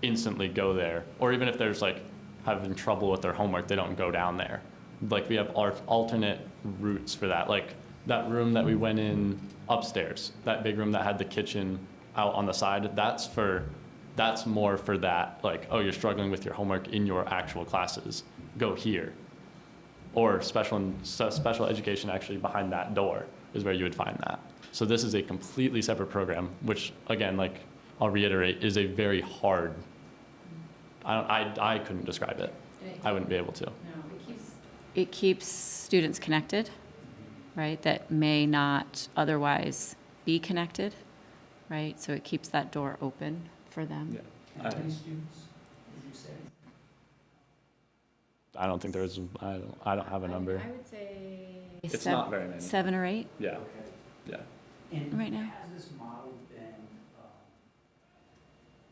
instantly go there. Or even if there's like having trouble with their homework, they don't go down there. Like, we have alternate routes for that. Like that room that we went in upstairs, that big room that had the kitchen out on the side, that's more for that, like, oh, you're struggling with your homework in your actual classes, go here. Or special education, actually behind that door is where you would find that. So this is a completely separate program, which, again, like I'll reiterate, is a very hard, I couldn't describe it. I wouldn't be able to. No, it keeps students connected, right, that may not otherwise be connected, right? So it keeps that door open for them. Yeah. How many students did you say? I don't think there's, I don't have a number. I would say It's not very many. 7 or 8 Yeah, yeah. And right now. has this model been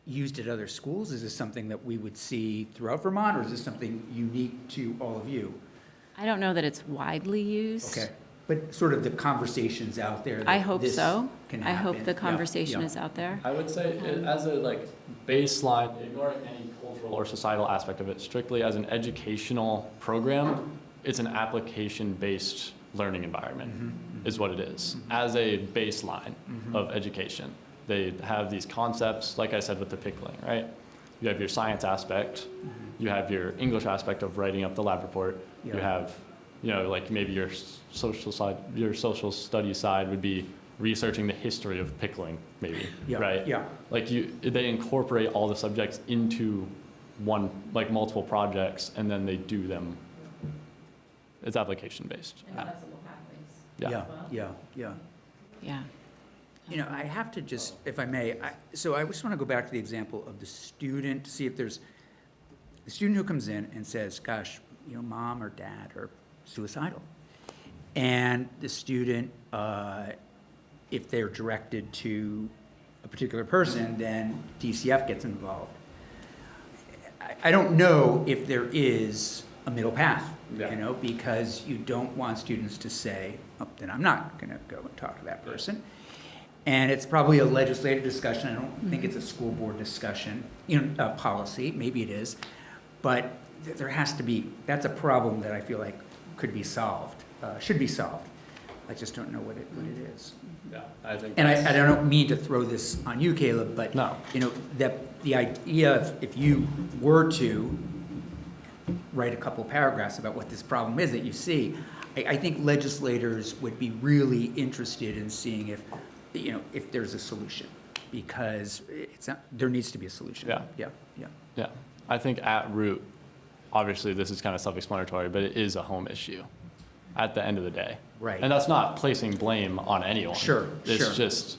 used at other schools? Is this something that we would see throughout Vermont, or is this something unique to all of you? I don't know that it's widely used. Okay, but sort of the conversations out there that I hope this so. can I hope happen. the Yeah, conversation yeah. is out there. I would say it, as a like baseline, ignoring any cultural or societal aspect of it, strictly as an educational program, it's an application-based learning environment, is what it is, as a baseline of education. They have these concepts, like I said with the pickling, right? You have your science aspect, you have your English aspect of writing up the lab report, you have, like maybe your social side, your social studies side would be researching the history of pickling, maybe, Yeah, right? yeah. Like they incorporate all the subjects into one, like multiple projects, and then they do them. It's application-based. flexible pathways. Yeah. Yeah. Yeah. I have to just, if I may, so I just want to go back to the example of the student, to see if there's the student who comes in and says, gosh, mom or dad are suicidal. And the student, if they're directed to a particular person, then DCF gets involved. I don't know if there is a middle path, Yeah. you know, because you don't want students to say, oh, then I'm not going to go and talk to that person. And it's probably a legislative discussion. I don't think it's a school board discussion, policy. Maybe it is. But there has to be, that's a problem that I feel like could be solved, should be solved. I just don't know what it is. Yeah, I think. And I don't mean to throw this on you, Caleb, but, No. you know, that the idea of if you were to write a couple paragraphs about what this problem is that you see, I think legislators would be really interested in seeing if, you know, if there's a solution, because it's not, there needs to be a solution. Yeah. Yeah, yeah. Yeah, I think at root, obviously this is kind of self-explanatory, but it is a home issue at the end of the day. Right. And that's not placing blame on anyone. Sure, It's sure. just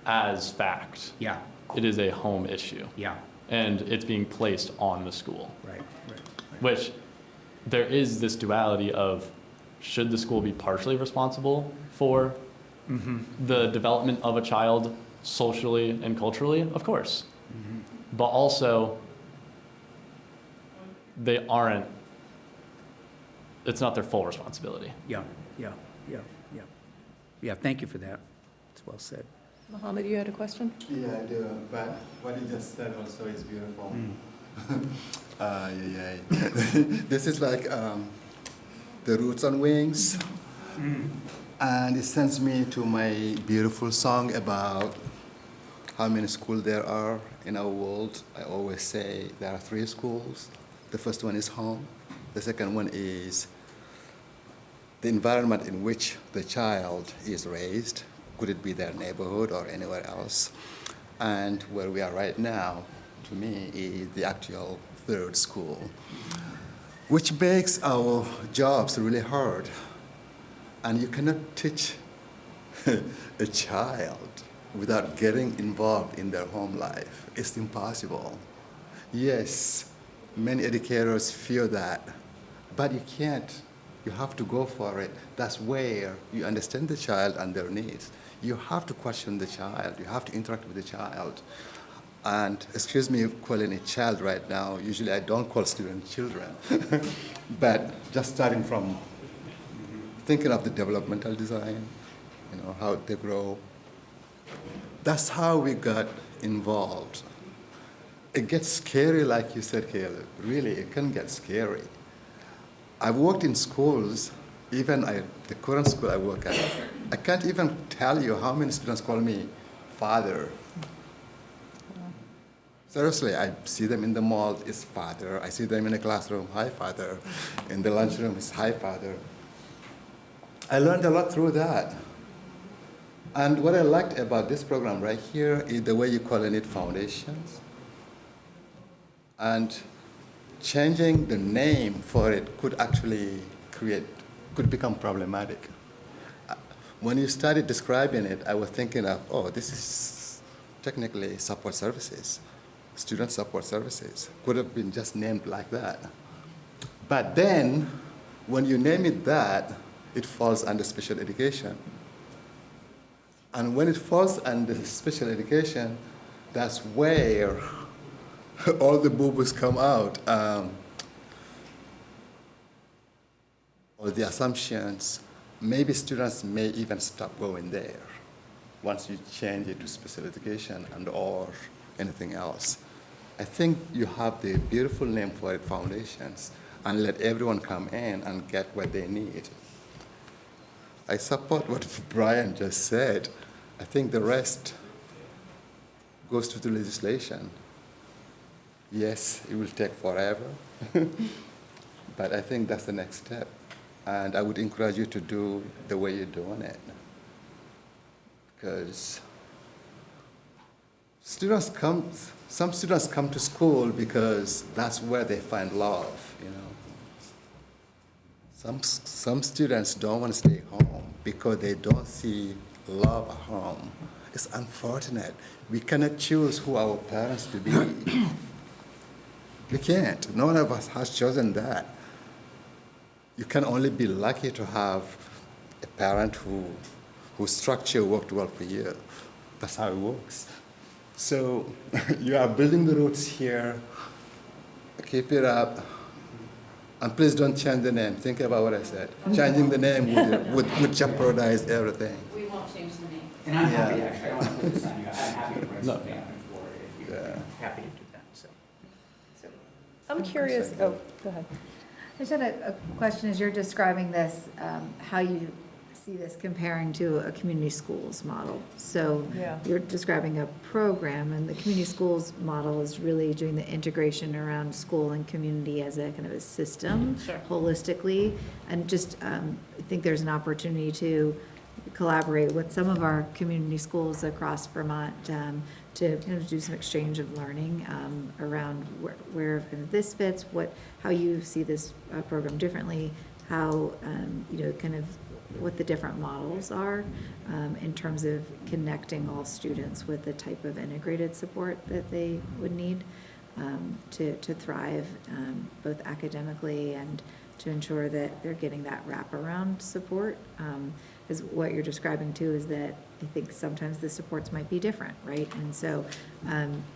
as fact. Yeah, It is a home issue. yeah, And it's being placed on the school, right. which there is this duality of should the school be partially responsible for the development of a child socially and culturally? Of course. But also, they aren't, it's not their full responsibility. Yeah. Yeah, thank you for that. It's well said. Mohammed, you had a question? Yeah, I do, but what you just said also is beautiful. This is like the Roots on Wings, and it sends me to my beautiful song about how many schools there are in our world. I always say there are 3 schools. The first one is home. The second one is the environment in which the child is raised. Could it be their neighborhood or anywhere else? And where we are right now, to me, is the actual 3rd school, which makes our jobs really hard. And you cannot teach a child without getting involved in their home life. It's impossible. Yes, many educators feel that, but you can't. You have to go for it. That's where you understand the child and their needs. You have to question the child. You have to interact with the child. And excuse me calling a child right now. Usually I don't call students children. But just starting from thinking of the developmental design, you know, how they grow. That's how we got involved. It gets scary, like you said, Caleb. Really, it can get scary. I've worked in schools, even the current school I work at, I can't even tell you how many students call me father. Seriously, I see them in the mall, it's father. I see them in the classroom, hi father. In the lunchroom, it's hi father. I learned a lot through that. And what I liked about this program right here is the way you're calling it foundations. And changing the name for it could actually could become problematic. When you started describing it, I was thinking of, oh, this is technically support services, student support services. Could have been just named like that. But then, when you name it that, it falls under special education. And when it falls under special education, that's where all the boo-boos come out. Or the assumptions, maybe students may even stop going there once you change it to special education and or anything else. I think you have the beautiful name for it, foundations, and let everyone come in and get what they need. I support what Brian just said. I think the rest goes to the legislation. Yes, it will take forever, but I think that's the next step. And I would encourage you to do the way you're doing it. Because some students come to school because that's where they find love, you know. Some students don't want to stay home because they don't see love at home. It's unfortunate. We cannot choose who our parents to be. We can't. None of us has chosen that. You can only be lucky to have a parent whose structure worked well for you. That's how it works. So you are building the roots here. Keep it up. And please don't change the name. Think about what I said. Changing the name would jeopardize everything. We won't change the name. And I'm happy, Yeah. actually, I don't want to put this on you, I'm happy to press No. the button for it if you're Yeah. happy to do that, so. I'm curious, oh, go ahead. I just had a question as you're describing this, how you see this comparing to a community schools model. So Yeah. you're describing a program, and the community schools model is really doing the integration around school and community as a kind of a system holistically. And just, I think there's an opportunity to collaborate with some of our community schools across Vermont to do some exchange of learning around where this fits, how you see this program differently, how kind of what the different models are in terms of connecting all students with the type of integrated support that they would need to thrive both academically and to ensure that they're getting that wraparound support. Because what you're describing too is that I think sometimes the supports might be different, right? And so,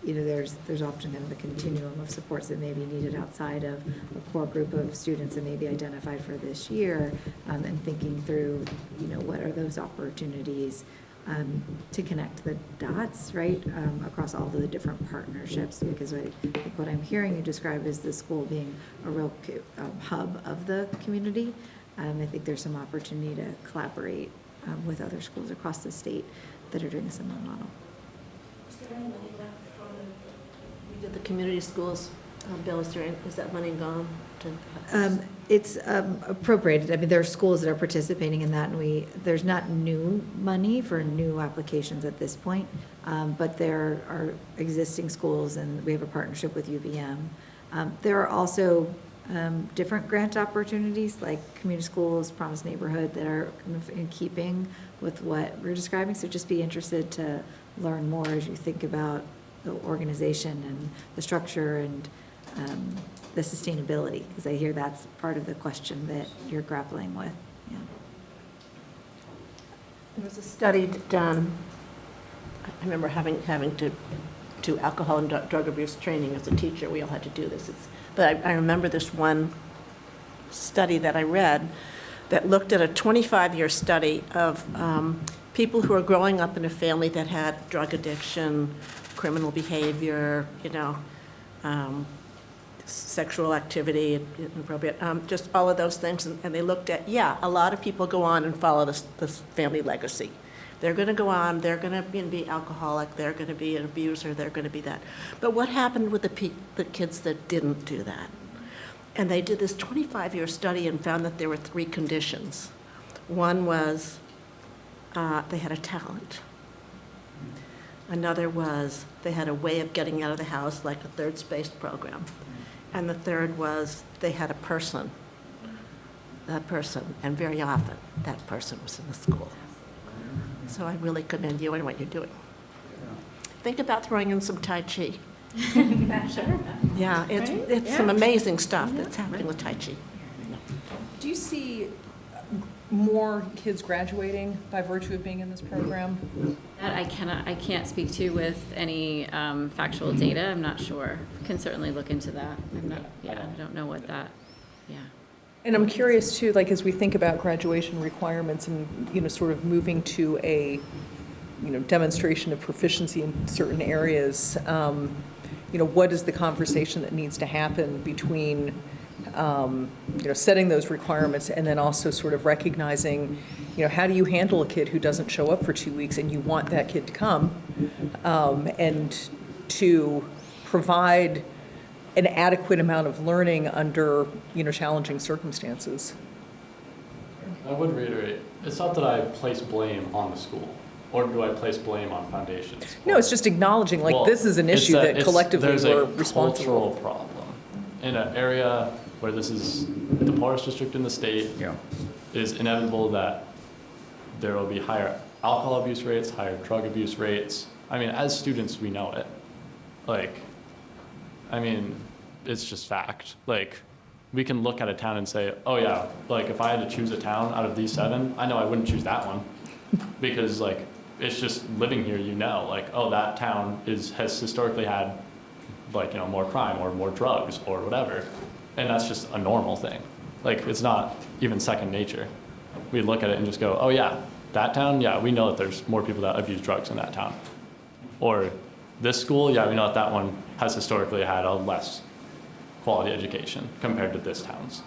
there's often kind of a continuum of supports that may be needed outside of a core group of students that may be identified for this year, and thinking through, what are those opportunities to connect the dots, right, across all of the different partnerships, because I think what I'm hearing you describe is the school being a real hub of the community. I think there's some opportunity to collaborate with other schools across the state that are doing a similar model. Is there any money left from, we did the community schools, Bill, is that money gone to? It's appropriated. I mean, there are schools that are participating in that, and there's not new money for new applications at this point, but there are existing schools, and we have a partnership with UVM. There are also different grant opportunities, like community schools, Promise Neighborhood, that are kind of in keeping with what we're describing. So just be interested to learn more as you think about the organization and the structure and the sustainability, because I hear that's part of the question that you're grappling with. Yeah. There was a study done, I remember having to do alcohol and drug abuse training as a teacher. We all had to do this. But I remember this one study that I read that looked at a 25-year study of people who are growing up in a family that had drug addiction, criminal behavior, sexual activity, inappropriate, just all of those things. And they looked at, a lot of people go on and follow this family legacy. They're going to go on, they're going to be alcoholic, they're going to be an abuser, they're going to be that. But what happened with the kids that didn't do that? And they did this 25-year study and found that there were 3 conditions. One was they had a talent. Another was they had a way of getting out of the house, like a third space program. And the third was they had a person, and very often that person was in the school. So I really commend you and what you're doing. Think about throwing in some Tai Chi. Sure. Yeah, it's some amazing stuff that's happening with Tai Chi. Do you see more kids graduating by virtue of being in this program? That I can't speak to with any factual data. I'm not sure. Can certainly look into that. I don't know what that, And I'm curious too, like as we think about graduation requirements and, sort of moving to a, demonstration of proficiency in certain areas, what is the conversation that needs to happen between, setting those requirements and then also sort of recognizing, how do you handle a kid who doesn't show up for 2 weeks and you want that kid to come, and to provide an adequate amount of learning under, challenging circumstances. I would reiterate, it's not that I place blame on the school, or do I place blame on foundations? No, it's just acknowledging, like, Well, this is an issue that collectively there's we're a responsible. cultural problem in an area where this is the poorest district in the state. It is inevitable that there will be higher alcohol abuse rates, higher drug abuse rates. I mean, as students, we know it. It's just fact. We can look at a town and say, oh yeah, if I had to choose a town out of these 7, I know I wouldn't choose that one. Because it's just living here, oh, that town has historically had more crime or more drugs or whatever. And that's just a normal thing. Like, it's not even second nature. We look at it and just go, oh yeah, that town, yeah, we know that there's more people that abuse drugs in that town. Or this school, yeah, we know that that one has historically had a less quality education compared to this town's.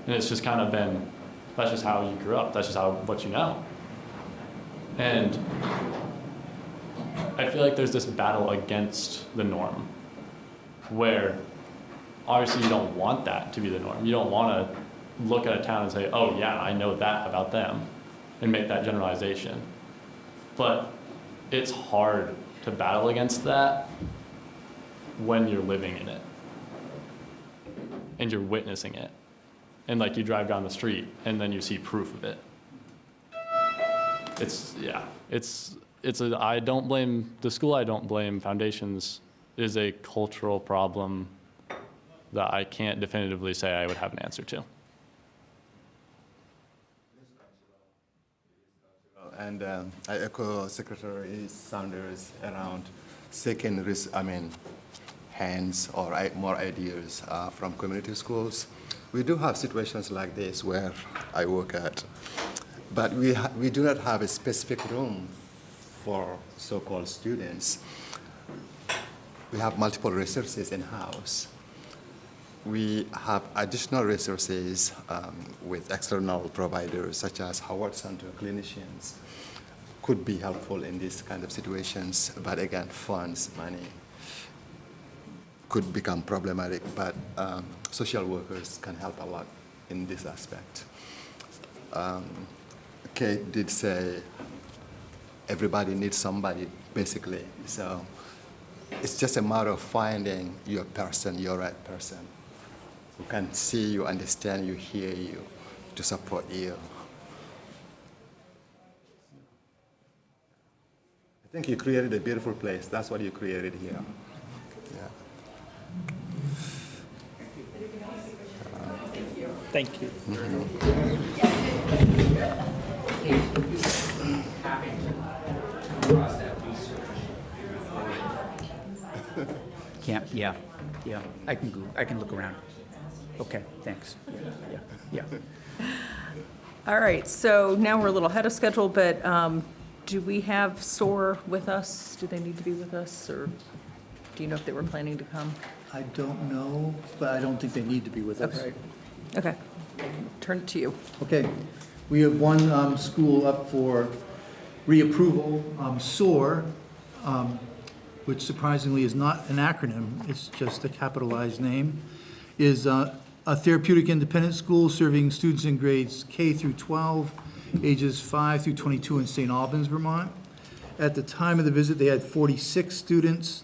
And it's just kind of been, that's just how you grew up. That's just what you know. And I feel like there's this battle against the norm where obviously you don't want that to be the norm. You don't want to look at a town and say, oh yeah, I know that about them, and make that generalization. But it's hard to battle against that when you're living in it and you're witnessing it. And like you drive down the street and then you see proof of it. I don't blame the school, I don't blame foundations. It is a cultural problem that I can't definitively say I would have an answer to. And I echo Secretary Sanders around seeking hands or more ideas from community schools. We do have situations like this where I work at, but we do not have a specific room for so-called students. We have multiple resources in-house. We have additional resources with external providers such as Howard Center clinicians could be helpful in these kind of situations, but again, funds, money could become problematic, but social workers can help a lot in this aspect. Kate did say everybody needs somebody, basically, so it's just a matter of finding your person, your right person, who can see you, understand you, hear you, to support you. I think you created a beautiful place. That's what you created here. Yeah. Thank you. Yeah. I can look around. Okay, thanks. Yeah. All right, so now we're a little ahead of schedule, but do we have SOAR with us? Do they need to be with us, or do you know if they were planning to come? I don't know, but I don't think they need to be with us. Okay, turn it to you. Okay, we have one school up for reapproval, SOAR, which surprisingly is not an acronym, it's just a capitalized name, is a therapeutic independent school serving students in grades K through 12, ages 5 through 22 in St. Albans, Vermont. At the time of the visit, they had 46 students.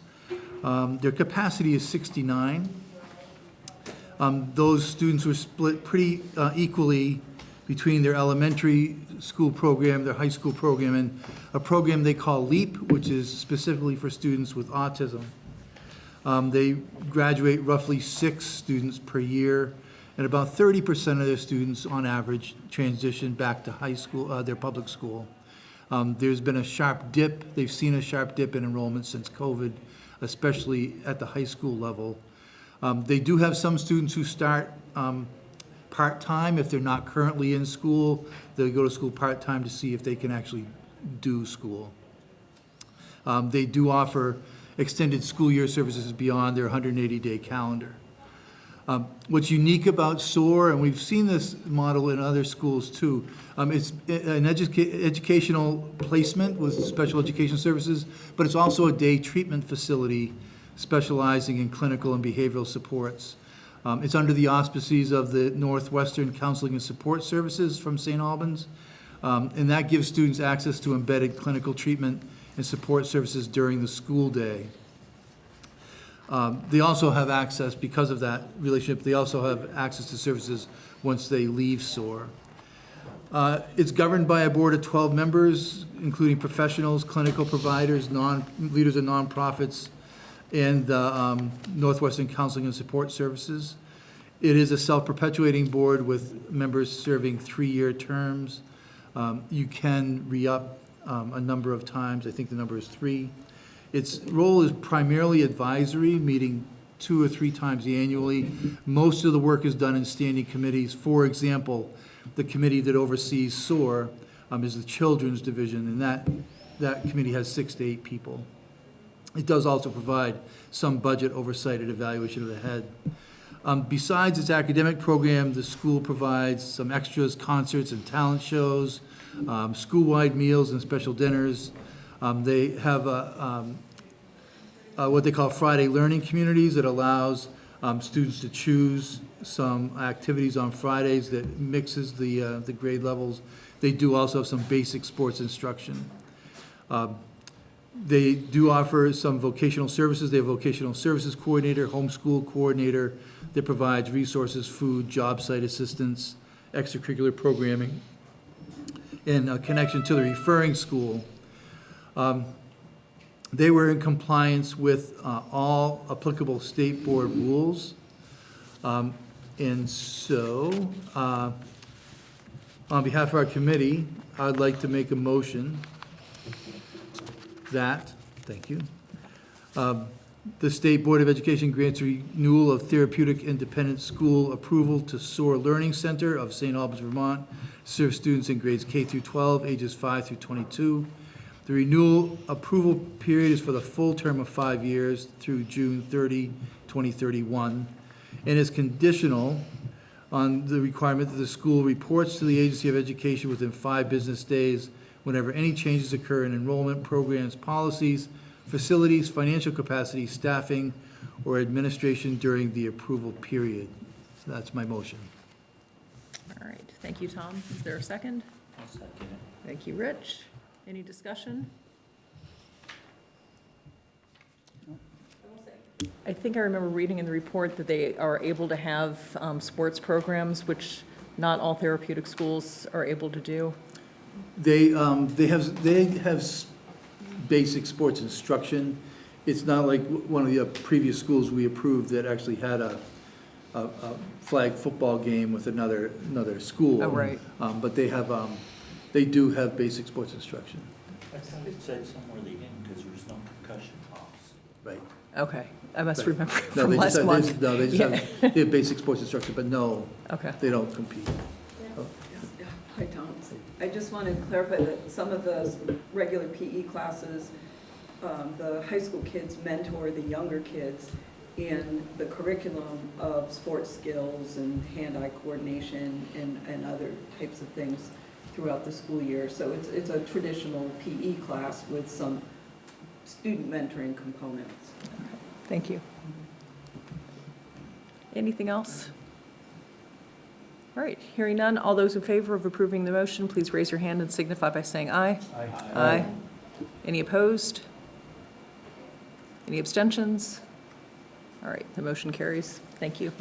Their capacity is 69. Those students were split pretty equally between their elementary school program, their high school program, and a program they call LEAP, which is specifically for students with autism. They graduate roughly 6 students per year, and about 30% of their students, on average, transition back to high school, their public school. There's been a sharp dip. They've seen a sharp dip in enrollment since COVID, especially at the high school level. They do have some students who start part-time. If they're not currently in school, they'll go to school part-time to see if they can actually do school. They do offer extended school year services beyond their 180-day calendar. What's unique about SOAR, and we've seen this model in other schools too, it's an educational placement with special education services, but it's also a day treatment facility specializing in clinical and behavioral supports. It's under the auspices of the Northwestern Counseling and Support Services from St. Albans, and that gives students access to embedded clinical treatment and support services during the school day. They also have access, because of that relationship, they also have access to services once they leave SOAR. It's governed by a board of 12 members, including professionals, clinical providers, leaders of nonprofits, and Northwestern Counseling and Support Services. It is a self-perpetuating board with members serving 3-year terms. You can re-up a number of times. I think the number is 3. Its role is primarily advisory, meeting 2 or 3 times annually. Most of the work is done in standing committees. For example, the committee that oversees SOAR is the Children's Division, and that committee has 6 to 8 people. It does also provide some budget oversight and evaluation of the head. Besides its academic program, the school provides some extras, concerts and talent shows, school-wide meals and special dinners. They have what they call Friday learning communities that allows students to choose some activities on Fridays that mixes the grade levels. They do also have some basic sports instruction. They do offer some vocational services. They have a vocational services coordinator, homeschool coordinator that provides resources, food, job site assistance, extracurricular programming, in connection to the referring school. They were in compliance with all applicable state board rules. And so, on behalf of our committee, I'd like to make a motion that, thank you, the State Board of Education grants renewal of therapeutic independent school approval to SOAR Learning Center of St. Albans, Vermont, serve students in grades K through 12, ages 5 through 22. The renewal approval period is for the full term of 5 years through June 30, 2031, and is conditional on the requirement that the school reports to the Agency of Education within 5 business days whenever any changes occur in enrollment programs, policies, facilities, financial capacity, staffing, or administration during the approval period. So that's my motion. All right, thank you, Tom. Is there a second? I'll second it. Thank you, Rich. Any discussion? I think I remember reading in the report that they are able to have sports programs, which not all therapeutic schools are able to do. They have basic sports instruction. It's not like one of the previous schools we approved that actually had a flag football game with another school. Oh, right. But they do have basic sports instruction. I thought it said somewhere they didn't because there was no concussion policy. Right. Okay, I must Right. remember No, from they last just month. have, they just have, they have basic sports instruction, but no, Okay. they don't compete. Oh. Hi, Tom. I just want to clarify that some of the regular PE classes, the high school kids mentor the younger kids in the curriculum of sports skills and hand-eye coordination and other types of things throughout the school year. So it's a traditional PE class with some student mentoring components. Thank you. Anything else? All right, hearing none, all those in favor of approving the motion, please raise your hand and signify by saying aye. Aye. Aye. Any opposed? Any abstentions? All right, the motion carries. Thank you.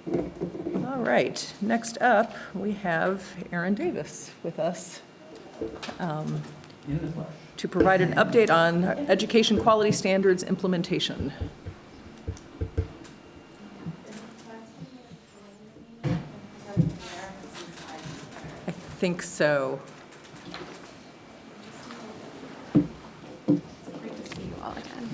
All right, next up, we have Aaron Davis with us to provide an update on education quality standards implementation. I think so. It's great to see you all again.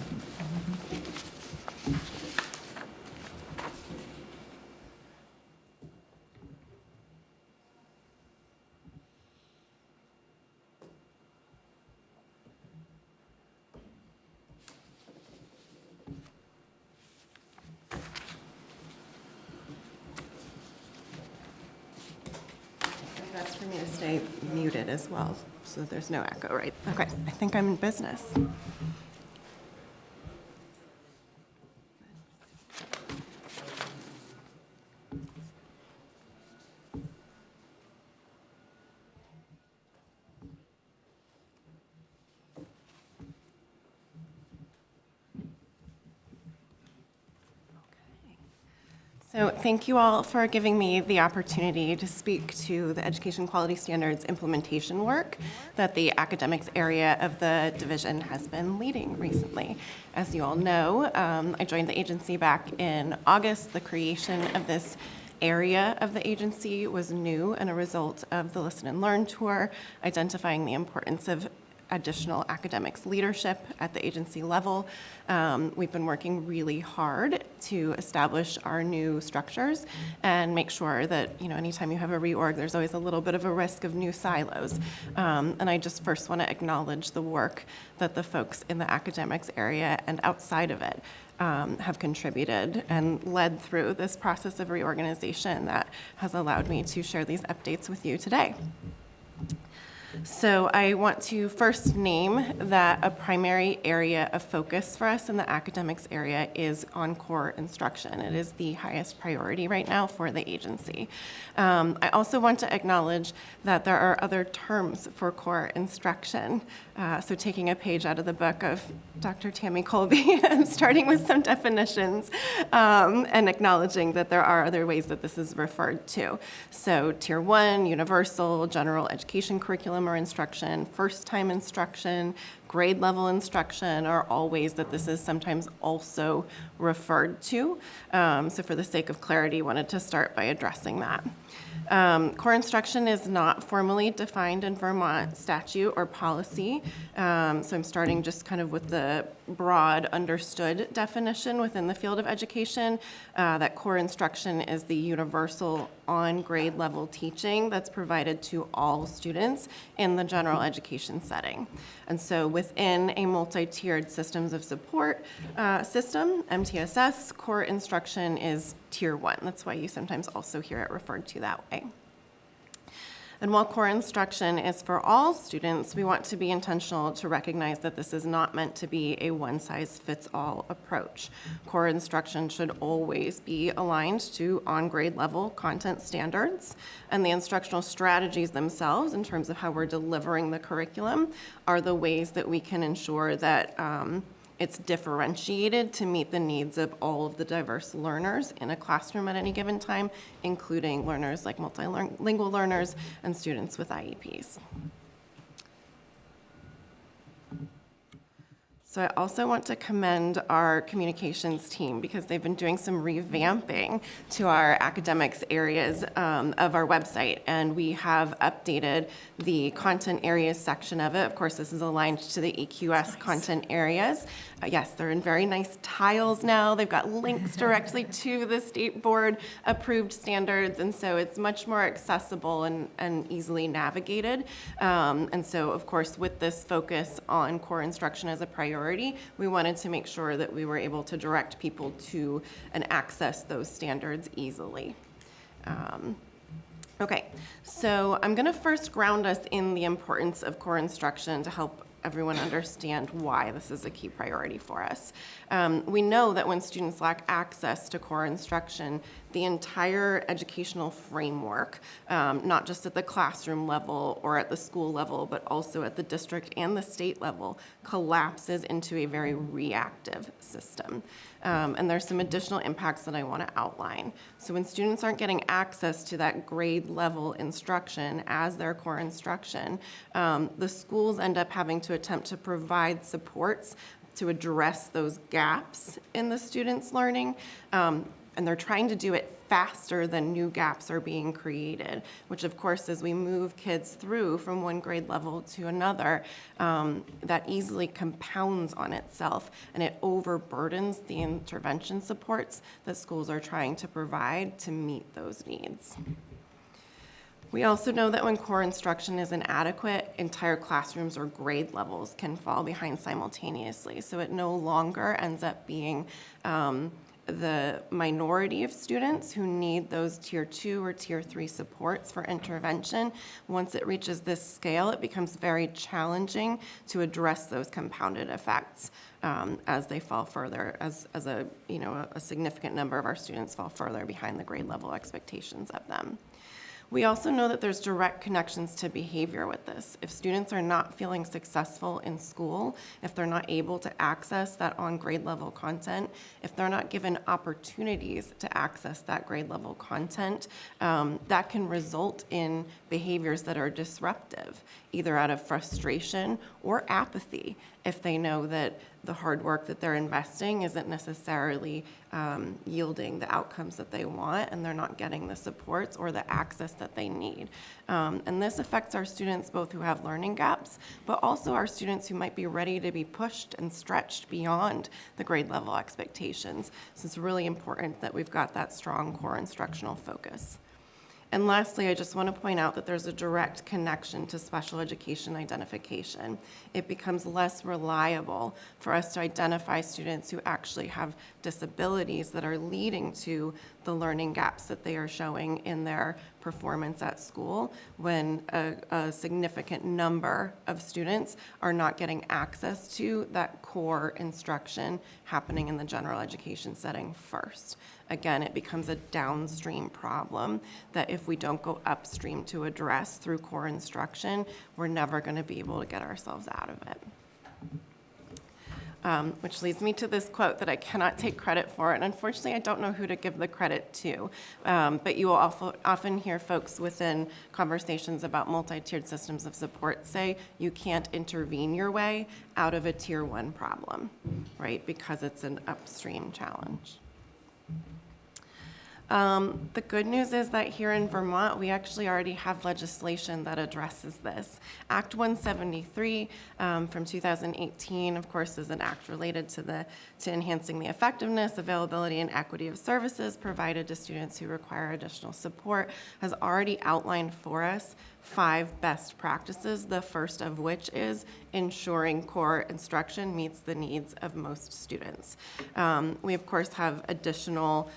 Best for me to stay muted as well, so there's no echo, right? Okay, I think I'm in business. So thank you all for giving me the opportunity to speak to the education quality standards implementation work that the academics area of the division has been leading recently. As you all know, I joined the agency back in August. The creation of this area of the agency was new and a result of the Listen and Learn tour, identifying the importance of additional academics leadership at the agency level. We've been working really hard to establish our new structures and make sure that, anytime you have a reorg, there's always a little bit of a risk of new silos. And I just first want to acknowledge the work that the folks in the academics area and outside of it have contributed and led through this process of reorganization that has allowed me to share these updates with you today. So I want to first name that a primary area of focus for us in the academics area is on core instruction. It is the highest priority right now for the agency. I also want to acknowledge that there are other terms for core instruction. So taking a page out of the book of Dr. Tammy Colby and starting with some definitions and acknowledging that there are other ways that this is referred to. So Tier 1, universal, general education curriculum or instruction, first-time instruction, grade level instruction are all ways that this is sometimes also referred to. So for the sake of clarity, wanted to start by addressing that. Core instruction is not formally defined in Vermont statute or policy. So I'm starting just kind of with the broad understood definition within the field of education, that core instruction is the universal on grade level teaching that's provided to all students in the general education setting. And so within a multi-tiered systems of support system, MTSS, core instruction is Tier 1. That's why you sometimes also hear it referred to that way. And while core instruction is for all students, we want to be intentional to recognize that this is not meant to be a one-size-fits-all approach. Core instruction should always be aligned to on-grade level content standards, and the instructional strategies themselves, in terms of how we're delivering the curriculum, are the ways that we can ensure that it's differentiated to meet the needs of all of the diverse learners in a classroom at any given time, including learners like multilingual learners and students with IEPs. So I also want to commend our communications team because they've been doing some revamping to our academics areas of our website, and we have updated the content areas section of it. Of course, this is aligned to the EQS content areas. Yes, they're in very nice tiles now. They've got links directly to the state board approved standards, and so it's much more accessible and easily navigated. And so, of course, with this focus on core instruction as a priority, we wanted to make sure that we were able to direct people to and access those standards easily. Okay, so I'm going to first ground us in the importance of core instruction to help everyone understand why this is a key priority for us. We know that when students lack access to core instruction, the entire educational framework, not just at the classroom level or at the school level, but also at the district and the state level, collapses into a very reactive system. And there's some additional impacts that I want to outline. So when students aren't getting access to that grade level instruction as their core instruction, the schools end up having to attempt to provide supports to address those gaps in the students' learning. And they're trying to do it faster than new gaps are being created, which of course, as we move kids through from one grade level to another, that easily compounds on itself and it overburdens the intervention supports that schools are trying to provide to meet those needs. We also know that when core instruction is inadequate, entire classrooms or grade levels can fall behind simultaneously. So it no longer ends up being the minority of students who need those Tier 2 or Tier 3 supports for intervention. Once it reaches this scale, it becomes very challenging to address those compounded effects as they fall further, as a significant number of our students fall further behind the grade level expectations of them. We also know that there's direct connections to behavior with this. If students are not feeling successful in school, if they're not able to access that on grade level content, if they're not given opportunities to access that grade level content, that can result in behaviors that are disruptive, either out of frustration or apathy. if they know that the hard work that they're investing isn't necessarily yielding the outcomes that they want, and they're not getting the supports or the access that they need. And this affects our students both who have learning gaps, but also our students who might be ready to be pushed and stretched beyond the grade level expectations. So it's really important that we've got that strong core instructional focus. And lastly, I just want to point out that there's a direct connection to special education identification. It becomes less reliable for us to identify students who actually have disabilities that are leading to the learning gaps that they are showing in their performance at school when a significant number of students are not getting access to that core instruction happening in the general education setting first. Again, it becomes a downstream problem that if we don't go upstream to address through core instruction, we're never going to be able to get ourselves out of it. Which leads me to this quote that I cannot take credit for, and unfortunately I don't know who to give the credit to, but you will often hear folks within conversations about multi-tiered systems of support say you can't intervene your way out of a tier 1 problem, right, because it's an upstream challenge. The good news is that here in Vermont, we actually already have legislation that addresses this. Act 173 from 2018, of course, is an act related to enhancing the effectiveness, availability, and equity of services provided to students who require additional support, has already outlined for us 5 best practices, the first of which is ensuring core instruction meets the needs of most students. We, of course, have additional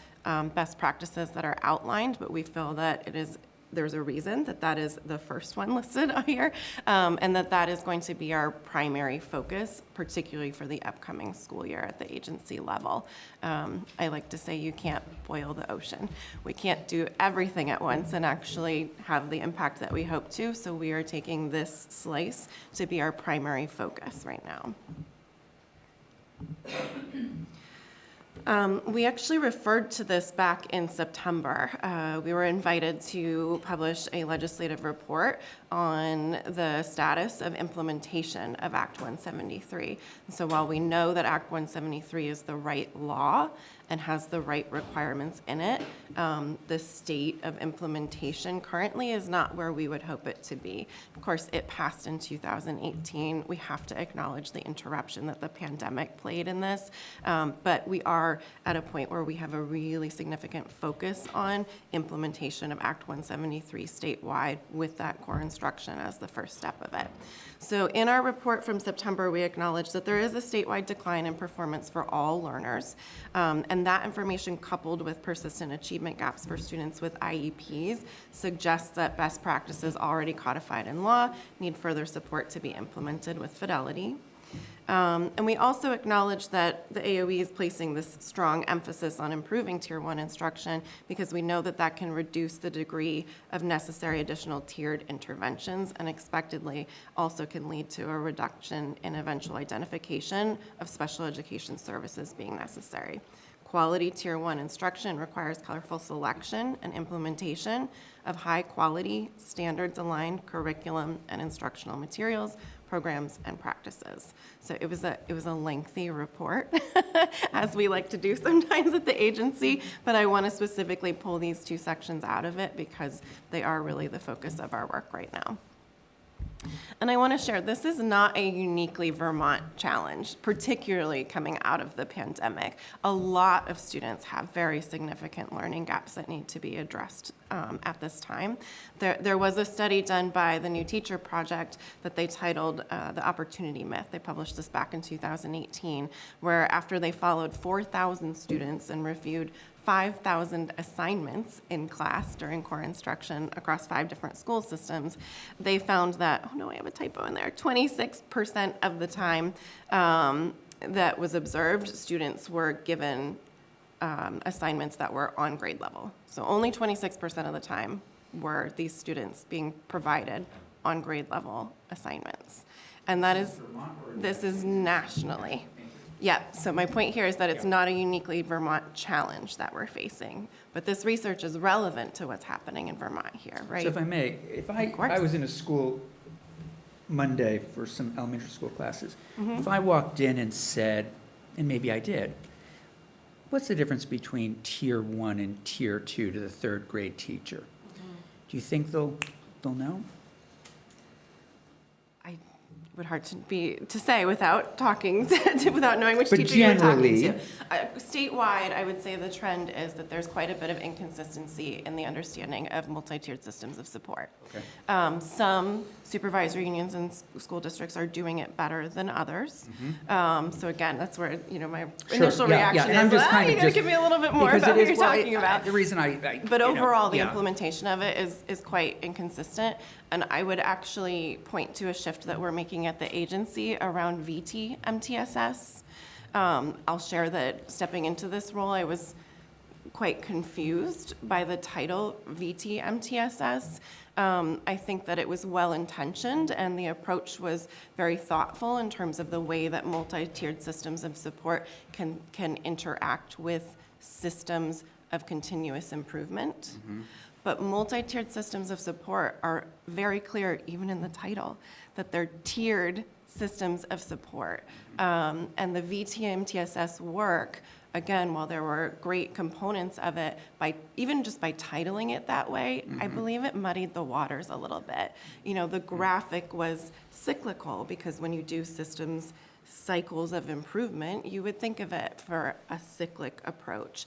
best practices that are outlined, but we feel that there's a reason that is the first one listed here, and that is going to be our primary focus, particularly for the upcoming school year at the agency level. I like to say you can't boil the ocean. We can't do everything at once and actually have the impact that we hope to, so we are taking this slice to be our primary focus right now. We actually referred to this back in September. We were invited to publish a legislative report on the status of implementation of Act 173. And so while we know that Act 173 is the right law and has the right requirements in it, the state of implementation currently is not where we would hope it to be. Of course, it passed in 2018. We have to acknowledge the interruption that the pandemic played in this, but we are at a point where we have a really significant focus on implementation of Act 173 statewide with that core instruction as the first step of it. So in our report from September, we acknowledge that there is a statewide decline in performance for all learners, and that information coupled with persistent achievement gaps for students with IEPs suggests that best practices already codified in law need further support to be implemented with fidelity. And we also acknowledge that the AOE is placing this strong emphasis on improving Tier 1 instruction because we know that that can reduce the degree of necessary additional tiered interventions and expectedly also can lead to a reduction in eventual identification of special education services being necessary. Quality Tier 1 instruction requires careful selection and implementation of high-quality, standards-aligned curriculum and instructional materials, programs, and practices. So it was a lengthy report, as we like to do sometimes at the agency, but I want to specifically pull these 2 sections out of it because they are really the focus of our work right now. And I want to share, this is not a uniquely Vermont challenge, particularly coming out of the pandemic. A lot of students have very significant learning gaps that need to be addressed at this time. There was a study done by the New Teacher Project that they titled The Opportunity Myth. They published this back in 2018, where after they followed 4,000 students and reviewed 5,000 assignments in class during core instruction across 5 different school systems, they found that, oh no, I have a typo in there, 26% of the time that was observed, students were given assignments that were on grade level. So only 26% of the time were these students being provided on grade level assignments. And that is, this is nationally. Yeah, so my point here is that it's not a uniquely Vermont challenge that we're facing, but this research is relevant to what's happening in Vermont here, right? So if I may, if I was in a school Monday for some elementary school classes. If I walked in and said, and maybe I did, what's the difference between Tier 1 and Tier 2 to the third grade teacher? Do you think they'll know? Hard to say without talking, without knowing which But teacher you're talking generally- to. Statewide, I would say the trend is that there's quite a bit of inconsistency in the understanding of multi-tiered systems of support. Okay. Some supervisory unions and school districts are doing it better than others. So again, that's where, my initial reaction and I'm is, just kind you of gotta just- give me a little bit more because about it what is- you're well, talking about. The reason But overall, the yeah. implementation of it is quite inconsistent. And I would actually point to a shift that we're making at the agency around VT MTSS. I'll share that stepping into this role, I was quite confused by the title VT MTSS. I think that it was well-intentioned and the approach was very thoughtful in terms of the way that multi-tiered systems of support can interact with systems of continuous improvement. But multi-tiered systems of support are very clear, even in the title, that they're tiered systems of support. And the VTMTSS work, again, while there were great components of it, even just by titling it that way, I believe it muddied the waters a little bit. The graphic was cyclical because when you do systems cycles of improvement, you would think of it for a cyclic approach.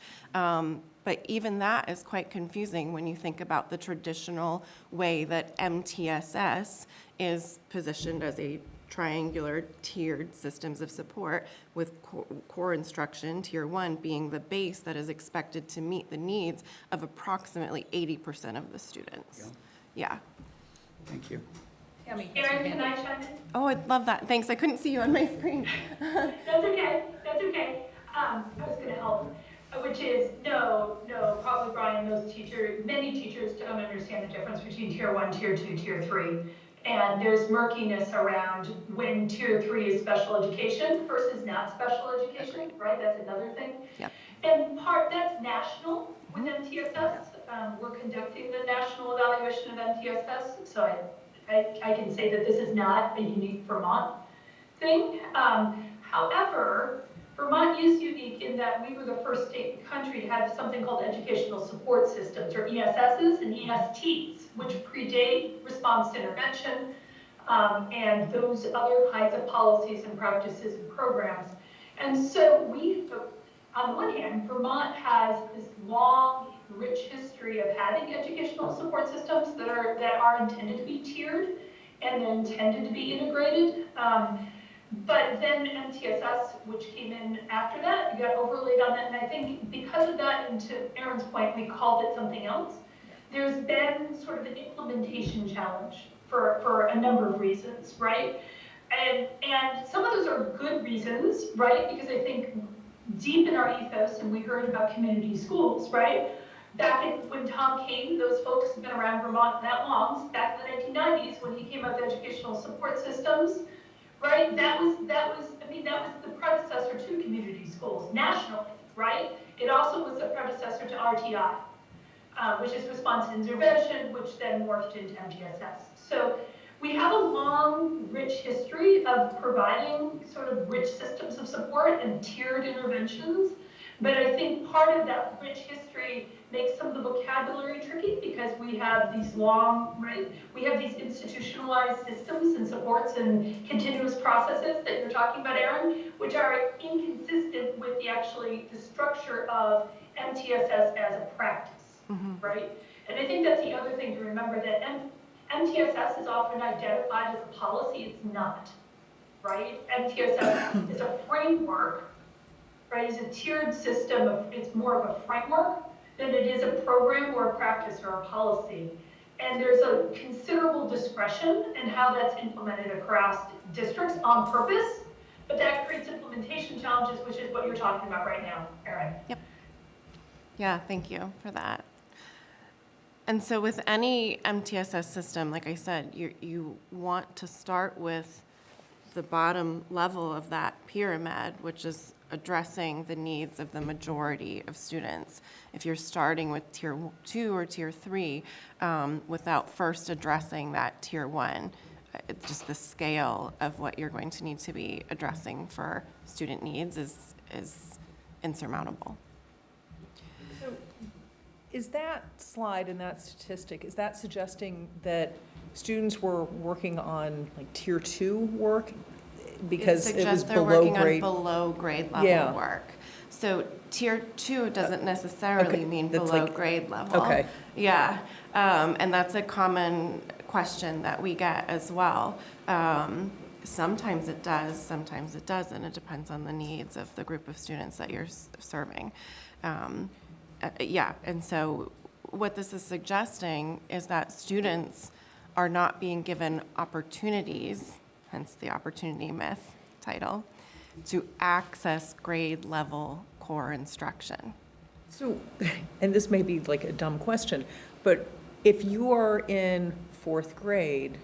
But even that is quite confusing when you think about the traditional way that MTSS is positioned as a triangular tiered systems of support with core instruction, Tier 1, being the base that is expected to meet the needs of approximately 80% of the students. Yeah. Thank you. Erin, can I chime in? Oh, I'd love that. Thanks. I couldn't see you on my screen. That's okay, that's okay. I was gonna help, which is, no, probably Brian, many teachers don't understand the difference between Tier 1, Tier 2, Tier 3. And there's murkiness around when Tier 3 is special education versus not special education, right? That's another thing. Yep. And that's national with MTSS. We're conducting the national evaluation of MTSS, so I can say that this is not a unique Vermont thing. However, Vermont is unique in that we were the first state in the country to have something called educational support systems, or ESSs and ESTs, which predate response to intervention and those other kinds of policies and practices and programs. And so on the one hand, Vermont has this long, rich history of having educational support systems that are intended to be tiered and then intended to be integrated. But then MTSS, which came in after that, got overlaid on that. And I think because of that, and to Erin's point, we called it something else. There's been sort of an implementation challenge for a number of reasons, right? And some of those are good reasons, right? Because I think deep in our ethos, and we heard about community schools, right? Back when Tom came, those folks have been around Vermont that long, back in the 1990s when he came up with educational support systems, right? That was the predecessor to community schools nationally, right? It also was the predecessor to RTI, which is response to intervention, which then morphed into MTSS. So we have a long, rich history of providing sort of rich systems of support and tiered interventions. But I think part of that rich history makes some of the vocabulary tricky because we have these we have these institutionalized systems and supports and continuous processes that you're talking about, Erin, which are inconsistent with the structure of MTSS as a practice, right? And I think that's the other thing to remember, that MTSS is often identified as a policy. It's not, right? MTSS is a framework, right? It's a tiered system. It's more of a framework than it is a program or a practice or a policy. And there's a considerable discretion in how that's implemented across districts on purpose, but that creates implementation challenges, which is what you're talking about right now, Erin. Yep. Yeah, thank you for that. And so with any MTSS system, like I said, you want to start with the bottom level of that pyramid, which is addressing the needs of the majority of students. If you're starting with Tier 2 or Tier 3 without first addressing that Tier 1, just the scale of what you're going to need to be addressing for student needs is insurmountable. So is that slide and that statistic, is that suggesting that students were working on like tier 2 work because it was they're below working grade? on below grade level Yeah. work. So tier 2 doesn't necessarily Okay, mean that's below like- grade level. Okay. Yeah, and that's a common question that we get as well. Sometimes it does, sometimes it doesn't. It depends on the needs of the group of students that you're serving. Yeah, and so what this is suggesting is that students are not being given opportunities, hence the opportunity myth title, to access grade level core instruction. So, and this may be like a dumb question, but if you are in 4th grade,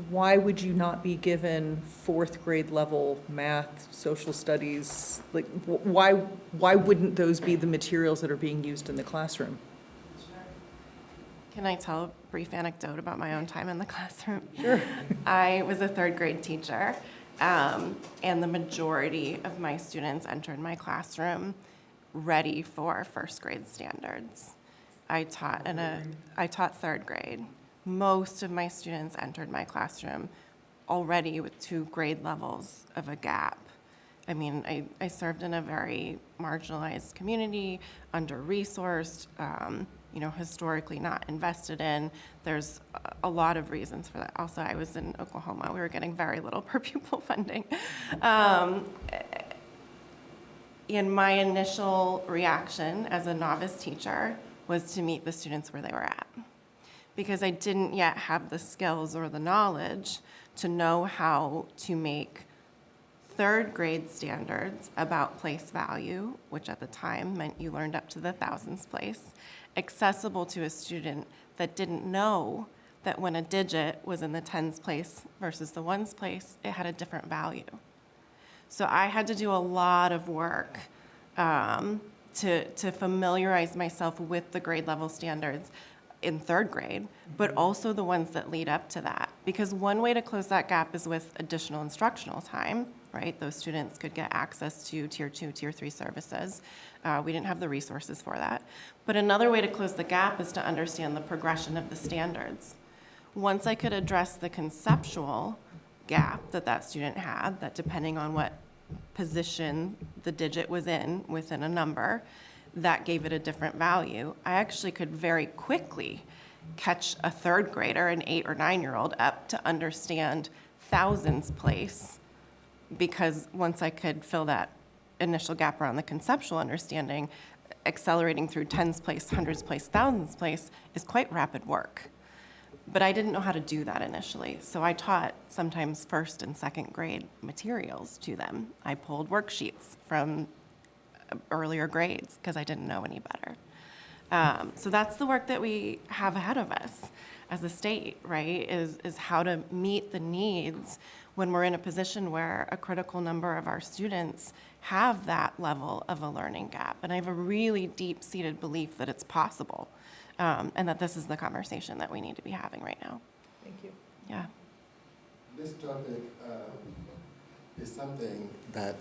why would you not be given 4th grade level math, social studies? Like, why wouldn't those be the materials that are being used in the classroom? Can I tell a brief anecdote about my own time in the classroom? Sure. I was a 3rd grade teacher, and the majority of my students entered my classroom ready for 1st grade standards. I taught 3rd grade. Most of my students entered my classroom already with 2 grade levels of a gap. I mean, I served in a very marginalized community, under-resourced, historically not invested in. There's a lot of reasons for that. Also, I was in Oklahoma. We were getting very little per pupil funding. And my initial reaction as a novice teacher was to meet the students where they were at, because I didn't yet have the skills or the knowledge to know how to make 3rd grade standards about place value, which at the time meant you learned up to the thousands place, accessible to a student that didn't know that when a digit was in the tens place versus the ones place, it had a different value. So I had to do a lot of work to familiarize myself with the grade level standards in 3rd grade, but also the ones that lead up to that. Because one way to close that gap is with additional instructional time, right? Those students could get access to tier 2, tier 3 services. We didn't have the resources for that. But another way to close the gap is to understand the progression of the standards. Once I could address the conceptual gap that student had, that depending on what position the digit was in within a number, that gave it a different value, I actually could very quickly catch a 3rd grader, an 8 or 9-year-old, up to understand thousands place, because once I could fill that initial gap around the conceptual understanding, accelerating through tens place, hundreds place, thousands place is quite rapid work. But I didn't know how to do that initially, so I taught sometimes 1st and 2nd grade materials to them. I pulled worksheets from earlier grades because I didn't know any better. So that's the work that we have ahead of us as a state, right, is how to meet the needs when we're in a position where a critical number of our students have that level of a learning gap. And I have a really deep-seated belief that it's possible, and that this is the conversation that we need to be having right now. Thank you. Yeah. This topic is something that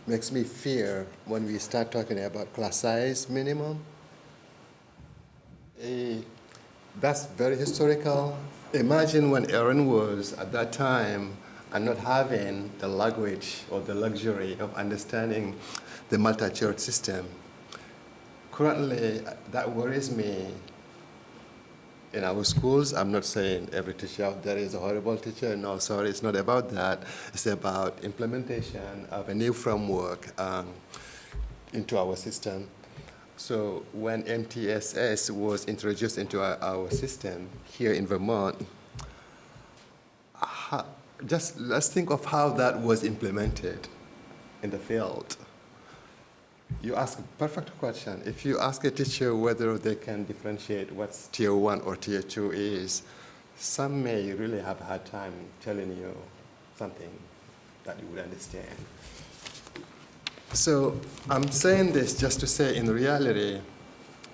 makes me fear when we start talking about class size minimum. That's very historical. Imagine when Aaron was at that time and not having the language or the luxury of understanding the multi-tiered system. Currently, that worries me in our schools. I'm not saying every teacher out there is a horrible teacher. No, sorry, it's not about that. It's about implementation of a new framework into our system. So when MTSS was introduced into our system here in Vermont, just let's think of how that was implemented in the field. You ask a perfect question. If you ask a teacher whether they can differentiate what's tier 1 or tier 2 is, some may really have a hard time telling you something that you would understand. So I'm saying this just to say, in reality,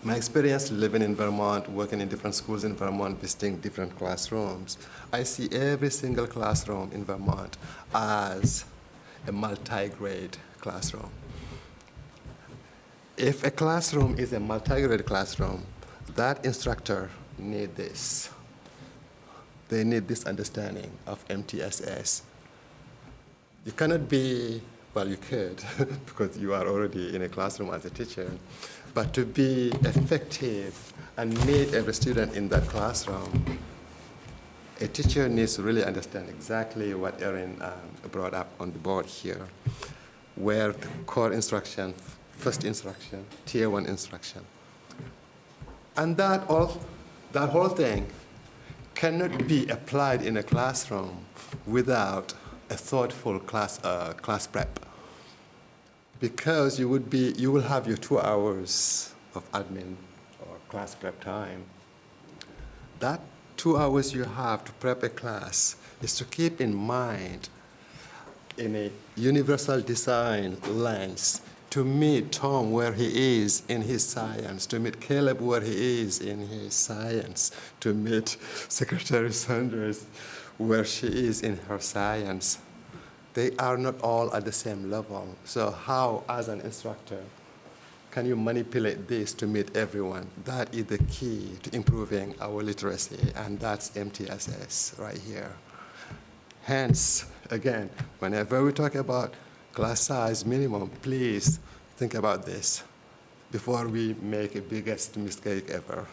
My experience living in Vermont, working in different schools in Vermont, visiting different classrooms, I see every single classroom in Vermont as a multi-grade classroom. If a classroom is a multi-grade classroom, that instructor need this. They need this understanding of MTSS. You cannot be, well, you could, because you are already in a classroom as a teacher, but to be effective and meet every student in that classroom, a teacher needs to really understand exactly what Erin brought up on the board here, where the core instruction, first instruction, tier 1 instruction. And that whole thing cannot be applied in a classroom without a thoughtful class prep, because you will have your 2 hours of admin or class prep time. That 2 hours you have to prep a class is to keep in mind, in a universal design lens, to meet Tom where he is in his science, to meet Caleb where he is in his science, to meet Secretary Sanders where she is in her science. They are not all at the same level. So how, as an instructor, can you manipulate this to meet everyone? That is the key to improving our literacy, and that's MTSS right here. Hence, again, whenever we talk about class size minimum, please think about this before we make a biggest mistake ever.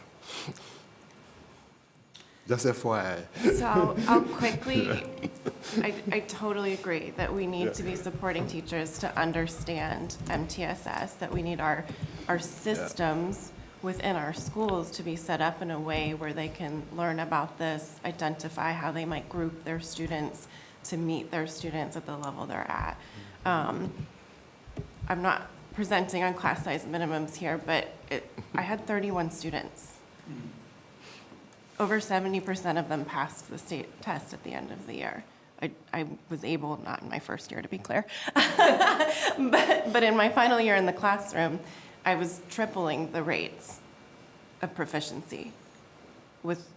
Just FYI. So I'll quickly, I totally agree that we need to be supporting teachers to understand MTSS, that we need our systems within our schools to be set up in a way where they can learn about this, identify how they might group their students to meet their students at the level they're at. I'm not presenting on class size minimums here, but I had 31 students. Over 70% of them passed the state test at the end of the year. I was able, not in my first year to be clear, but in my final year in the classroom, I was tripling the rates of proficiency with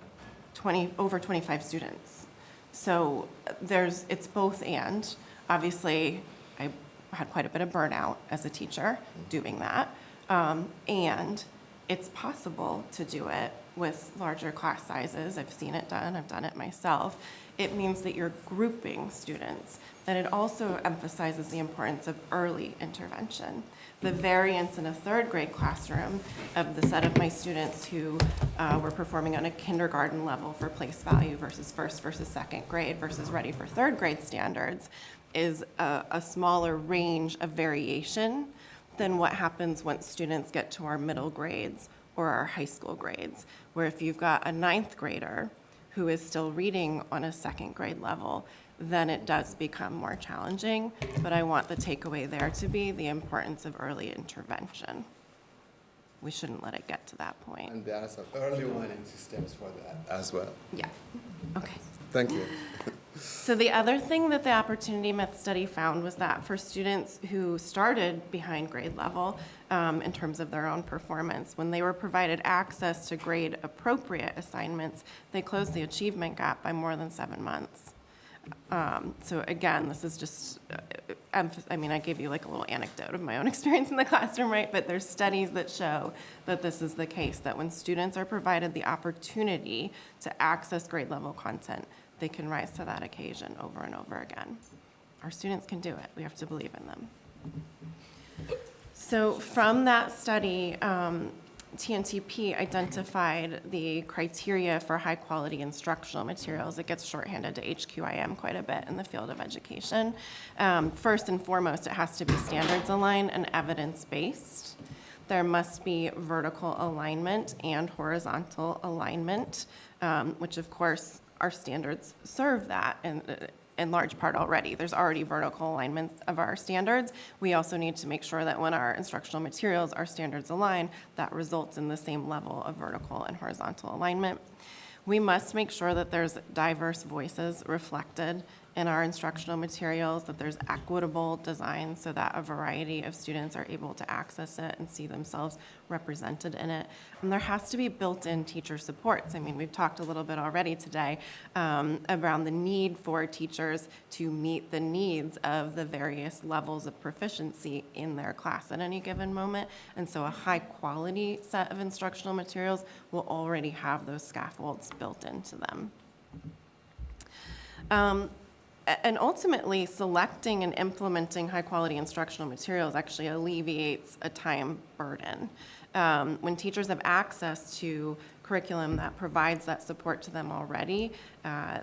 over 25 students. So it's both and. Obviously, I had quite a bit of burnout as a teacher doing that. And it's possible to do it with larger class sizes. I've seen it done, I've done it myself. It means that you're grouping students. And it also emphasizes the importance of early intervention. The variance in a 3rd grade classroom of the set of my students who were performing on a kindergarten level for place value versus 1st versus 2nd grade versus ready for 3rd grade standards is a smaller range of variation than what happens once students get to our middle grades or our high school grades, where if you've got a 9th grader who is still reading on a 2nd grade level, then it does become more challenging. But I want the takeaway there to be the importance of early intervention. We shouldn't let it get to that point. And there are some early warning systems for that as well. Yeah, okay. Thank you. So the other thing that the Opportunity Myth study found was that for students who started behind grade level in terms of their own performance, when they were provided access to grade appropriate assignments, they closed the achievement gap by more than 7 months. So again, this is just, I gave you like a little anecdote of my own experience in the classroom, right? But there's studies that show that this is the case, that when students are provided the opportunity to access grade level content, they can rise to that occasion over and over again. Our students can do it. We have to believe in them. So from that study, TNTP identified the criteria for high quality instructional materials. It gets shorthanded to HQIM quite a bit in the field of education. First and foremost, it has to be standards aligned and evidence-based. There must be vertical alignment and horizontal alignment, which of course our standards serve that in large part already. There's already vertical alignment of our standards. We also need to make sure that when our instructional materials are standards aligned, that results in the same level of vertical and horizontal alignment. We must make sure that there's diverse voices reflected in our instructional materials, that there's equitable design so that a variety of students are able to access it and see themselves represented in it. And there has to be built-in teacher supports. I mean, we've talked a little bit already today around the need for teachers to meet the needs of the various levels of proficiency in their class at any given moment. And so a high-quality set of instructional materials will already have those scaffolds built into them. And ultimately, selecting and implementing high-quality instructional materials actually alleviates a time burden. When teachers have access to curriculum that provides that support to them already,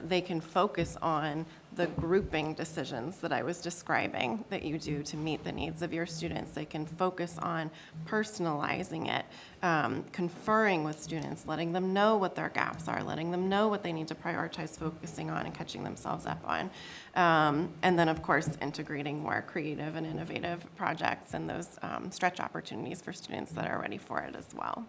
they can focus on the grouping decisions that I was describing that you do to meet the needs of your students. They can focus on personalizing it, conferring with students, letting them know what their gaps are, letting them know what they need to prioritize focusing on and catching themselves up on. And then, of course, integrating more creative and innovative projects and those stretch opportunities for students that are ready for it as well.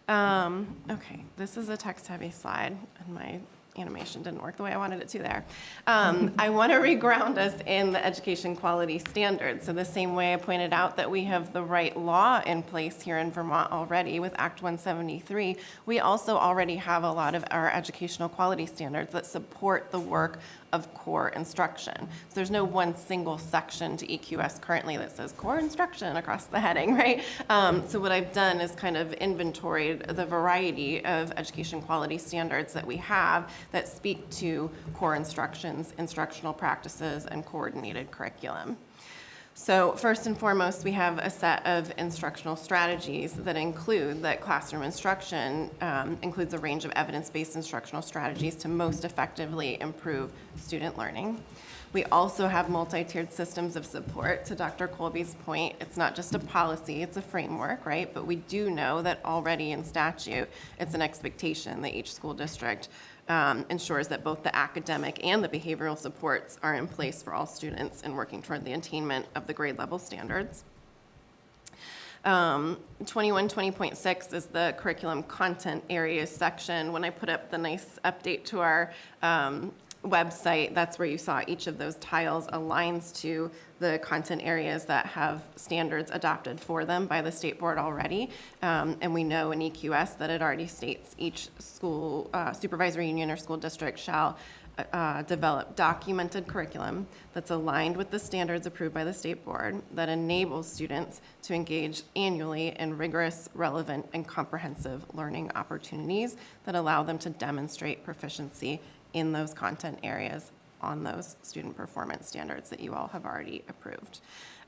Okay, this is a text-heavy slide, and my animation didn't work the way I wanted it to there. I want to reground us in the education quality standards. So the same way I pointed out that we have the right law in place here in Vermont already with Act 173, we also already have a lot of our educational quality standards that support the work of core instruction. So there's no one single section to EQS currently that says core instruction across the heading, right? So what I've done is kind of inventoried the variety of education quality standards that we have that speak to core instructions, instructional practices, and coordinated curriculum. So first and foremost, we have a set of instructional strategies that include that classroom instruction includes a range of evidence-based instructional strategies to most effectively improve student learning. We also have multi-tiered systems of support. To Dr. Colby's point, it's not just a policy, it's a framework, right? But we do know that already in statute, it's an expectation that each school district ensures that both the academic and the behavioral supports are in place for all students in working toward the attainment of the grade level standards. 2120.6 is the curriculum content areas section. When I put up the nice update to our website, that's where you saw each of those tiles aligns to the content areas that have standards adopted for them by the state board already. And we know in EQS that it already states each school supervisory union or school district shall develop documented curriculum that's aligned with the standards approved by the state board that enables students to engage annually in rigorous, relevant, and comprehensive learning opportunities that allow them to demonstrate proficiency in those content areas on those student performance standards that you all have already approved.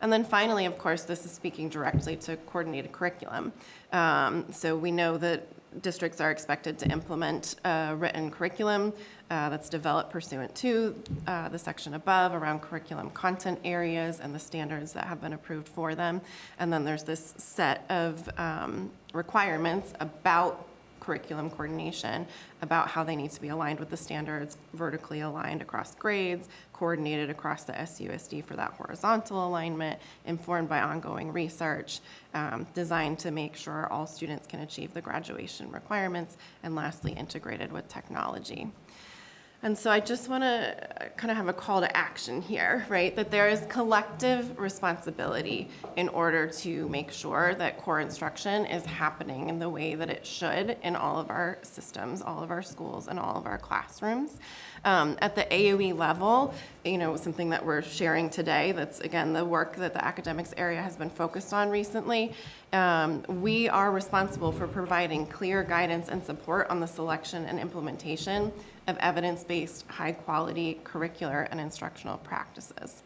And then finally, of course, this is speaking directly to coordinated curriculum. So we know that districts are expected to implement a written curriculum that's developed pursuant to the section above around curriculum content areas and the standards that have been approved for them. And then there's this set of requirements about curriculum coordination, about how they need to be aligned with the standards, vertically aligned across grades, coordinated across the SUSD for that horizontal alignment, informed by ongoing research, designed to make sure all students can achieve the graduation requirements, and lastly, integrated with technology. And so I just want to kind of have a call to action here, right? That there is collective responsibility in order to make sure that core instruction is happening in the way that it should in all of our systems, all of our schools, and all of our classrooms. At the AOE level, you know, something that we're sharing today, that's again the work that the academics area has been focused on recently. We are responsible for providing clear guidance and support on the selection and implementation of evidence-based, high-quality curricular and instructional practices.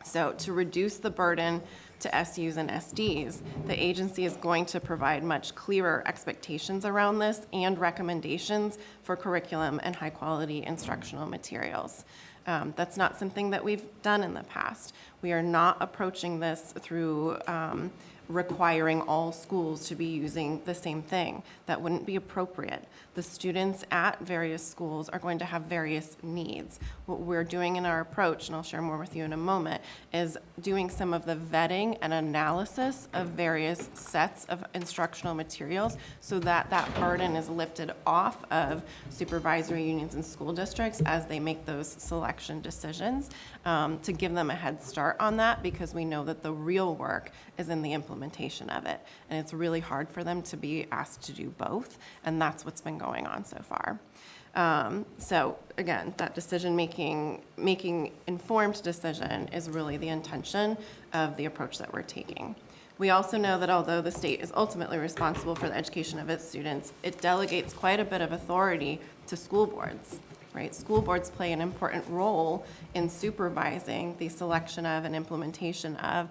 So to reduce the burden to SUs and SDs, the agency is going to provide much clearer expectations around this and recommendations for curriculum and high-quality instructional materials. That's not something that we've done in the past. We are not approaching this through requiring all schools to be using the same thing. That wouldn't be appropriate. The students at various schools are going to have various needs. What we're doing in our approach, and I'll share more with you in a moment, is doing some of the vetting and analysis of various sets of instructional materials so that that burden is lifted off of supervisory unions and school districts as they make those selection decisions, to give them a head start on that, because we know that the real work is in the implementation of it. And it's really hard for them to be asked to do both, and that's what's been going on so far. So again, that making informed decision is really the intention of the approach that we're taking. We also know that although the state is ultimately responsible for the education of its students, it delegates quite a bit of authority to school boards, right? School boards play an important role in supervising the selection of and implementation of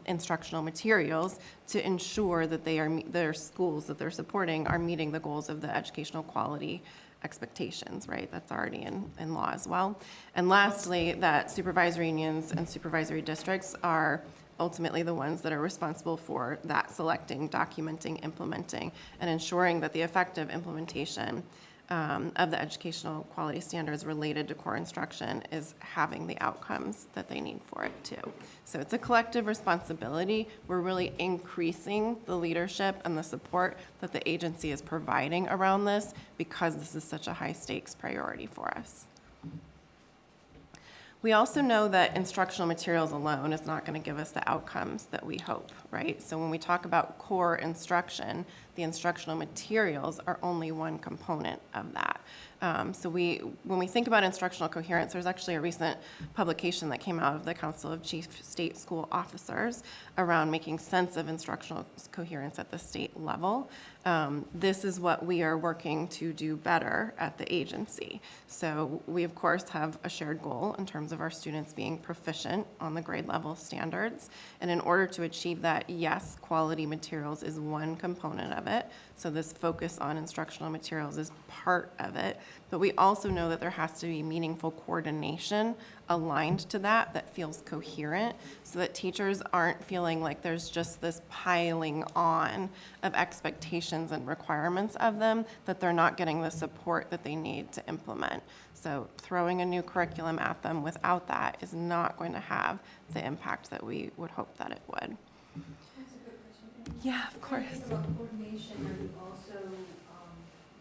instructional materials to ensure that their schools that they're supporting are meeting the goals of the educational quality expectations, right? That's already in law as well. And lastly, that supervisory unions and supervisory districts are ultimately the ones that are responsible for that selecting, documenting, implementing, and ensuring that the effective implementation of the educational quality standards related to core instruction is having the outcomes that they need for it too. So it's a collective responsibility. We're really increasing the leadership and the support that the agency is providing around this because this is such a high stakes priority for us. We also know that instructional materials alone is not going to give us the outcomes that we hope, right? So when we talk about core instruction, the instructional materials are only one component of that. So when we think about instructional coherence, there's actually a recent publication that came out of the Council of Chief State School Officers around making sense of instructional coherence at the state level. This is what we are working to do better at the agency. So we, of course, have a shared goal in terms of our students being proficient on the grade level standards. And in order to achieve that, yes, quality materials is one component of it. So this focus on instructional materials is part of it. But we also know that there has to be meaningful coordination aligned to that feels coherent, so that teachers aren't feeling like there's just this piling on of expectations and requirements of them, that they're not getting the support that they need to implement. So throwing a new curriculum at them without that is not going to have the impact that we would hope that it would. That's a good question. Yeah, of course. About coordination, are you also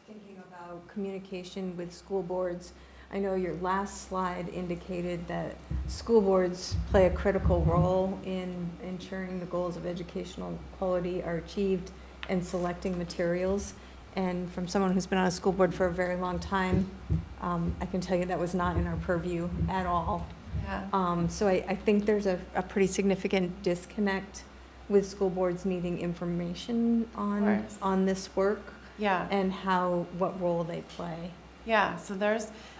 thinking about communication with school boards? I know your last slide indicated that school boards play a critical role in ensuring the goals of educational quality are achieved and selecting materials. And from someone who's been on a school board for a very long time, I can tell you that was not in our purview at all. Yeah. So I think there's a pretty significant disconnect with school boards needing information on this work. Yeah. And what role they play. Yeah, so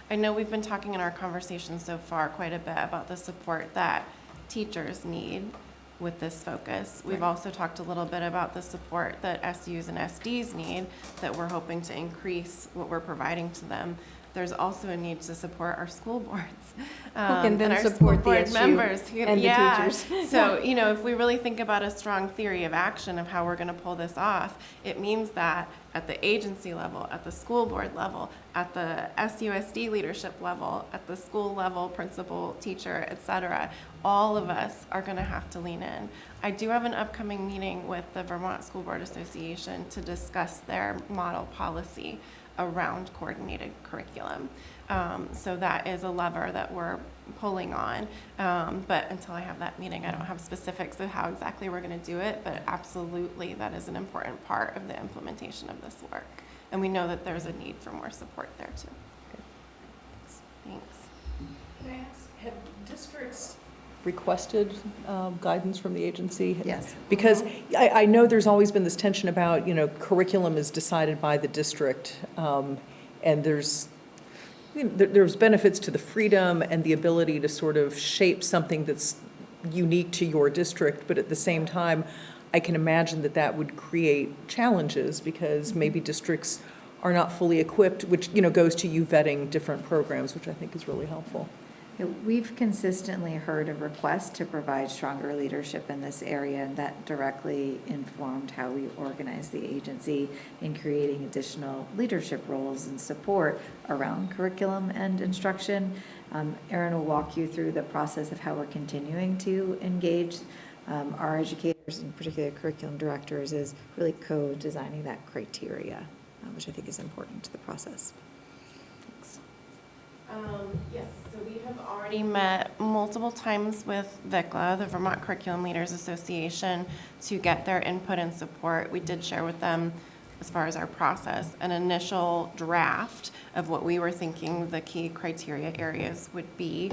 I know we've been talking in our conversation so far quite a bit about the support that teachers need with this focus. We've also talked a little bit about the support that SUs and SDs need, that we're hoping to increase what we're providing to them. There's also a need to support our school boards. Who can then and our support school the board SU members. and the teachers. So, if we really think about a strong theory of action of how we're going to pull this off, it means that at the agency level, at the school board level, at the SUSD leadership level, at the school level, principal, teacher, et cetera, all of us are going to have to lean in. I do have an upcoming meeting with the Vermont School Board Association to discuss their model policy around coordinated curriculum. So that is a lever that we're pulling on. But until I have that meeting, I don't have specifics of how exactly we're going to do it, but absolutely that is an important part of the implementation of this work. And we know that there's a need for more support there too. Good. Thanks. Can I ask, have districts requested guidance from the agency? Yes. Because I know there's always been this tension about, curriculum is decided by the district, and there's benefits to the freedom and the ability to sort of shape something that's unique to your district, but at the same time, I can imagine that would create challenges because maybe districts are not fully equipped, which, goes to you vetting different programs, which I think is really helpful. We've consistently heard a request to provide stronger leadership in this area, and that directly informed how we organize the agency in creating additional leadership roles and support around curriculum and instruction. Erin will walk you through the process of how we're continuing to engage our educators, in particular curriculum directors, is really co-designing that criteria, which I think is important to the process. Yes, so we have already met multiple times with VCLA, the Vermont Curriculum Leaders Association, to get their input and support. We did share with them, as far as our process, an initial draft of what we were thinking the key criteria areas would be.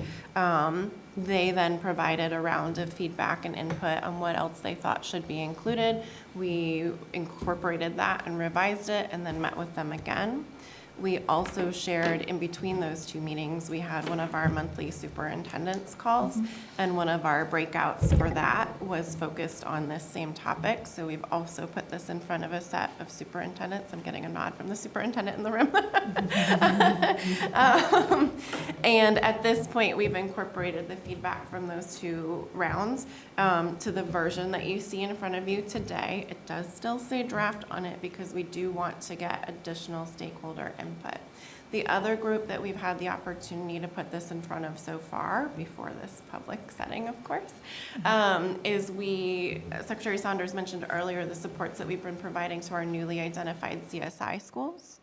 They then provided a round of feedback and input on what else they thought should be included. We incorporated that and revised it and then met with them again. We also shared in between those two meetings, we had one of our monthly superintendents calls, and one of our breakouts for that was focused on this same topic. So we've also put this in front of a set of superintendents. I'm getting a nod from the superintendent in the room. And at this point, we've incorporated the feedback from those two rounds to the version that you see in front of you today. It does still say draft on it because we do want to get additional stakeholder input. The other group that we've had the opportunity to put this in front of so far, before this public setting, of course, is Secretary Saunders mentioned earlier the supports that we've been providing to our newly identified CSI schools.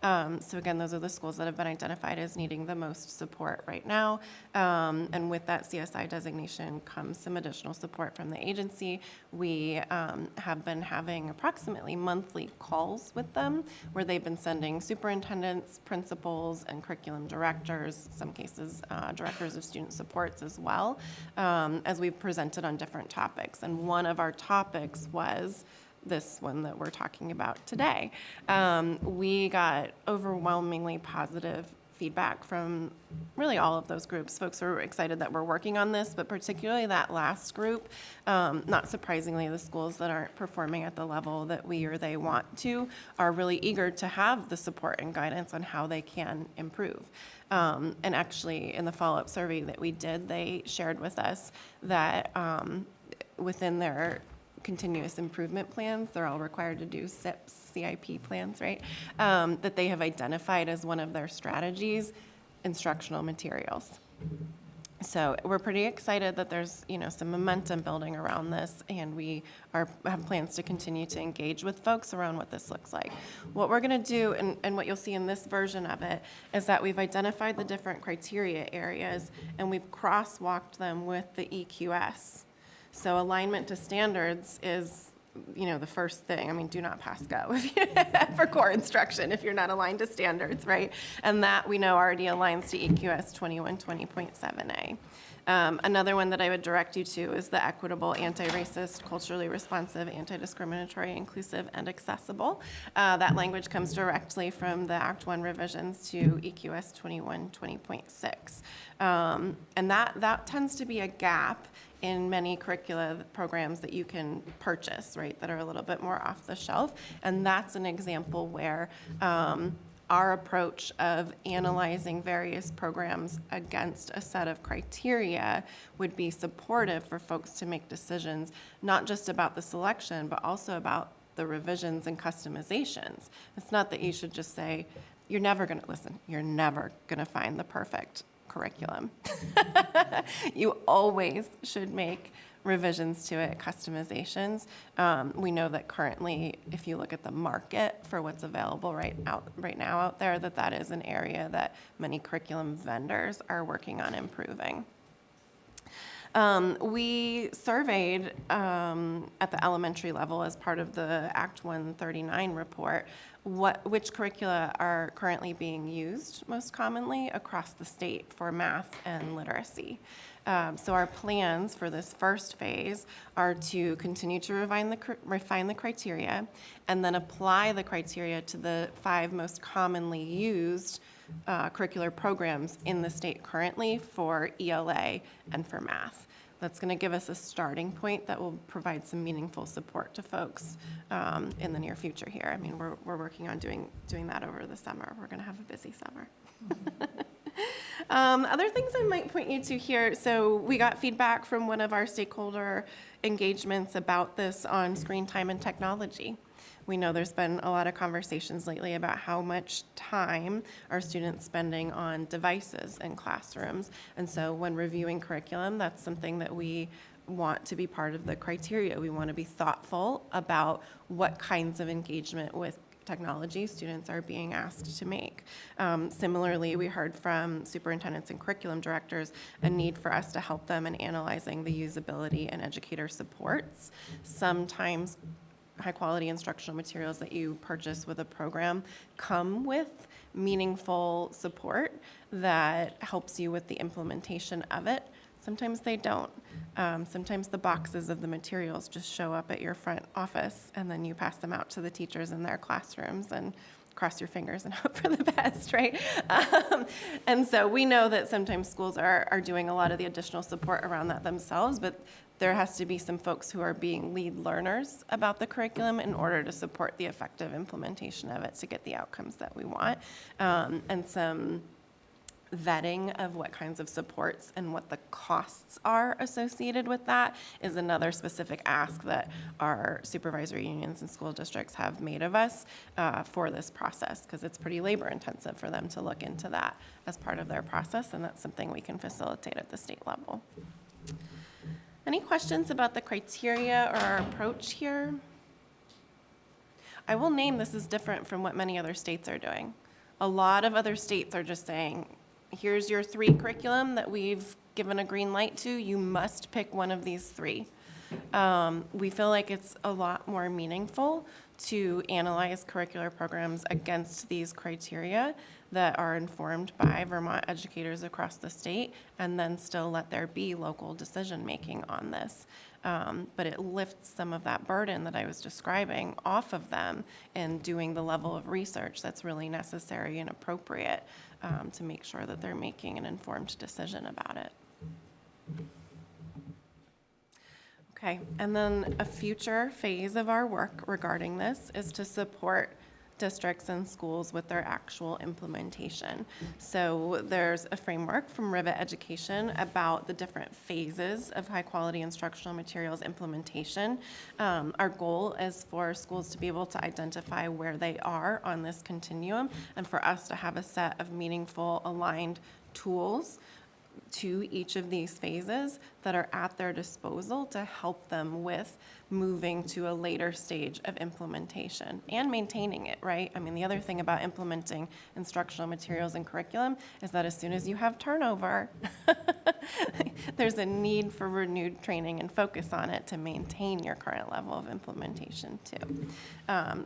So again, those are the schools that have been identified as needing the most support right now. And with that CSI designation comes some additional support from the agency. We have been having approximately monthly calls with them where they've been sending superintendents, principals, and curriculum directors, some cases directors of student supports as well, as we've presented on different topics. And one of our topics was this one that we're talking about today. We got overwhelmingly positive feedback from really all of those groups. Folks are excited that we're working on this, but particularly that last group, not surprisingly, the schools that aren't performing at the level that we or they want to are really eager to have the support and guidance on how they can improve. And actually, in the follow-up survey that we did, they shared with us that within their continuous improvement plans, they're all required to do SIPs, CIP plans, right? That they have identified as one of their strategies, instructional materials. So we're pretty excited that there's some momentum building around this, and we have plans to continue to engage with folks around what this looks like. What we're going to do, and what you'll see in this version of it, is that we've identified the different criteria areas, and we've crosswalked them with the EQS. So alignment to standards is, the first thing. I mean, do not pass go for core instruction if you're not aligned to standards, right? And that we know already aligns to EQS 2120.7a. Another one that I would direct you to is the equitable, anti-racist, culturally responsive, anti-discriminatory, inclusive, and accessible. That language comes directly from the Act 1 revisions to EQS 2120.6. And that tends to be a gap in many curricula programs that you can purchase, right, that are a little bit more off the shelf. And that's an example where our approach of analyzing various programs against a set of criteria would be supportive for folks to make decisions, not just about the selection, but also about the revisions and customizations. It's not that you should just say, you're never gonna find the perfect curriculum. You always should make revisions to it, customizations. We know that currently, if you look at the market for what's available right now out there, that is an area that many curriculum vendors are working on improving. We surveyed at the elementary level as part of the Act 139 report which curricula are currently being used most commonly across the state for math and literacy. So our plans for this first phase are to continue to refine the criteria and then apply the criteria to the 5 most commonly used curricular programs in the state currently for ELA and for math. That's going to give us a starting point that will provide some meaningful support to folks in the near future here. I mean, we're working on doing that over the summer. We're going to have a busy summer. Other things I might point you to here, so we got feedback from one of our stakeholder engagements about this on screen time and technology. We know there's been a lot of conversations lately about how much time are students spending on devices in classrooms. And so when reviewing curriculum, that's something that we want to be part of the criteria. We want to be thoughtful about what kinds of engagement with technology students are being asked to make. Similarly, we heard from superintendents and curriculum directors a need for us to help them in analyzing the usability and educator supports. Sometimes high-quality instructional materials that you purchase with a program come with meaningful support that helps you with the implementation of it. Sometimes they don't. Sometimes the boxes of the materials just show up at your front office, and then you pass them out to the teachers in their classrooms and cross your fingers and hope for the best, right? And so we know that sometimes schools are doing a lot of the additional support around that themselves, but there has to be some folks who are being lead learners about the curriculum in order to support the effective implementation of it to get the outcomes that we want. And some vetting of what kinds of supports and what the costs are associated with that is another specific ask that our supervisory unions and school districts have made of us for this process, because it's pretty labor intensive for them to look into that as part of their process, and that's something we can facilitate at the state level. Any questions about the criteria or our approach here? I will name this is different from what many other states are doing. A lot of other states are just saying, here's your 3 curriculum that we've given a green light to. You must pick one of these 3. We feel like it's a lot more meaningful to analyze curricular programs against these criteria that are informed by Vermont educators across the state, and then still let there be local decision-making on this. But it lifts some of that burden that I was describing off of them in doing the level of research that's really necessary and appropriate to make sure that they're making an informed decision about it. Okay, and then a future phase of our work regarding this is to support districts and schools with their actual implementation. So there's a framework from Rivet Education about the different phases of high quality instructional materials implementation. Our goal is for schools to be able to identify where they are on this continuum, and for us to have a set of meaningful aligned tools to each of these phases that are at their disposal to help them with moving to a later stage of implementation and maintaining it, right? I mean, the other thing about implementing instructional materials and curriculum is that as soon as you have turnover, there's a need for renewed training and focus on it to maintain your current level of implementation too.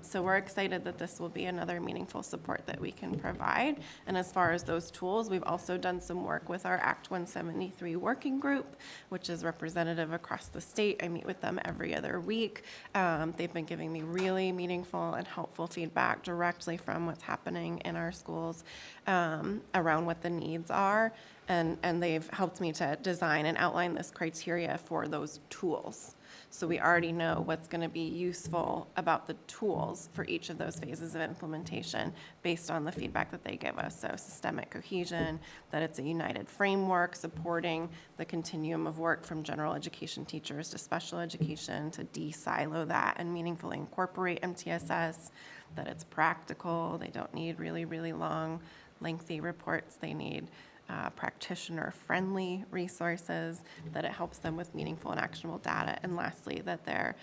So we're excited that this will be another meaningful support that we can provide. And as far as those tools, we've also done some work with our Act 173 working group, which is representative across the state. I meet with them every other week. They've been giving me really meaningful and helpful feedback directly from what's happening in our schools around what the needs are. And they've helped me to design and outline this criteria for those tools. So we already know what's going to be useful about the tools for each of those phases of implementation based on the feedback that they give us. So systemic cohesion, that it's a united framework supporting the continuum of work from general education teachers to special education, to de-silo that and meaningfully incorporate MTSS, that it's practical, they don't need really, really long, lengthy reports, they need practitioner-friendly resources, that it helps them with meaningful and actionable data, and lastly, that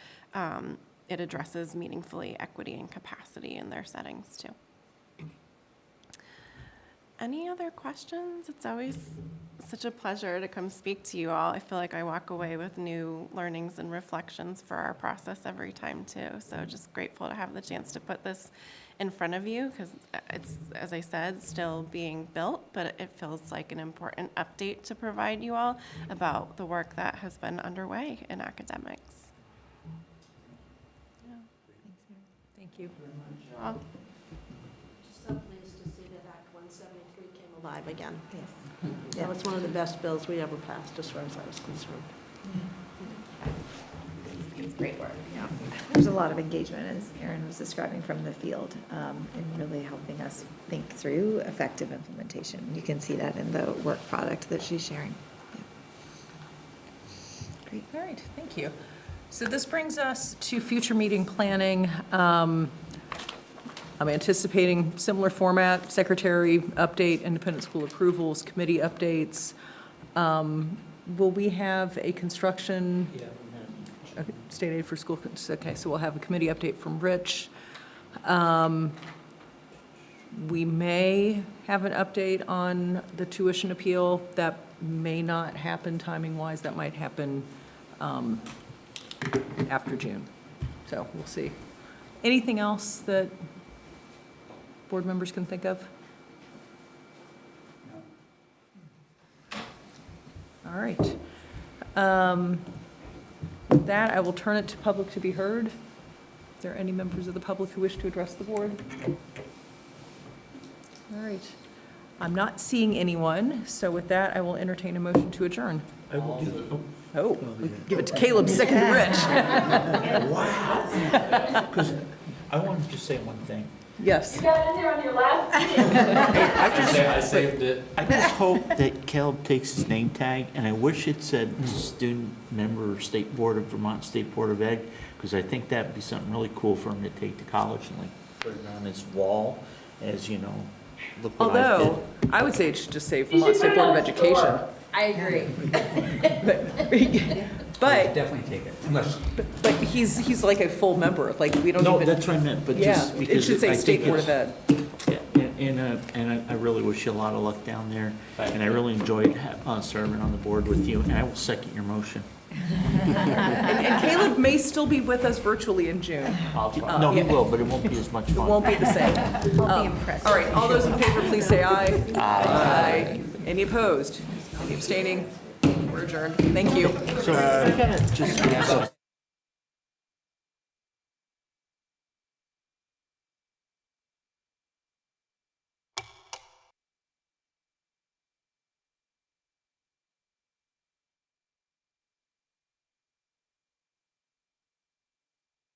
it addresses meaningfully equity and capacity in their settings too. Any other questions? It's always such a pleasure to come speak to you all. I feel like I walk away with new learnings and reflections for our process every time too. So just grateful to have the chance to put this in front of you, because it's, as I said, still being built, but it feels like an important update to provide you all about the work that has been underway in academics. Yeah. Thank you. Oh. Just so pleased to see that Act 173 came alive again. Yes. That was one of the best bills we ever passed, as far as I was concerned. It's great work. Yeah. There's a lot of engagement, as Erin was describing, from the field, in really helping us think through effective implementation. You can see that in the work product that she's sharing. Great. All right, thank you. So this brings us to future meeting planning. I'm anticipating similar format: secretary update, independent school approvals, committee updates. Will we have a construction? Yeah. Okay, state aid for school, okay, so we'll have a committee update from Rich. We may have an update on the tuition appeal. That may not happen timing-wise. That might happen after June. So we'll see. Anything else that board members can think of? All right. With that, I will turn it to public to be heard. Is there any members of the public who wish to address the board? All right. I'm not seeing anyone, so with that, I will entertain a motion to adjourn. I will do that. Oh, we give it to Caleb, second to Rich. Wow. Because I wanted to just say one thing. Yes. You got in there on your last meeting. I saved it. I just hope that Caleb takes his name tag, and I wish it said student member of State Board of Vermont State Board of Ed, because I think that'd be something really cool for him to take to college and like put it on his wall as, you know, look what I did. Although, I would say it should just say Vermont State Board of Education. I agree. But, Definitely take it, unless, but he's like a full member, like we don't No, even. that's what I meant, but Yeah, just it because should say I State think Board of it's- Ed. Yeah, and I really wish you a lot of luck down there, and I really enjoyed serving on the board with you, and I will second your motion. And Caleb may still be with us virtually in June. No, he yeah. will, but it won't be as much It fun. won't be the same. I'll be impressed. All right, all those in favor, please say aye. Aye. Any opposed? Any abstaining? We're adjourned. Thank you. So, just.